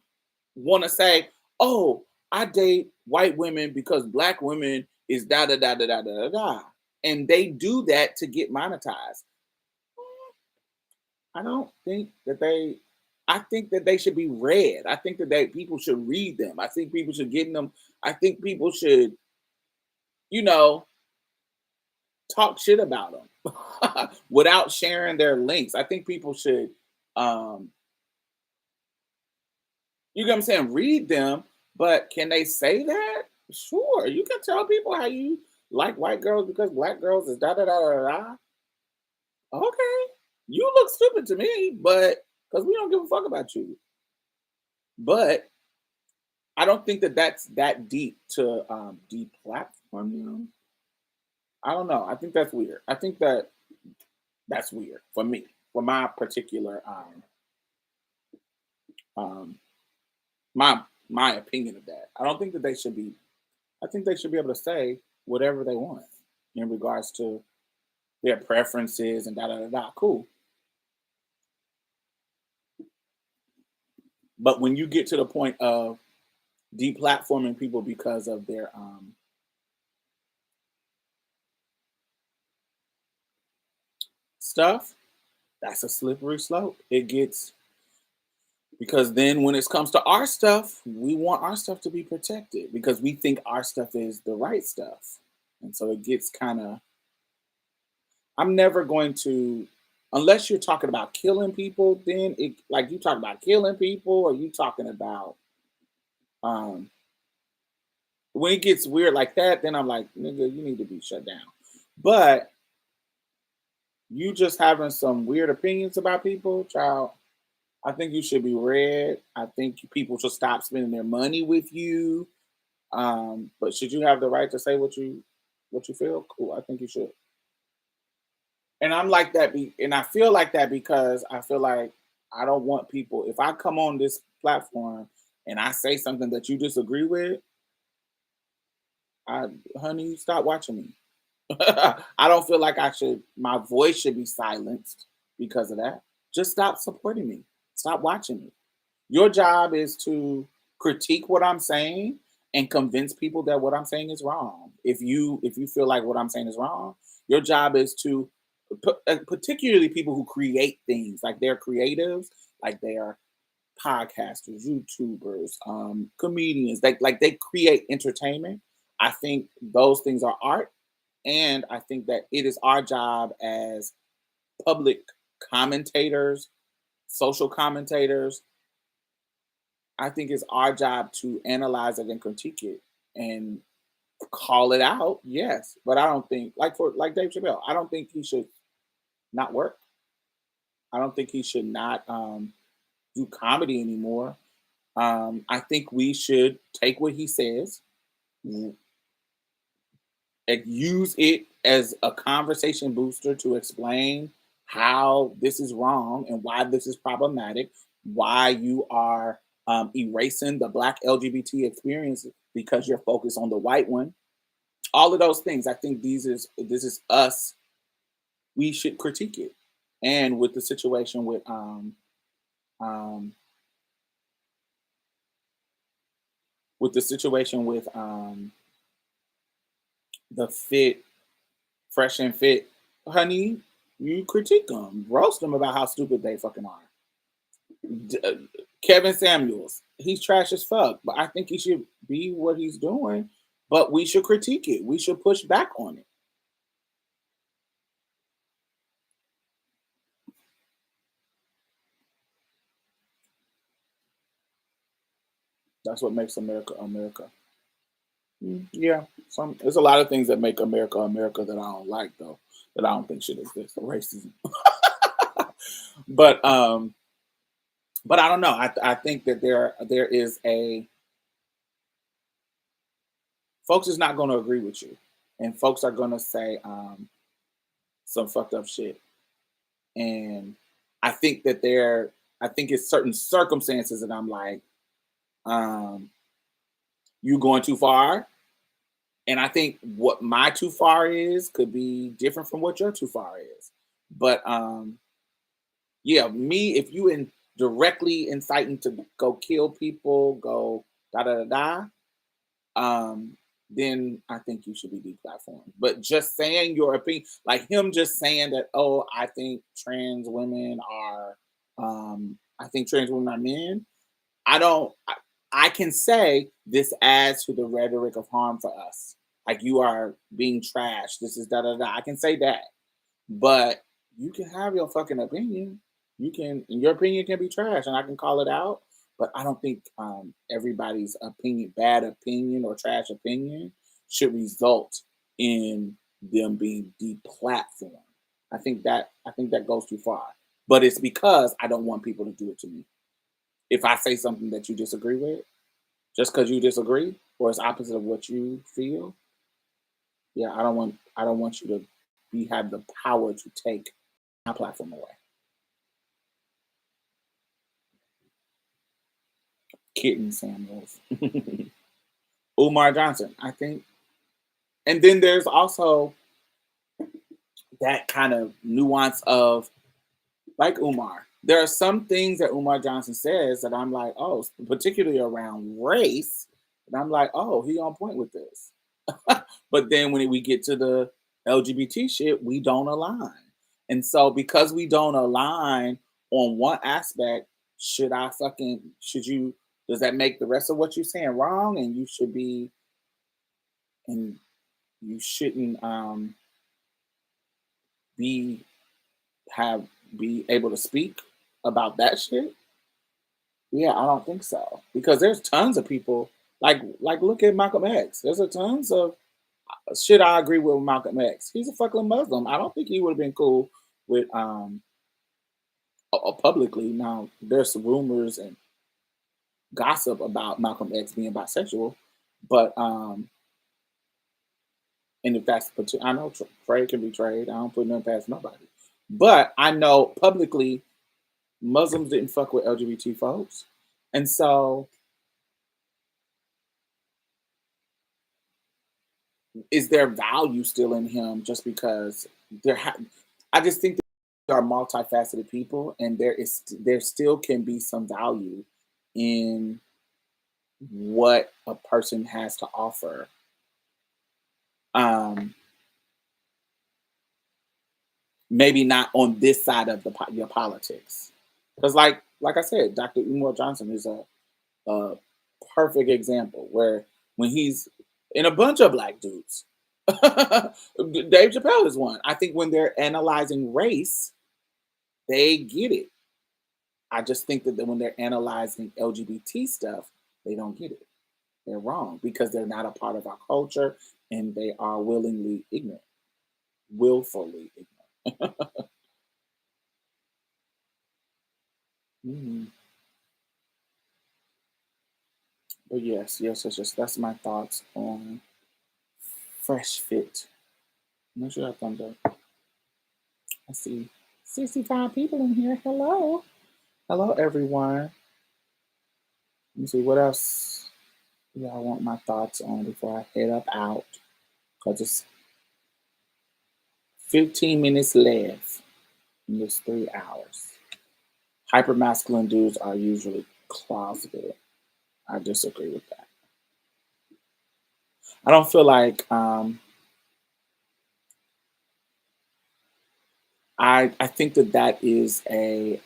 want to say, "Oh, I date white women because black women is da da da da da da da da," and they do that to get monetized. I don't think that they. I think that they should be read. I think that people should read them. I think people should get in them. I think people should, you know, talk shit about them without sharing their links. I think people should, um, you know what I'm saying, read them, but can they say that? Sure, you can tell people how you like white girls because black girls is da da da da da. Okay, you look stupid to me, but because we don't give a fuck about you. But I don't think that that's that deep to deplatform them. I don't know. I think that's weird. I think that that's weird for me, for my particular um my opinion of that. I don't think that they should be. I think they should be able to say whatever they want in regards to their preferences and da da da da. Cool. But when you get to the point of deplatforming people because of their stuff, that's a slippery slope. It gets, because then when it comes to our stuff, we want our stuff to be protected because we think our stuff is the right stuff. And so it gets kind of, I'm never going to, unless you're talking about killing people, then it, like, you talk about killing people, or you talking about, um, when it gets weird like that, then I'm like, nigga, you need to be shut down. But you just having some weird opinions about people, child, I think you should be read. I think people should stop spending their money with you. But should you have the right to say what you feel? Cool. I think you should. And I'm like that, and I feel like that because I feel like I don't want people. If I come on this platform and I say something that you disagree with, honey, stop watching me. I don't feel like I should. My voice should be silenced because of that. Just stop supporting me. Stop watching me. Your job is to critique what I'm saying and convince people that what I'm saying is wrong. If you feel like what I'm saying is wrong, your job is to particularly people who create things, like they're creatives, like they are podcasters, YouTubers, comedians, like they create entertainment. I think those things are art, and I think that it is our job as public commentators, social commentators. I think it's our job to analyze it and critique it and call it out. Yes, but I don't think, like Dave Chappelle, I don't think he should not work. I don't think he should not do comedy anymore. I think we should take what he says and use it as a conversation booster to explain how this is wrong and why this is problematic, why you are erasing the Black LGBT experience because you're focused on the white one. All of those things, I think this is us. We should critique it. And with the situation um, with the situation with the fit, fresh and fit, honey, you critique them, roast them about how stupid they fucking are. D- uh, Kevin Samuels, he's trash as fuck, but I think he should be what he's doing. But we should critique it. We should push back on it. That's what makes America America. Yeah, there's a lot of things that make America America that I don't like though. That I don't think should exist. Racism, but um, but I don't know. I think that there is a folks is not going to agree with you, and folks are going to say some fucked up shit. And I think that I think it's certain circumstances that I'm like, um, you going too far. And I think what my too far is could be different from what your too far is. But yeah, me, if you directly inciting to go kill people, go da da da da, um, then I think you should be deplatformed. But just saying your opinion, like him just saying that, oh, I think trans women are men. I don't. I can say this adds to the rhetoric of harm for us. Like you are being trashed. This is da da da. I can say that, but you can have your fucking opinion. You can, and your opinion can be trash, and I can call it out. But I don't think everybody's bad opinion or trash opinion, should result in them being deplatformed. I think that goes too far. But it's because I don't want people to do it to me. If I say something that you disagree with, just because you disagree or it's opposite of what you feel, yeah, I don't want you to have the power to take my platform away. Kitten Samuels. Umar Johnson, I think. And then there's also that kind of nuance of like Umar. There are some things that Umar Johnson says that I'm like, oh, particularly around race, and I'm like, oh, he on point with this. But then when we get to the LGBT shit, we don't align. And so because we don't align on one aspect, should you does that make the rest of what you're saying wrong? And you should be and you shouldn't be have be able to speak about that shit? Yeah, I don't think so. Because there's tons of people like look at Malcolm X. There's a tons of shit I agree with Malcolm X. He's a fucking Muslim. I don't think he would have been cool with publicly. Now there's some rumors and gossip about Malcolm X being bisexual, but and if that's I know trade can be trade. I don't put nothing past nobody. But I know publicly Muslims didn't fuck with LGBT folks. And so is there value still in him just because I just think there are multifaceted people and there still can be some value in what a person has to offer. Um Maybe not on this side of your politics. Because like I said, Dr. Umar Johnson is a perfect example where when he's in a bunch of black dudes, Dave Chappelle is one. I think when they're analyzing race, they get it. I just think that when they're analyzing LGBT stuff, they don't get it. They're wrong because they're not a part of our culture and they are willingly ignorant, willfully ignorant. Mhm. But yes. That's my thoughts on Fresh Fit. Make sure that thumbs up. I see 65 people in here. Hello. Hello, everyone. Let me see what else y'all want my thoughts on before I head up out. Because it's 15 minutes left in this 3 hours. Hypermasculine dudes are usually closeted. I disagree with that. I don't feel like I think that is a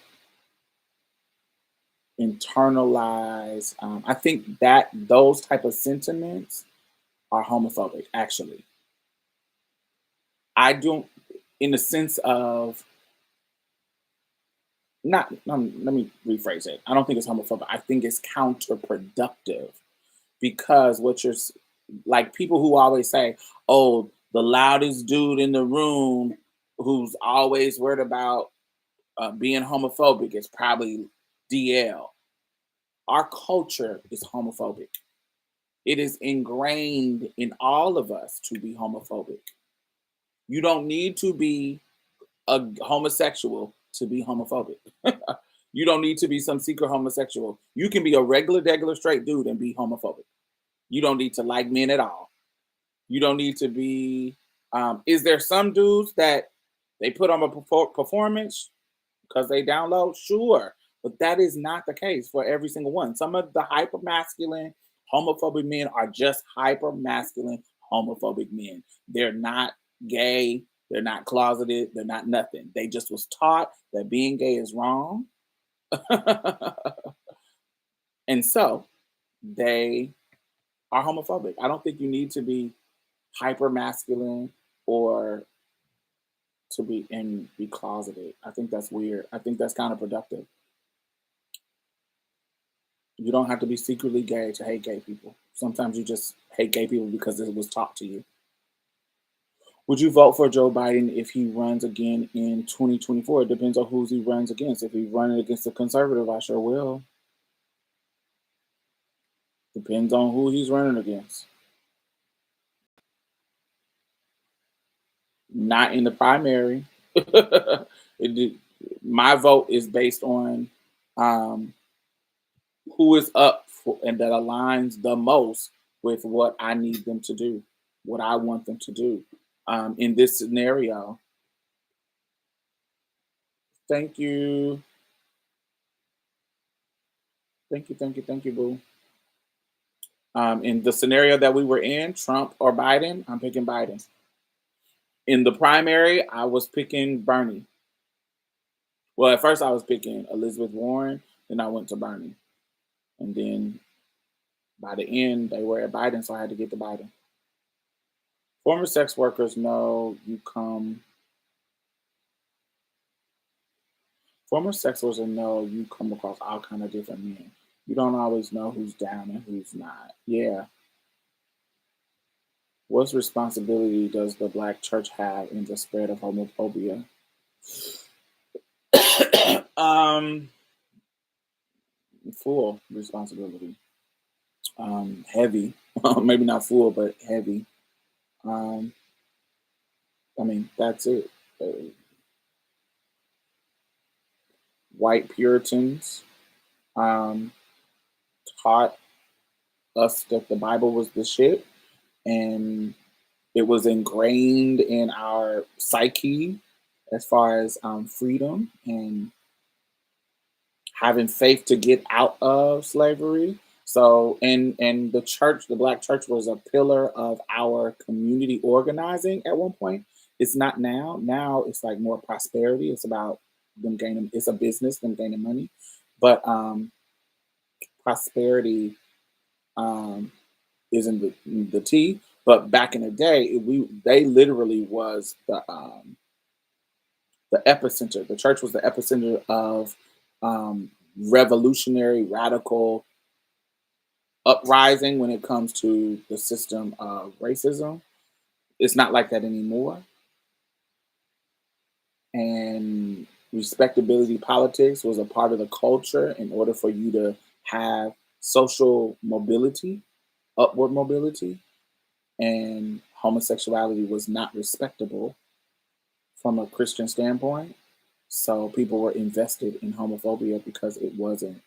internalize. I think that those type of sentiments are homophobic. Actually, I don't, in the sense of not. Let me rephrase it. I don't think it's homophobic. I think it's counterproductive because like people who always say, "Oh, the loudest dude in the room who's always worried about being homophobic is probably DL." Our culture is homophobic. It is ingrained in all of us to be homophobic. You don't need to be a homosexual to be homophobic. You don't need to be some secret homosexual. You can be a regular straight dude and be homophobic. You don't need to like men at all. You don't need to be. Is there some dudes that they put on a performance because they download? Sure. But that is not the case for every single one. Some of the hyper masculine homophobic men are just hyper masculine homophobic men. They're not gay. They're not closeted. They're not nothing. They just was taught that being gay is wrong. And so they are homophobic. I don't think you need to be hyper masculine or to be closeted. I think that's weird. I think that's counterproductive. You don't have to be secretly gay to hate gay people. Sometimes you just hate gay people because it was taught to you. Would you vote for Joe Biden if he runs again in 2024? It depends on who he runs against. If he's running against a conservative, I sure will. Depends on who he's running against. Not in the primary. It, my vote is based on um, who is up for, and that aligns the most with what I need them to do, what I want them to do. In this scenario, thank you, thank you, boo. In the scenario that we were in, Trump or Biden, I'm picking Biden. In the primary, I was picking Bernie. Well, at first I was picking Elizabeth Warren, then I went to Bernie, and then by the end they were at Biden, so I had to get to Biden. Former sex workers know you come. Former sex workers know you come across all kind of different men. You don't always know who's down and who's not. Yeah. What responsibility does the black church have in the spread of homophobia? um, Full responsibility. Heavy. Maybe not full, but heavy. Um, I mean, that's it. White Puritans um, taught us that the Bible was the shit, and it was ingrained in our psyche as far as freedom and having faith to get out of slavery. So, and the church, the black church, was a pillar of our community organizing at one point. It's not now. Now it's like more prosperity. It's about them gaining. It's a business, them gaining money, but prosperity um, isn't the T. But back in the day, they literally was the epicenter. The church was the epicenter of revolutionary, radical uprising when it comes to the system of racism. It's not like that anymore. And respectability politics was a part of the culture in order for you to have social mobility, upward mobility, and homosexuality was not respectable from a Christian standpoint. So people were invested in homophobia because it wasn't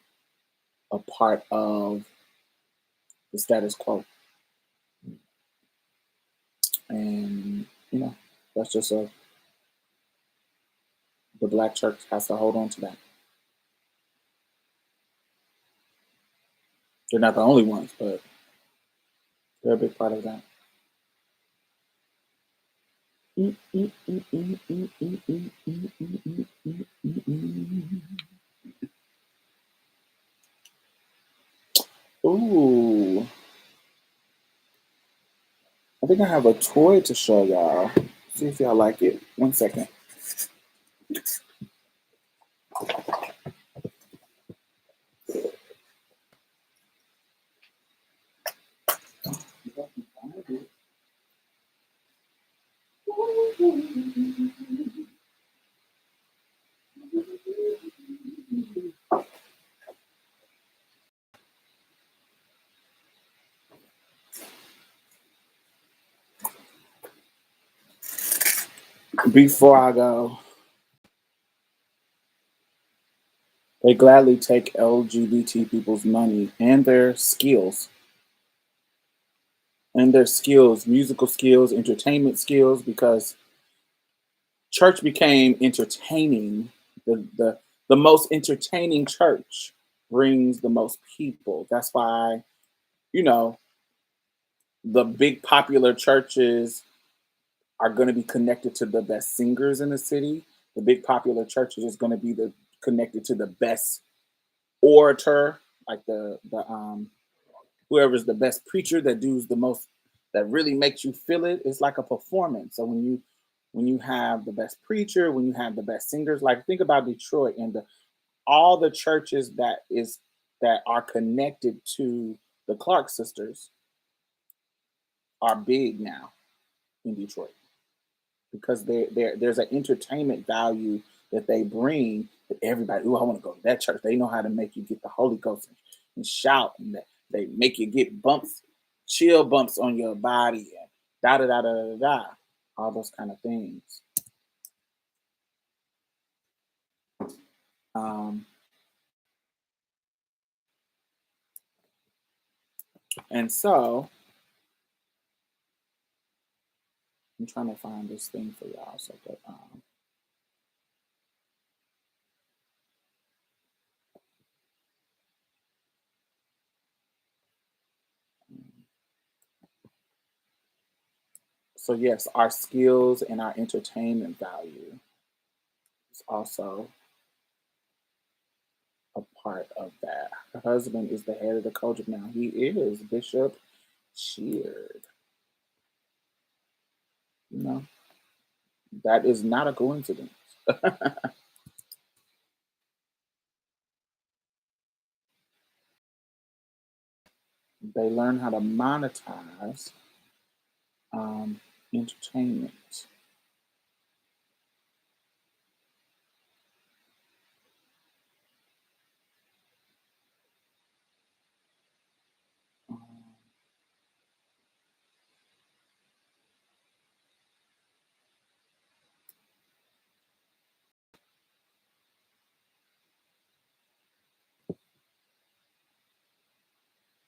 a part of the status quo. And, that's just the black church has to hold on to that. They're not the only ones, but they're a big part of that. Ooh, I think I have a toy to show y'all. See if y'all like it. One second. Before I go, they gladly take LGBT people's money and their skills, musical skills, entertainment skills, because church became entertaining. The most entertaining church brings the most people. That's why, you know, the big popular churches are going to be connected to the best singers in the city. The big popular churches is going to be the connected to the best orator, like the whoever's the best preacher that does the most, that really makes you feel it. It's like a performance. So when you have the best preacher, when you have the best singers, like think about Detroit and all the churches that are connected to the Clark sisters are big now in Detroit because there's an entertainment value that they bring that everybody. Oh, I want to go to that church. They know how to make you get the Holy Ghost and shout, and they make you get bumps, chill bumps on your body, and da da da da da da, all those kind of things. Um, and so I'm trying to find this thing for y'all so that so yes, our skills and our entertainment value is also a part of that. Her husband is the head of the culture now. He is Bishop Sheard. You know, that is not a coincidence. They learn how to monetize um, entertainment.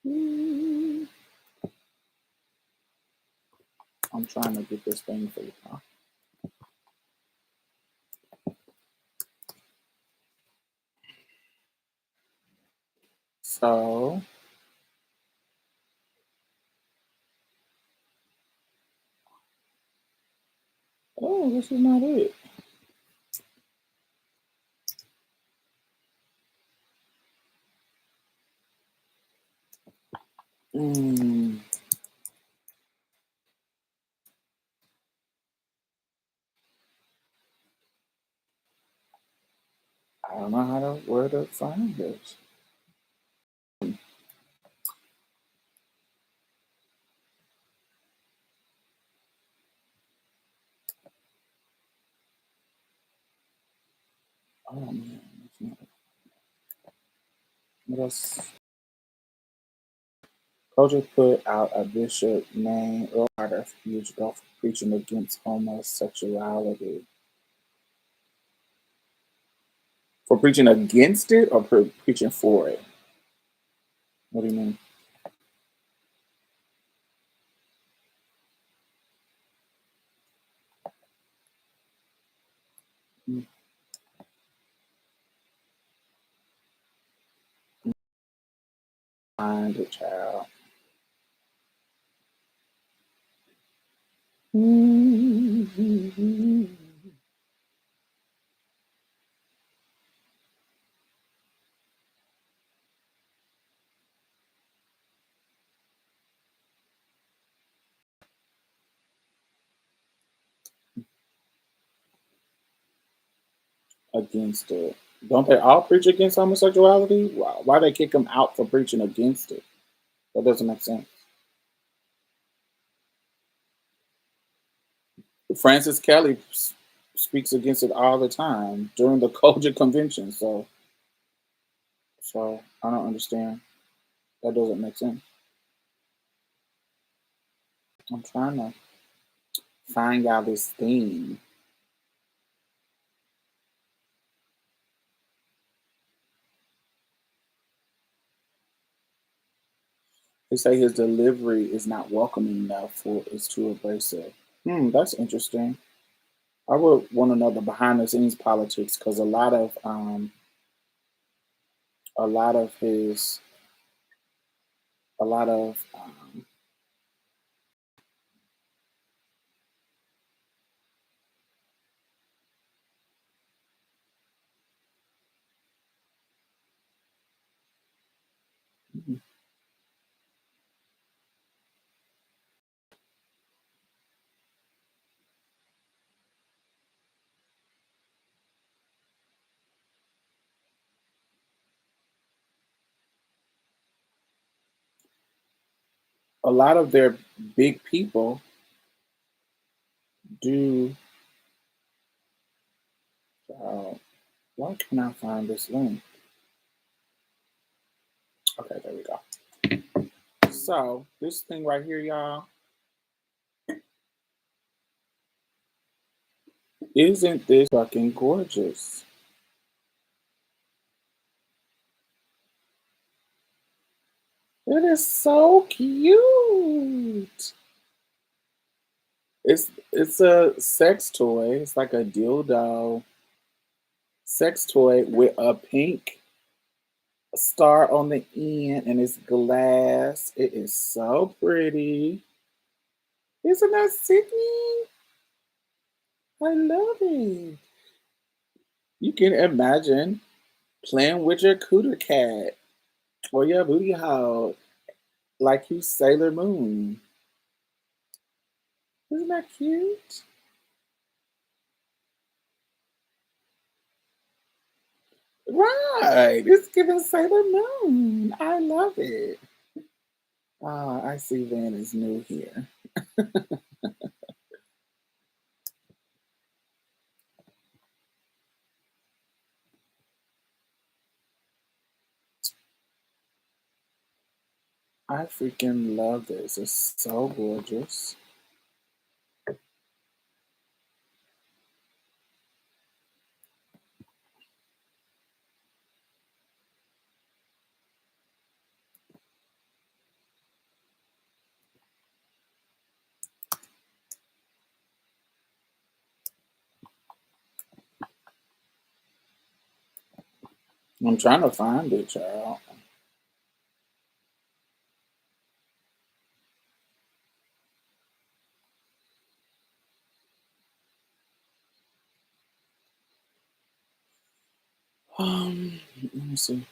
Mm, I'm trying to get this thing for you. Huh? So, oh, this is not it. Mm, I don't know how to where to find this. Oh man, it's not. What else? Culture put out a bishop named Earl a few years ago for preaching against homosexuality. For preaching against it or preaching for it? What do you mean? Mm, find a child. Mhm. against it. Don't they all preach against homosexuality? Why they kick them out for preaching against it? That doesn't make sense. Francis Kelly speaks against it all the time during the Culture Convention. So I don't understand. That doesn't make sense. I'm trying to find out this thing. They say his delivery is not welcoming enough for it's too abrasive. That's interesting. I would want to know the behind the scenes politics because a lot of his a lot of a lot of their big people do. Uh, why can I find this link? Okay, there we go. So this thing right here, y'all, isn't this fucking gorgeous? It is so cute. It's a sex toy. It's like a dildo sex toy with a pink star on the end and it's glass. It is so pretty. Isn't that sickening? I love it. You can imagine playing with your cooter cat or your booty hole like you Sailor Moon. Isn't that cute? Right. It's giving Sailor Moon. I love it. Ah, I see Van is new here. I freaking love this. It's so gorgeous. I'm trying to find it, child. Let me see.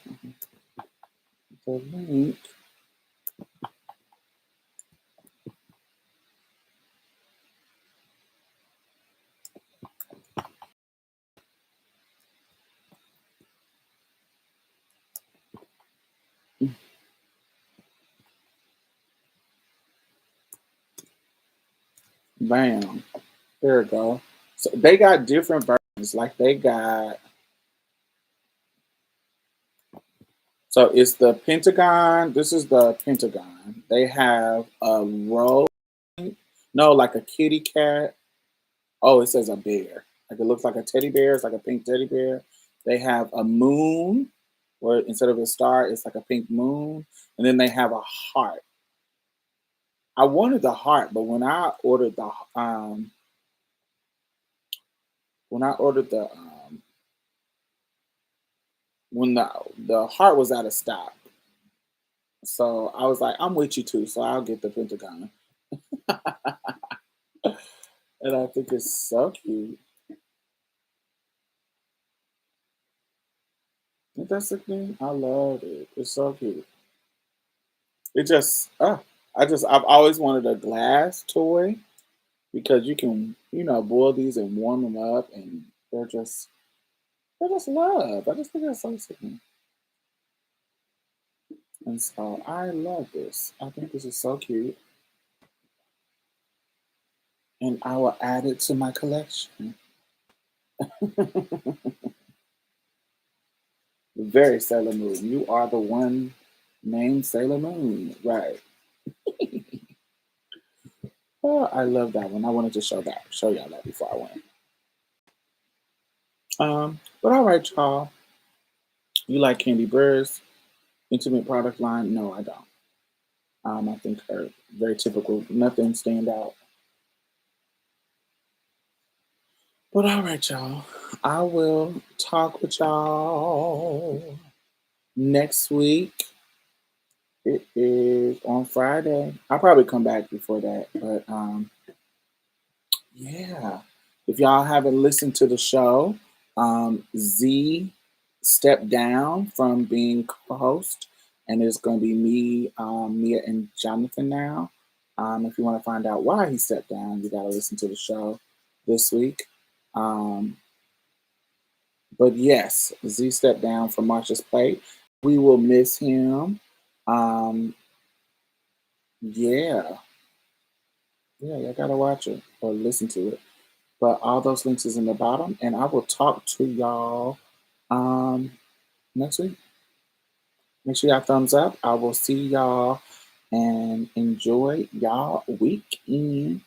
The link. Bam. There we go. So they got different versions. Like they got so it's the Pentagon. This is the Pentagon. They have a rose. No, like a kitty cat. Oh, it says a bear. Like it looks like a teddy bear. It's like a pink teddy bear. They have a moon, where instead of a star, it's like a pink moon. And then they have a heart. I wanted the heart, but when I ordered when the heart was out of stock, so I was like, I'm with you too, so I'll get the Pentagon. And I think it's so cute. Ain't that the thing? I love it. It's so cute. It just, I've always wanted a glass toy because you can, boil these and warm them up, and they're just I just love. I just think that's so sweet. And so I love this. I think this is so cute. And I will add it to my collection. Very Sailor Moon. You are the one named Sailor Moon. Right. Oh, I love that one. I wanted to show y'all that before I went. But all right, y'all. You like Candy Burr's intimate product line? No, I don't. I think her very typical, nothing stand out. But all right, y'all. I will talk with y'all next week. It is on Friday. I'll probably come back before that. But yeah. If y'all haven't listened to the show, Z stepped down from being co-host, and it's going to be me, Mia, and Jonathan now. If you want to find out why he stepped down, you got to listen to the show this week. Um, but yes, Z stepped down from Marsha's plate. We will miss him. Um, yeah, yeah, you gotta watch it or listen to it. But all those links is in the bottom, and I will talk to y'all um, next week. Make sure y'all thumbs up. I will see y'all and enjoy y'all weekend.